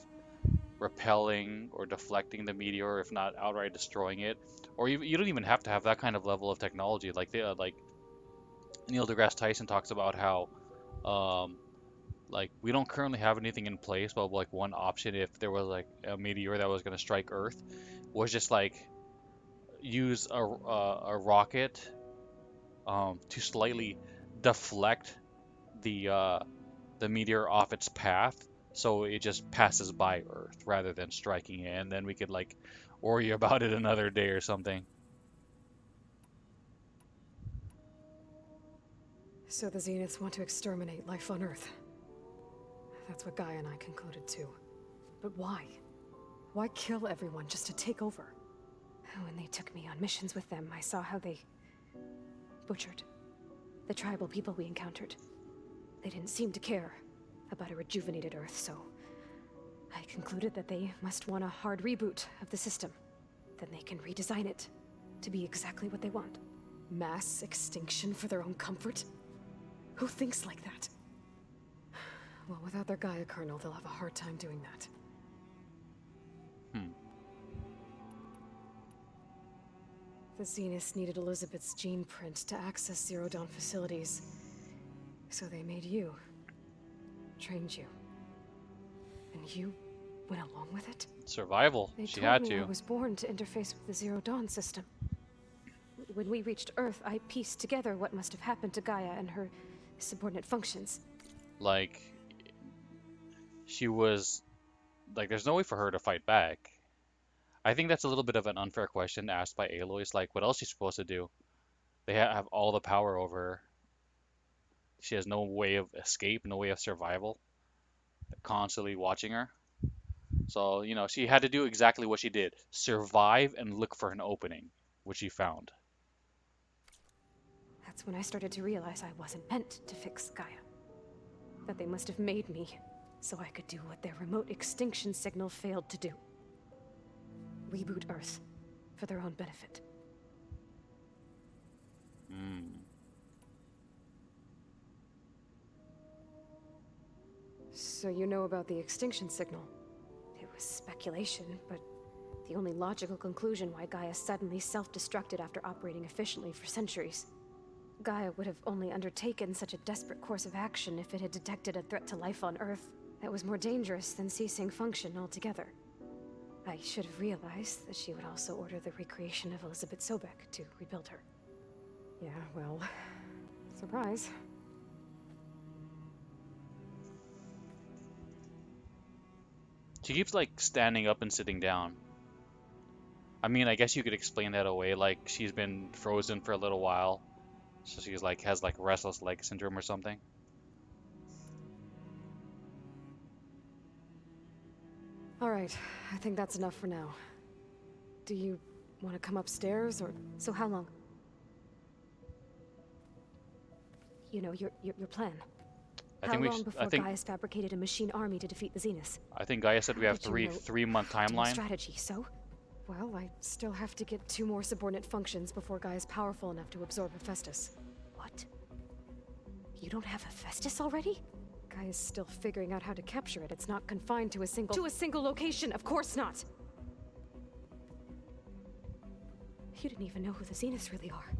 repelling or deflecting the meteor, if not outright destroying it. Or you don't even have to have that kind of level of technology. Like they like Neil deGrasse Tyson talks about how like we don't currently have anything in place, but like one option if there was like a meteor that was going to strike Earth was just like use a rocket to slightly deflect the meteor off its path, so it just passes by Earth rather than striking it, and then we could like worry about it another day or something. So the Zeniths want to exterminate life on Earth. That's what Gaia and I concluded too. But why? Why kill everyone just to take over? When they took me on missions with them, I saw how they butchered the tribal people we encountered. They didn't seem to care about a rejuvenated Earth, so I concluded that they must want a hard reboot of the system. Then they can redesign it to be exactly what they want. Mass extinction for their own comfort? Who thinks like that? Well, without their Gaia kernel, they'll have a hard time doing that. The Zeniths needed Elizabeth's gene print to access Zero Dawn facilities. So they made you. Trained you. And you went along with it? Survival. She had to. I was born to interface with the Zero Dawn system. When we reached Earth, I pieced together what must have happened to Gaia and her subordinate functions. Like, she was... Like, there's no way for her to fight back. I think that's a little bit of an unfair question asked by Aloy's. Like, what else is she supposed to do? They have all the power over her. She has no way of escape, no way of survival. They're constantly watching her. So, you know, she had to do exactly what she did. Survive and look for an opening, which she found. That's when I started to realize I wasn't meant to fix Gaia. That they must have made me so I could do what their remote extinction signal failed to do. Reboot Earth for their own benefit. So you know about the extinction signal? It was speculation, but the only logical conclusion why Gaia suddenly self-destructed after operating efficiently for centuries. Gaia would have only undertaken such a desperate course of action if it had detected a threat to life on Earth that was more dangerous than ceasing function altogether. I should have realized that she would also order the recreation of Elizabeth Sobek to rebuild her. Yeah, well, surprise. She keeps like standing up and sitting down. I mean, I guess you could explain that away, like she's been frozen for a little while, so she's like has like restless leg syndrome or something. Alright, I think that's enough for now. Do you want to come upstairs, or... So how long? You know, your plan. How long before Gaius fabricated a machine army to defeat the Zeniths? I think Gaia said we have three-month timeline. Strategy, so? Well, I still have to get 2 more subordinate functions before Gaia's powerful enough to absorb Hephaestus. What? You don't have Hephaestus already? Gaia's still figuring out how to capture it. It's not confined to a single... To a single location, of course not! You didn't even know who the Zeniths really are.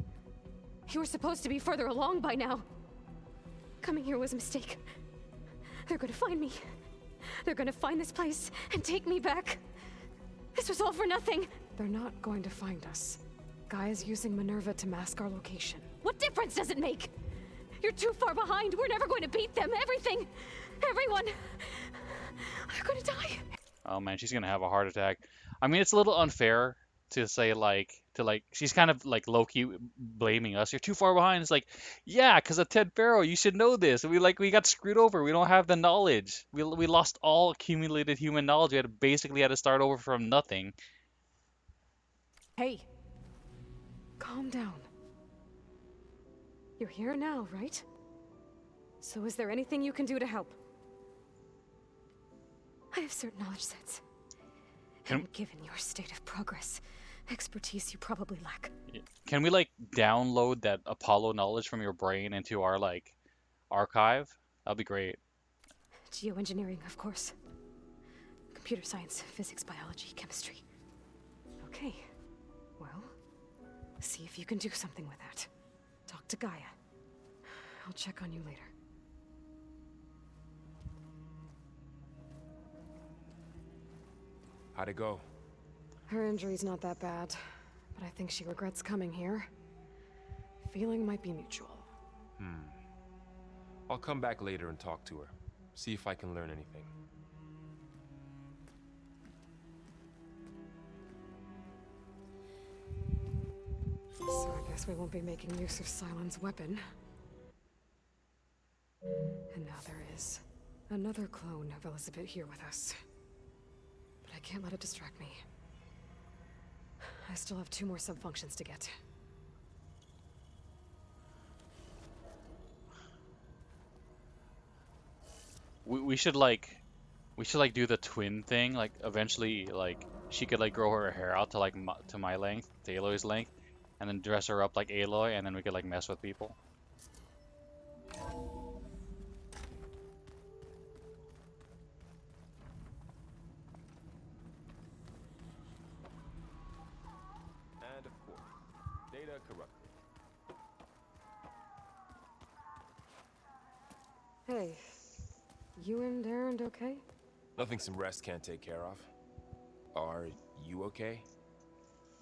You were supposed to be further along by now. Coming here was a mistake. They're gonna find me. They're gonna find this place and take me back. This was all for nothing. They're not going to find us. Gaia's using Minerva to mask our location. What difference does it make? You're too far behind. We're never going to beat them. Everything. Everyone. They're gonna die. Oh man, she's gonna have a heart attack. I mean, it's a little unfair to say she's kind of like low-key blaming us. You're too far behind. It's like, yeah, because of Ted Faro, you should know this. We got screwed over. We don't have the knowledge. We lost all accumulated human knowledge. We had to start over from nothing. Hey, calm down. You're here now, right? So is there anything you can do to help? I have certain knowledge sets. And given your state of progress, expertise you probably lack. Can we download that Apollo knowledge from your brain into our archive? That'd be great. Geoengineering, of course. Computer science, physics, biology, chemistry. Okay. Well, see if you can do something with that. Talk to Gaia. I'll check on you later. How'd it go? Her injury's not that bad, but I think she regrets coming here. Feeling might be mutual. I'll come back later and talk to her. See if I can learn anything. So I guess we won't be making use of Cylon's weapon. And now there is another clone of Elizabeth here with us. But I can't let it distract me. I still have 2 more sub-functions to get. We should do the twin thing. Eventually, she could grow her hair out to to my length, to Aloy's length, and then dress her up like Aloy, and then we could mess with people. And of course, data corrupted. Hey, you and Erend okay? Nothing some rest can't take care of. Are you okay?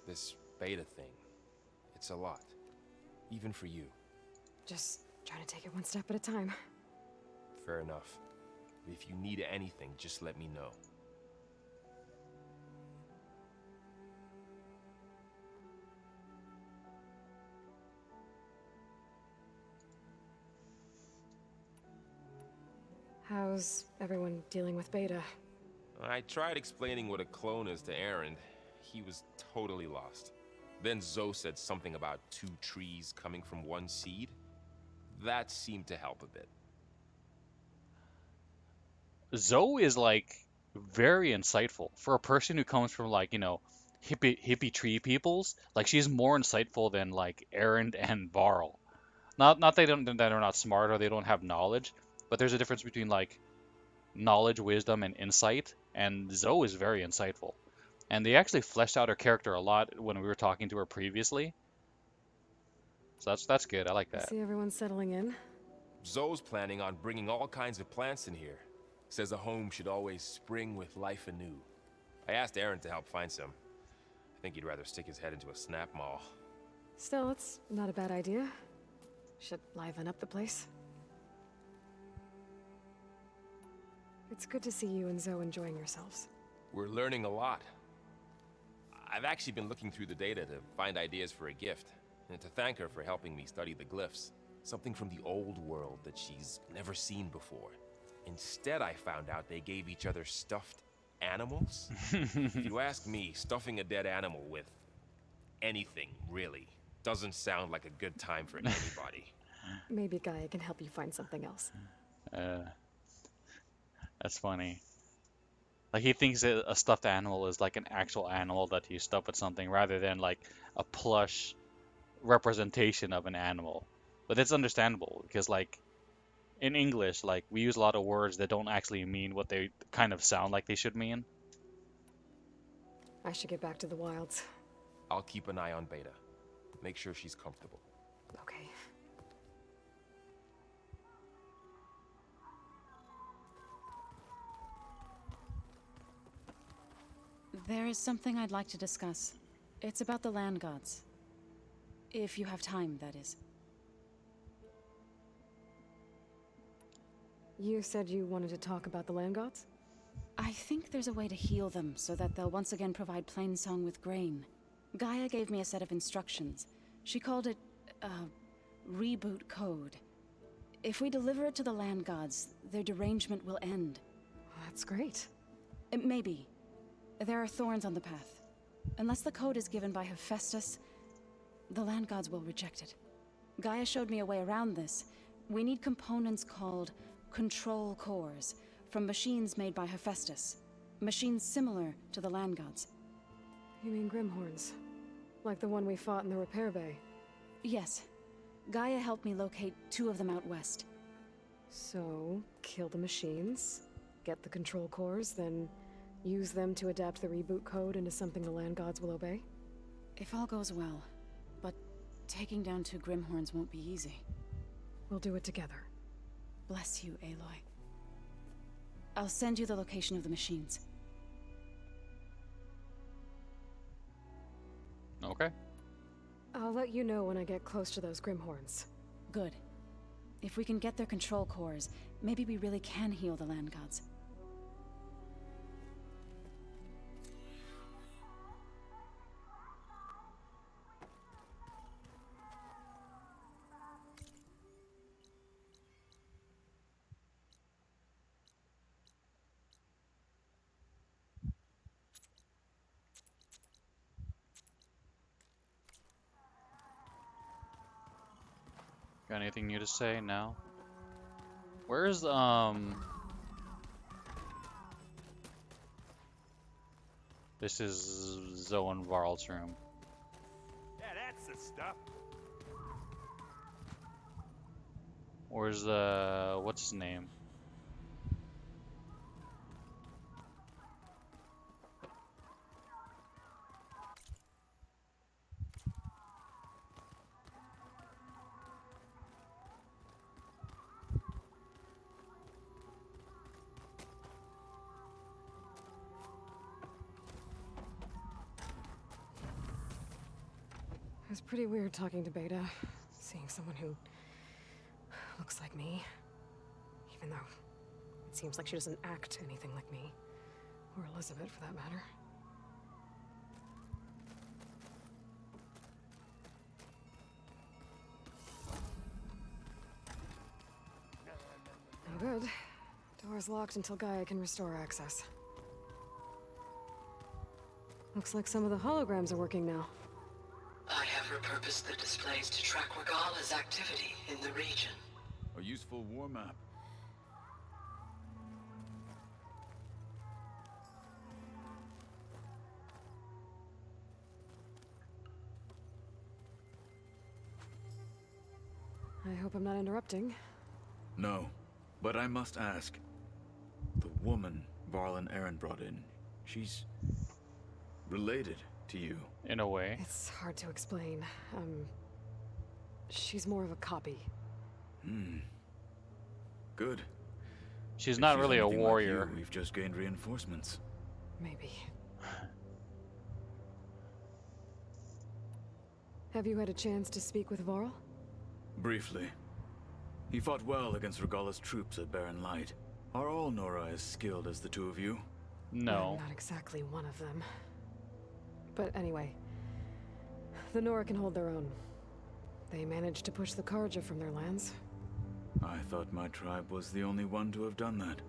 This beta thing, it's a lot. Even for you. Just trying to take it one step at a time. Fair enough. If you need anything, just let me know. How's everyone dealing with Beta? I tried explaining what a clone is to Erend. He was totally lost. Then Zoe said something about 2 trees coming from 1 seed. That seemed to help a bit. Zoe is very insightful for a person who comes from hippie tree peoples. She's more insightful than Erend and Varl. Not that they're not smart or they don't have knowledge, but there's a difference between knowledge, wisdom, and insight. And Zoe is very insightful. And they actually fleshed out her character a lot when we were talking to her previously. So that's good. I like that. See everyone settling in? Zoe's planning on bringing all kinds of plants in here. Says a home should always spring with life anew. I asked Erend to help find some. I think he'd rather stick his head into a snap mall. Still, it's not a bad idea. Should liven up the place. It's good to see you and Zoe enjoying yourselves. We're learning a lot. I've actually been looking through the data to find ideas for a gift, and to thank her for helping me study the glyphs. Something from the old world that she's never seen before. Instead, I found out they gave each other stuffed animals? If you ask me, stuffing a dead animal with anything, really, doesn't sound like a good time for anybody. Maybe Gaia can help you find something else. That's funny. Like he thinks that a stuffed animal is like an actual animal that you stuff with something rather than like a plush representation of an animal. But it's understandable because like in English, like we use a lot of words that don't actually mean what they kind of sound like they should mean. I should get back to the wilds. I'll keep an eye on Beta. Make sure she's comfortable. Okay. There is something I'd like to discuss. It's about the land gods. If you have time, that is. You said you wanted to talk about the land gods? I think there's a way to heal them so that they'll once again provide Plainsong with grain. Gaia gave me a set of instructions. She called it a reboot code. If we deliver it to the land gods, their derangement will end. That's great. Maybe. There are thorns on the path. Unless the code is given by Hephaestus, the land gods will reject it. Gaia showed me a way around this. We need components called control cores from machines made by Hephaestus. Machines similar to the land gods. You mean Grimhorns? Like the one we fought in the repair bay? Yes. Gaia helped me locate 2 of them out west. So, kill the machines, get the control cores, then use them to adapt the reboot code into something the land gods will obey? If all goes well. But taking down 2 Grimhorns won't be easy. We'll do it together. Bless you, Aloy. I'll send you the location of the machines. Okay. I'll let you know when I get close to those Grimhorns. Good. If we can get their control cores, maybe we really can heal the land gods. Got anything new to say? No. Where's This is Zoe and Varl's room. Yeah, that's the stuff. Where's what's his name? It was pretty weird talking to Beta, seeing someone who looks like me. Even though it seems like she doesn't act anything like me. Or Elizabeth, for that matter. No good. Door's locked until Gaia can restore access. Looks like some of the holograms are working now. I have repurposed the displays to track Regala's activity in the region. A useful war map. I hope I'm not interrupting. No, but I must ask. The woman Varl and Aaron brought in, she's related to you. In a way. It's hard to explain. She's more of a copy. Good. She's not really a anything like warrior. you, we've just gained reinforcements. Maybe. Have you had a chance to speak with Varl? Briefly. He fought well against Regala's troops at Barren Light. Are all Nora as skilled as the 2 of you? No. I'm not exactly one of them. But anyway, the Nora can hold their own. They managed to push the Karja from their lands. I thought my tribe was the only one to have done that.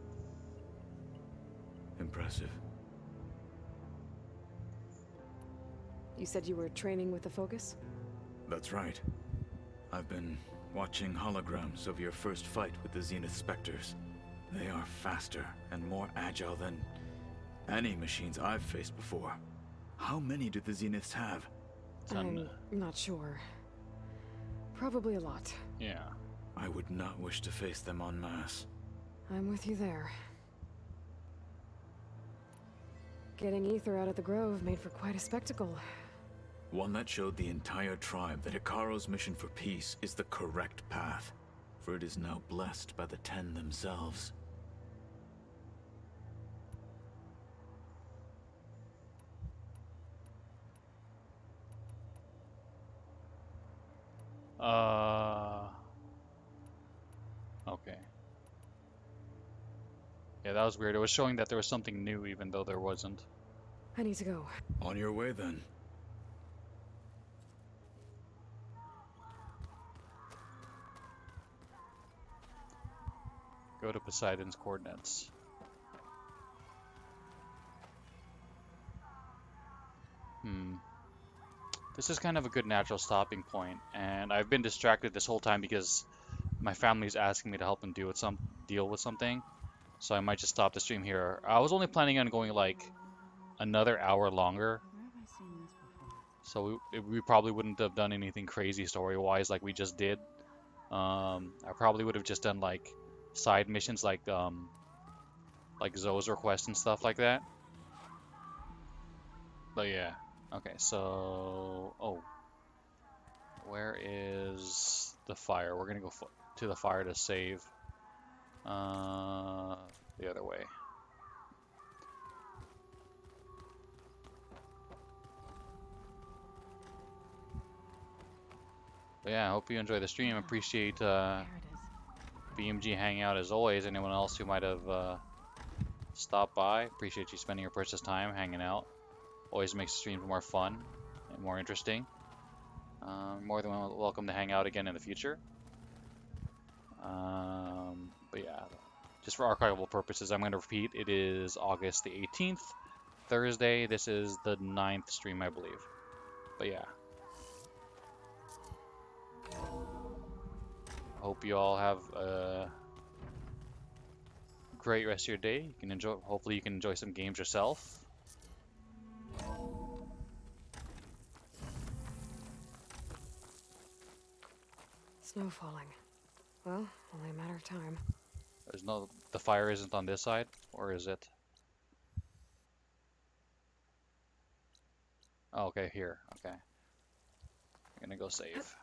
Impressive. You said you were training with the Focus? That's right. I've been watching holograms of your first fight with the Zenith Spectres. They are faster and more agile than any machines I've faced before. How many do the Zeniths have? I'm not sure. Probably a lot. Yeah. I would not wish to face them en masse. I'm with you there. Getting Ether out of the Grove made for quite a spectacle. One that showed the entire tribe that Hekarro's mission for peace is the correct path, for it is now blessed by the Ten themselves. Okay. Yeah, that was weird. It was showing that there was something new even though there wasn't. I need to go. On your way then. Go to Poseidon's coordinates. This is kind of a good natural stopping point, and I've been distracted this whole time because my family's asking me to help them deal with something. So I might just stop the stream here. I was only planning on going like another hour longer. So we probably wouldn't have done anything crazy story-wise like we just did. I probably would have just done like side missions like Zoe's request and stuff like that. But yeah. Okay, so where is the fire? We're gonna go to the fire to save. The other way. But yeah, I hope you enjoy the stream. Appreciate BMG hanging out as always. Anyone else who might have stopped by, appreciate you spending your precious time hanging out. Always makes the streams more fun and more interesting. More than welcome to hang out again in the future. But yeah, just for archival purposes, I'm going to repeat, it is August the 18th, Thursday. This is the 9th stream, I believe. But yeah. Hope you all have a great rest of your day. You can enjoy. Hopefully you can enjoy some games yourself. Snow falling. Well, only a matter of time. The fire isn't on this side, or is it? Oh, okay, here. Okay. I'm gonna go save.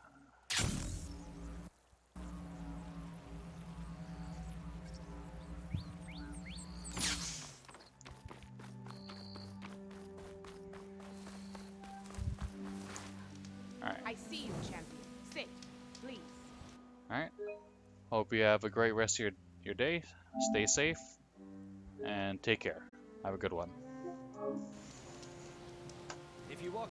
Alright. I see you, champion. Safe, please. Alright. Hope you have a great rest of your day. Stay safe and take care. Have a good one.